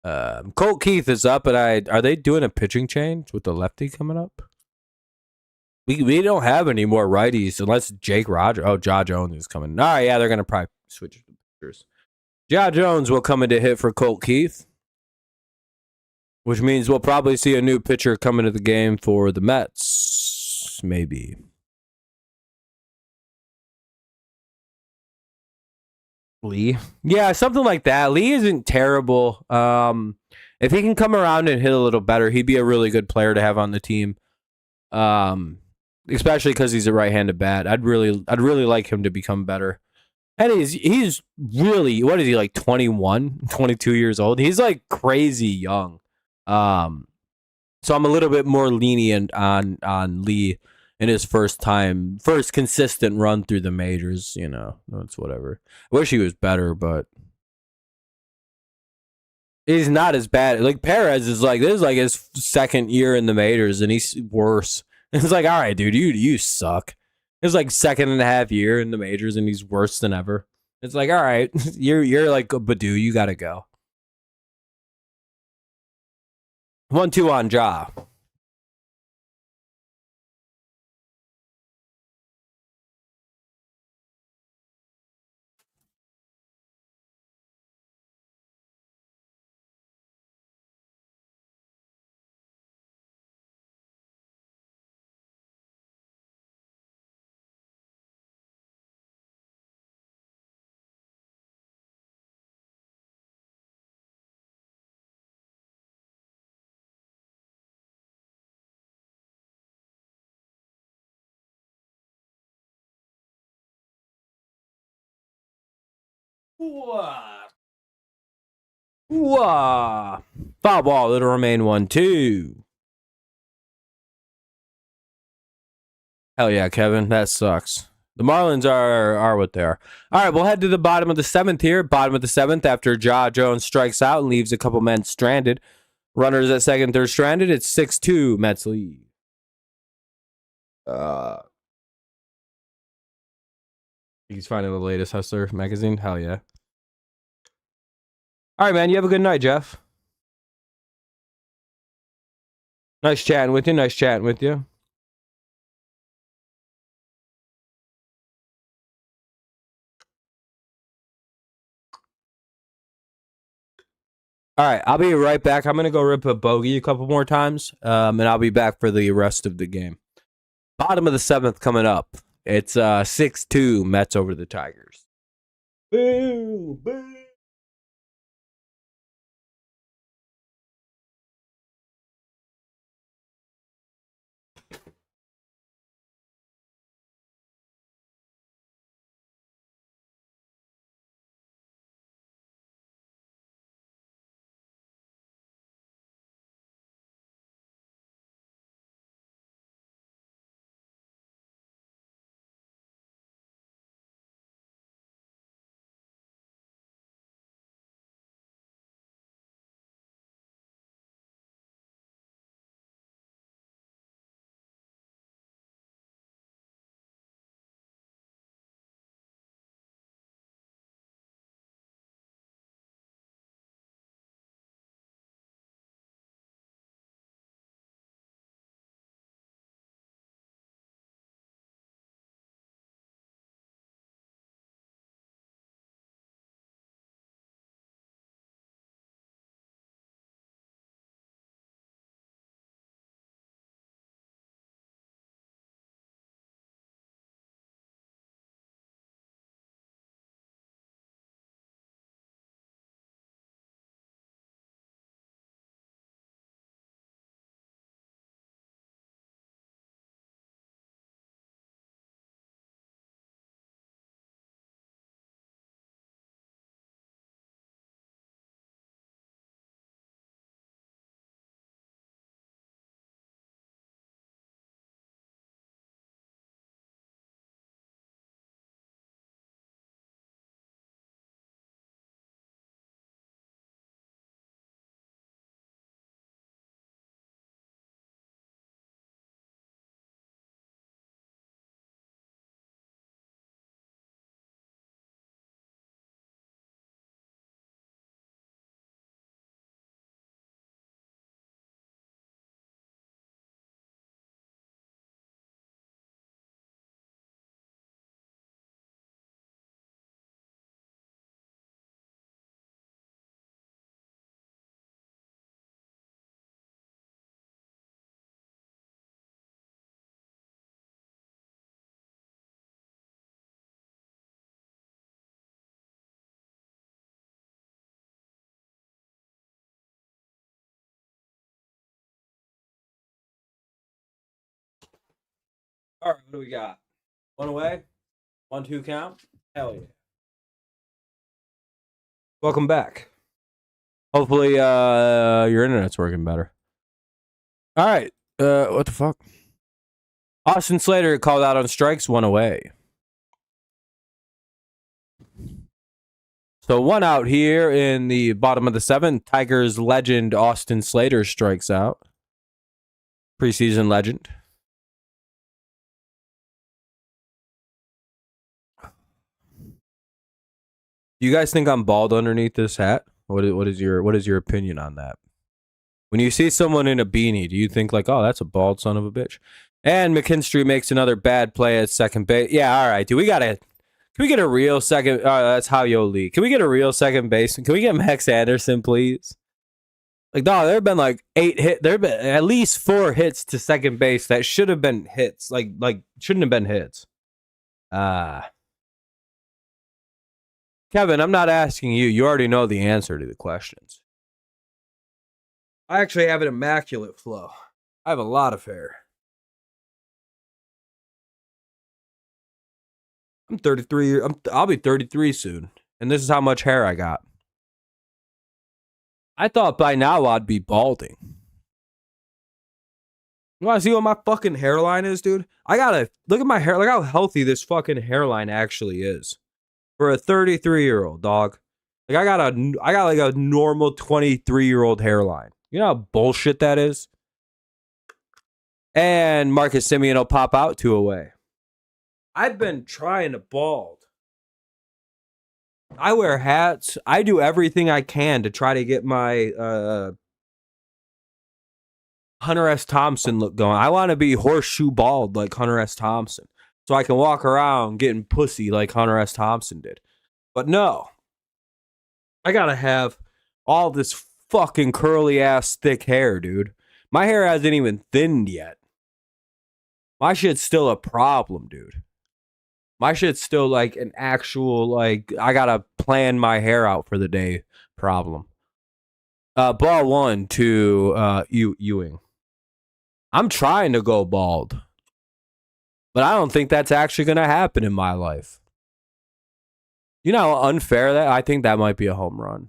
Colt Keith is up, and are they doing a pitching change with the lefty coming up? We don't have any more righties unless Jake Rogers. Oh, Ja Jones is coming. All right, yeah, they're gonna probably switch the pitchers. Ja Jones will come in to hit for Colt Keith, which means we'll probably see a new pitcher come into the game for the Mets. Maybe. Lee? Yeah, something like that. Lee isn't terrible. If he can come around and hit a little better, he'd be a really good player to have on the team. Especially because he's a right-handed bat. I'd really like him to become better. And he's really, what is he, like 21, 22 years old? He's like crazy young. So I'm a little bit more lenient on Lee in his first consistent run through the majors. You know, it's whatever. I wish he was better, but he's not as bad. Like Perez is like, this is like his second year in the majors, and he's worse. It's like, all right, dude, you suck. It's like second and a half year in the majors, and he's worse than ever. It's like, all right, you're like a Badoo, you gotta go. 1-2 on Ja. Foul ball. It'll remain 1-2. Hell yeah, Kevin. That sucks. The Marlins are what they are. All right, we'll head to the bottom of the 7th here. Bottom of the 7th after Ja Jones strikes out and leaves a couple men stranded. Runners at second, third stranded. It's 6-2 Mets lead. He's finding the latest Hustler magazine. Hell yeah. All right, man. You have a good night, Jeff. Nice chatting with you. Nice chatting with you. All right, I'll be right back. I'm going to go rip a bogey a couple more times, and I'll be back for the rest of the game. Bottom of the 7th coming up. It's 6-2 Mets over the Tigers. Boo! Boo! All right, what do we got? One away? 1-2 count? Hell yeah. Welcome back. Hopefully your internet's working better. All right. What the fuck? Austin Slater called out on strikes, 1 away. So 1 out here in the bottom of the 7th. Tigers legend Austin Slater strikes out. Preseason legend. Do you guys think I'm bald underneath this hat? What is your opinion on that? When you see someone in a beanie, do you think like, oh, that's a bald son of a bitch? And McKinstry makes another bad play at second base. Yeah, all right. Can we get a real second? That's how you'll lead. Can we get a real second baseman? Can we get Max Anderson, please? Like, no, there have been like 8 hits. There have been at least 4 hits to second base that should have been hits. Like shouldn't have been hits. Kevin, I'm not asking you. You already know the answer to the questions. I actually have an immaculate flow. I have a lot of hair. I'm 33. I'll be 33 soon. And this is how much hair I got. I thought by now I'd be balding. You want to see what my fucking hairline is, dude? I gotta look at my hair. Look how healthy this fucking hairline actually is for a 33-year-old dog. Like I got like a normal 23-year-old hairline. You know how bullshit that is? And Marcus Simeon will pop out 2 away. I've been trying to bald. I wear hats. I do everything I can to try to get my Hunter S. Thompson look going. I want to be horseshoe bald like Hunter S. Thompson, so I can walk around getting pussy like Hunter S. Thompson did. But no, I gotta have all this fucking curly ass thick hair, dude. My hair hasn't even thinned yet. My shit's still a problem, dude. My shit's still like an actual, like, I gotta plan my hair out for the day problem. Ball 1 to Ewing. I'm trying to go bald, but I don't think that's actually gonna happen in my life. You know how unfair that? I think that might be a home run.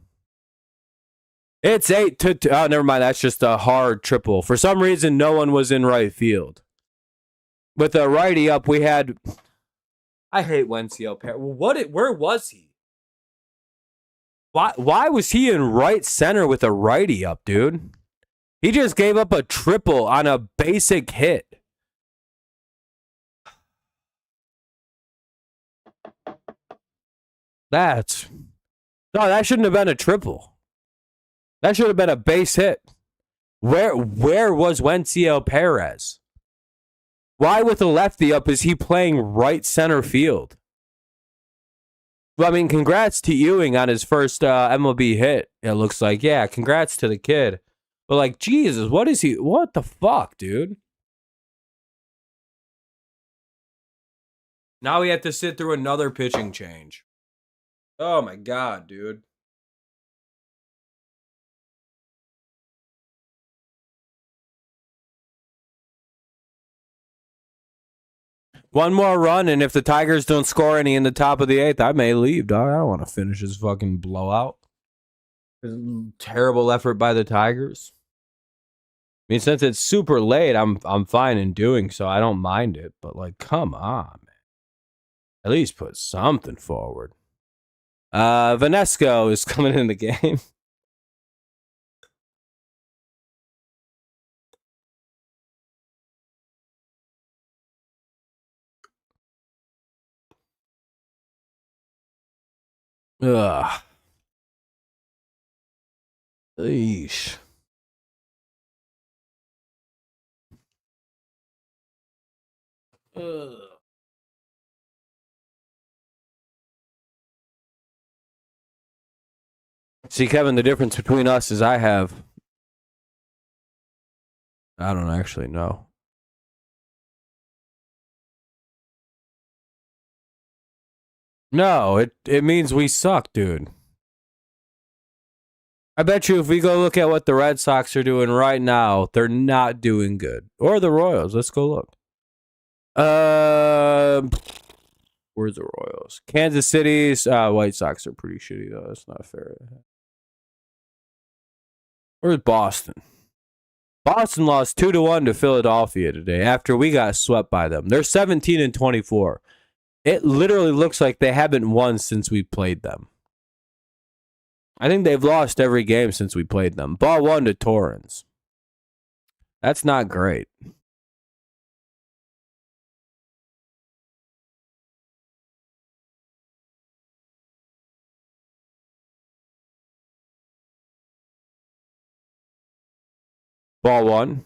It's 8-2. Oh, never mind. That's just a hard triple. For some reason, no one was in right field. With a righty up, we had. I hate Wencio Perez. Where was he? Why was he in right center with a righty up, dude? He just gave up a triple on a basic hit. That shouldn't have been a triple. That should have been a base hit. Where was Wencio Perez? Why with the lefty up is he playing right center field? Well, I mean, congrats to Ewing on his first MLB hit. It looks like, yeah, congrats to the kid. But like, Jesus, what the fuck, dude? Now we have to sit through another pitching change. Oh my God, dude. One more run, and if the Tigers don't score any in the top of the 8th, I may leave, dog. I don't want to finish this fucking blowout. Terrible effort by the Tigers. I mean, since it's super late, I'm fine in doing so. I don't mind it, but like, come on, man. At least put something forward. Vanesco is coming in the game. Ugh. Eesh. Ugh. See, Kevin, the difference between us is I don't actually know. No, it means we suck, dude. I bet you if we go look at what the Red Sox are doing right now, they're not doing good. Or the Royals. Let's go look. Where's the Royals? Kansas City's White Sox are pretty shitty, though. That's not fair. Where's Boston? Boston lost 2-1 to Philadelphia today after we got swept by them. They're 17-24. It literally looks like they haven't won since we played them. I think they've lost every game since we played them. Ball 1 to Torrens. That's not great. Ball 1.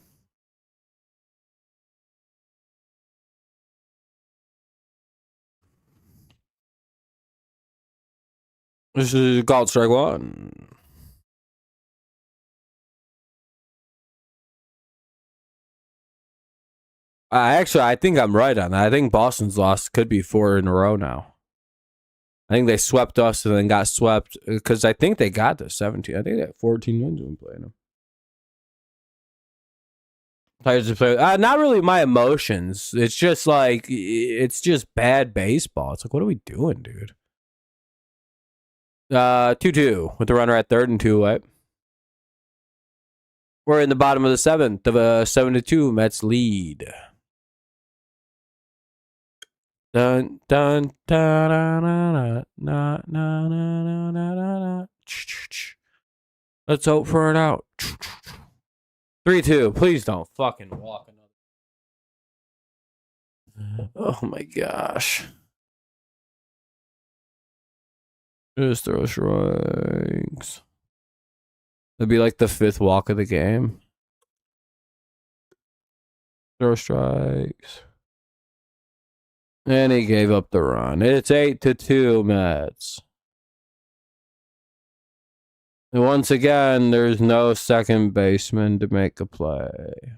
This is called strike 1. Actually, I think I'm right on that. I think Boston's loss could be 4 in a row now. I think they swept us and then got swept because I think they got to 17. I think they had 14 wins when playing them. Tigers play. Not really my emotions. It's just like, it's just bad baseball. It's like, what are we doing, dude? 2-2 with the runner at third and 2 away. We're in the bottom of the seventh of a 7-2 Mets lead. Dun dun dun dun dun dun dun. Let's hope for it out. 3-2. Please don't fucking walk another. Oh my gosh. Just throw strikes. It'd be like the 5th walk of the game. Throw strikes. And he gave up the run. It's 8-2 Mets. And once again, there's no second baseman to make a play.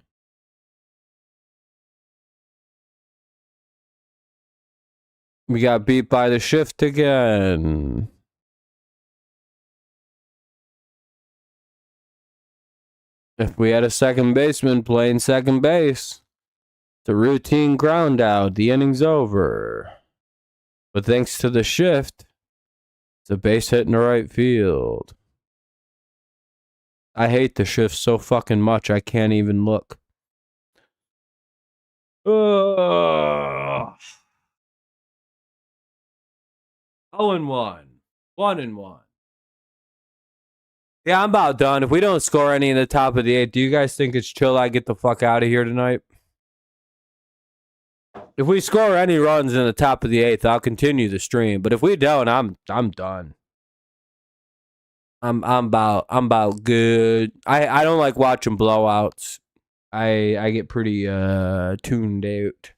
We got beat by the shift again. If we had a second baseman playing second base, it's a routine ground out. The inning's over. But thanks to the shift, it's a base hit in the right field. I hate the shift so fucking much I can't even look. Ugh. 0-1. 1-1. Yeah, I'm about done. If we don't score any in the top of the 8th, do you guys think it's chill I get the fuck out of here tonight? If we score any runs in the top of the 8th, I'll continue the stream. But if we don't, I'm done. I'm about good. I don't like watching blowouts. I get pretty tuned out.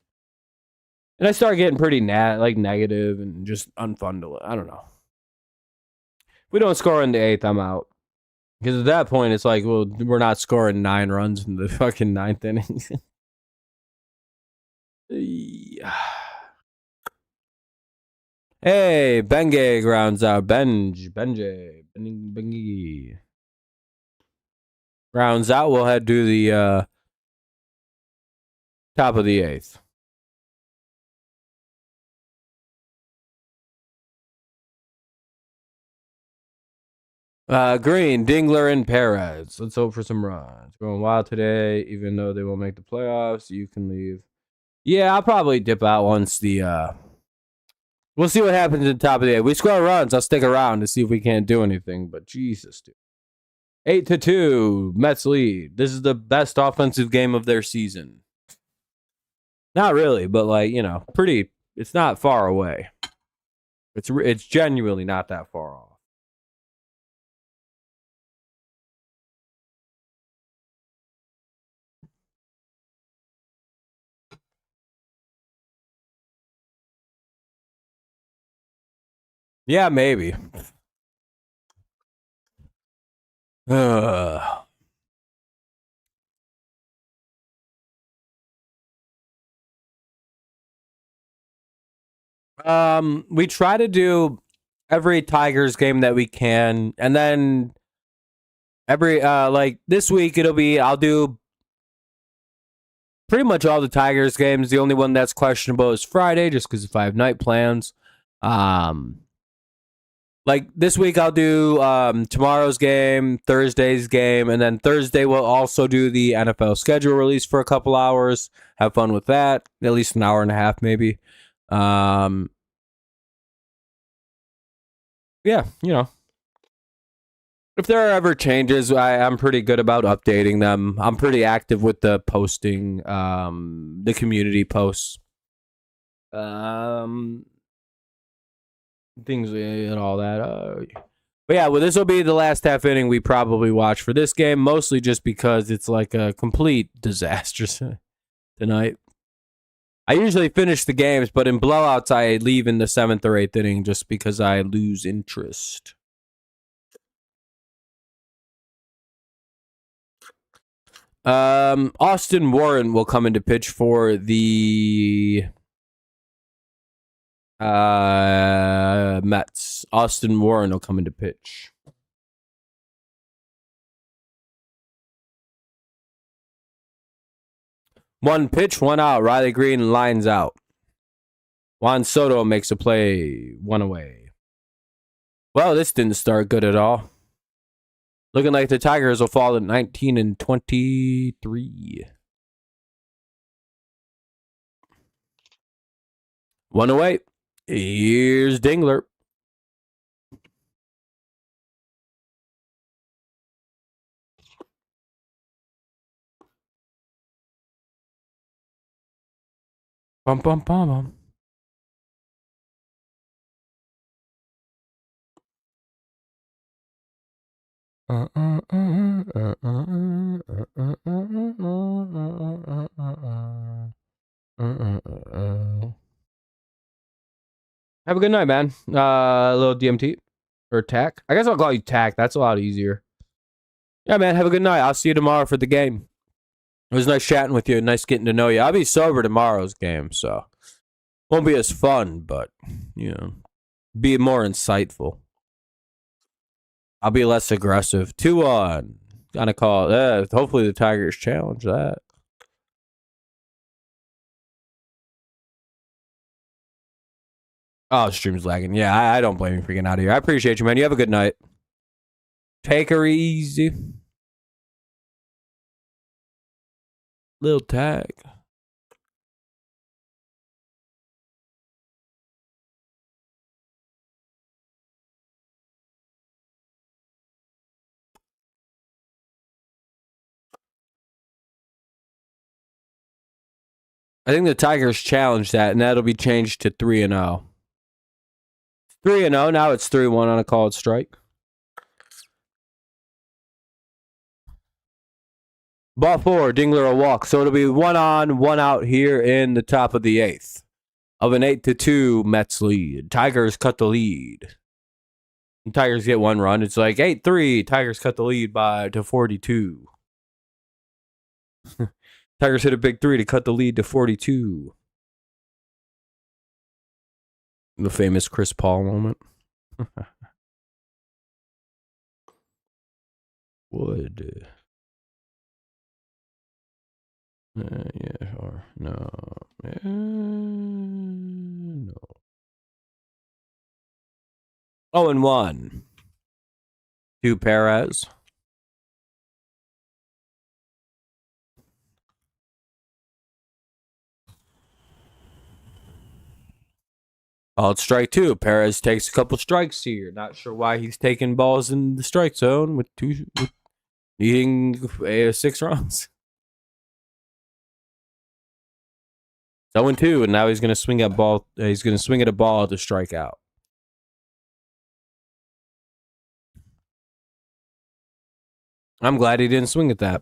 And I start getting pretty negative and just unfun to I don't know. If we don't score in the 8th, I'm out. Because at that point, it's like, well, we're not scoring 9 runs in the fucking 9th inning. Hey, Benge grounds out. Benji. Grounds out. We'll head to the top of the 8th. Green, Dingler, and Perez. Let's hope for some runs. Going wild today, even though they won't make the playoffs. You can leave. Yeah, I'll probably dip out once the we'll see what happens at the top of the 8th. We score runs, I'll stick around to see if we can't do anything. But Jesus, dude. 8-2, Mets lead. This is the best offensive game of their season. Not really, but like, you know, pretty. It's not far away. It's genuinely not that far off. Yeah, maybe. We try to do every Tigers game that we can, and then every like this week I'll do pretty much all the Tigers games. The only one that's questionable is Friday, just because if I have night plans. Like this week I'll do tomorrow's game, Thursday's game, and then Thursday we'll also do the NFL schedule release for a couple hours. Have fun with that. At least an hour and a half, maybe. Yeah, you know. If there are ever changes, I'm pretty good about updating them. I'm pretty active with the posting, the community posts. Things and all that. But yeah, well, this will be the last half inning we probably watch for this game, mostly just because it's like a complete disaster tonight. I usually finish the games, but in blowouts, I leave in the 7th or 8th inning just because I lose interest. Austin Warren will come into pitch for the Mets. Austin Warren will come into pitch. One pitch, one out. Riley Green lines out. Juan Soto makes a play, one away. Well, this didn't start good at all. Looking like the Tigers will fall at 19-23. 108. Here's Dingler. Bum, bum, bum, bum. Have a good night, man. A little DMT or TAC. I guess I'll call you TAC. That's a lot easier. Yeah, man. Have a good night. I'll see you tomorrow for the game. It was nice chatting with you. Nice getting to know you. I'll be sober tomorrow's game, so won't be as fun, but be more insightful. I'll be less aggressive. 2-1. Gonna call. Hopefully the Tigers challenge that. Oh, stream's lagging. Yeah, I don't blame you for getting out of here. I appreciate you, man. You have a good night. Take her easy. Little tag. I think the Tigers challenged that, and that'll be changed to 3-0. 3-0. Now it's 3-1 on a called strike. Ball 4, Dingler a walk. So it'll be 1 on, 1 out here in the top of the 8th. Of an 8-2 Mets lead. Tigers cut the lead. And Tigers get 1 run. It's like 8-3. Tigers cut the lead to 42. Tigers hit a big 3 to cut the lead to 42. The famous Chris Paul moment. Would. Yeah, or no. No. 0-1. To Perez. Called strike 2. Perez takes a couple strikes here. Not sure why he's taking balls in the strike zone with needing 6 runs. 0-2, and now he's going to swing at ball. He's going to swing at a ball to strike out. I'm glad he didn't swing at that.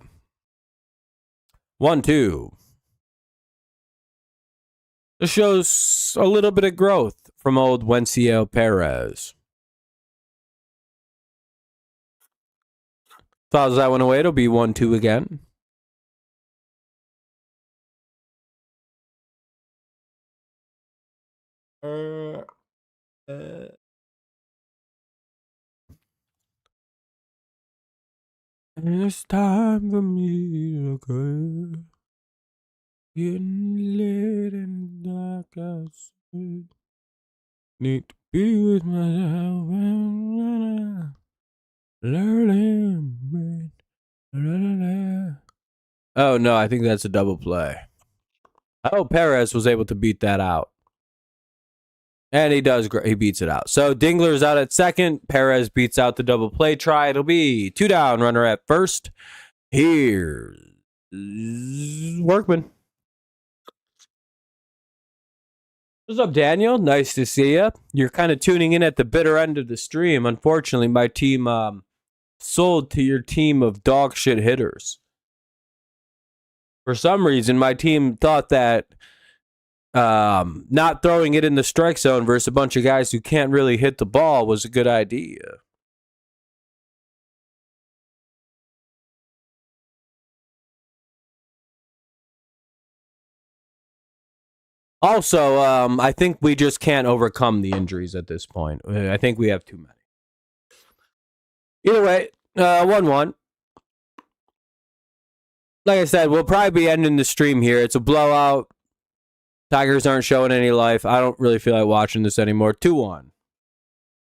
1-2. This shows a little bit of growth from old Wencio Perez. Fouls that one away. It'll be 1-2 again. It's time for me to go. Getting lit in the dark outside. Need to be with myself and learning. Oh no, I think that's a double play. Oh, Perez was able to beat that out. And he does. He beats it out. So Dingler's out at second. Perez beats out the double play try. It'll be 2 down. Runner at first. Here's Workman. What's up, Daniel? Nice to see you. You're kind of tuning in at the bitter end of the stream. Unfortunately, my team sold to your team of dog shit hitters. For some reason, my team thought that not throwing it in the strike zone versus a bunch of guys who can't really hit the ball was a good idea. Also, I think we just can't overcome the injuries at this point. I think we have too many. Either way, 1-1. Like I said, we'll probably be ending the stream here. It's a blowout. Tigers aren't showing any life. I don't really feel like watching this anymore. 2-1.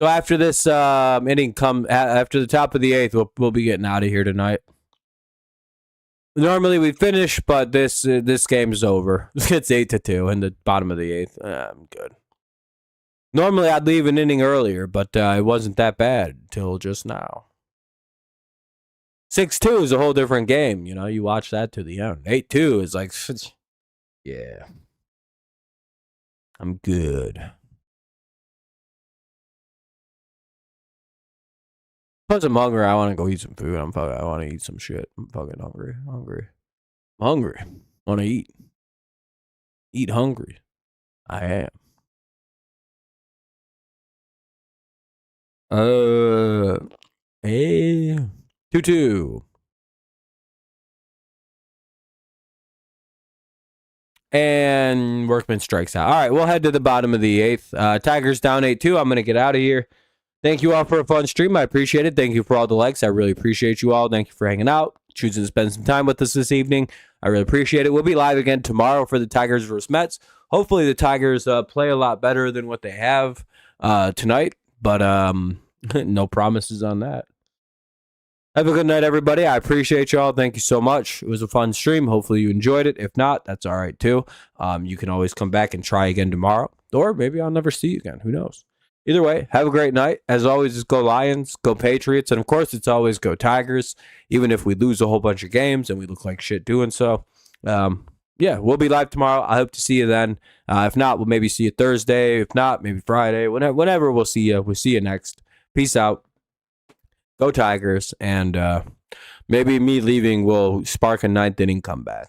So after this inning after the top of the 8th, we'll be getting out of here tonight. Normally we finish, but this game is over. It's 8-2 in the bottom of the 8th. I'm good. Normally I'd leave an inning earlier, but it wasn't that bad until just now. 6-2 is a whole different game. You know, you watch that to the end. 8-2 is like, yeah. I'm good. Plus, I'm hungry. I want to go eat some food. I want to eat some shit. I'm fucking hungry. I'm hungry. I want to eat. Eat hungry. I am. 2-2. And Workman strikes out. All right, we'll head to the bottom of the 8th. Tigers down 8-2. I'm going to get out of here. Thank you all for a fun stream. I appreciate it. Thank you for all the likes. I really appreciate you all. Thank you for hanging out, choosing to spend some time with us this evening. I really appreciate it. We'll be live again tomorrow for the Tigers versus Mets. Hopefully the Tigers play a lot better than what they have tonight, but no promises on that. Have a good night, everybody. I appreciate y'all. Thank you so much. It was a fun stream. Hopefully you enjoyed it. If not, that's all right too. You can always come back and try again tomorrow, or maybe I'll never see you again. Who knows? Either way, have a great night. As always, just go Lions, go Patriots, and of course, it's always go Tigers, even if we lose a whole bunch of games and we look like shit doing so. Yeah, we'll be live tomorrow. I hope to see you then. If not, we'll maybe see you Thursday. If not, maybe Friday. Whenever we'll see you. We'll see you next. Peace out. Go Tigers. And maybe me leaving will spark a 9th inning comeback.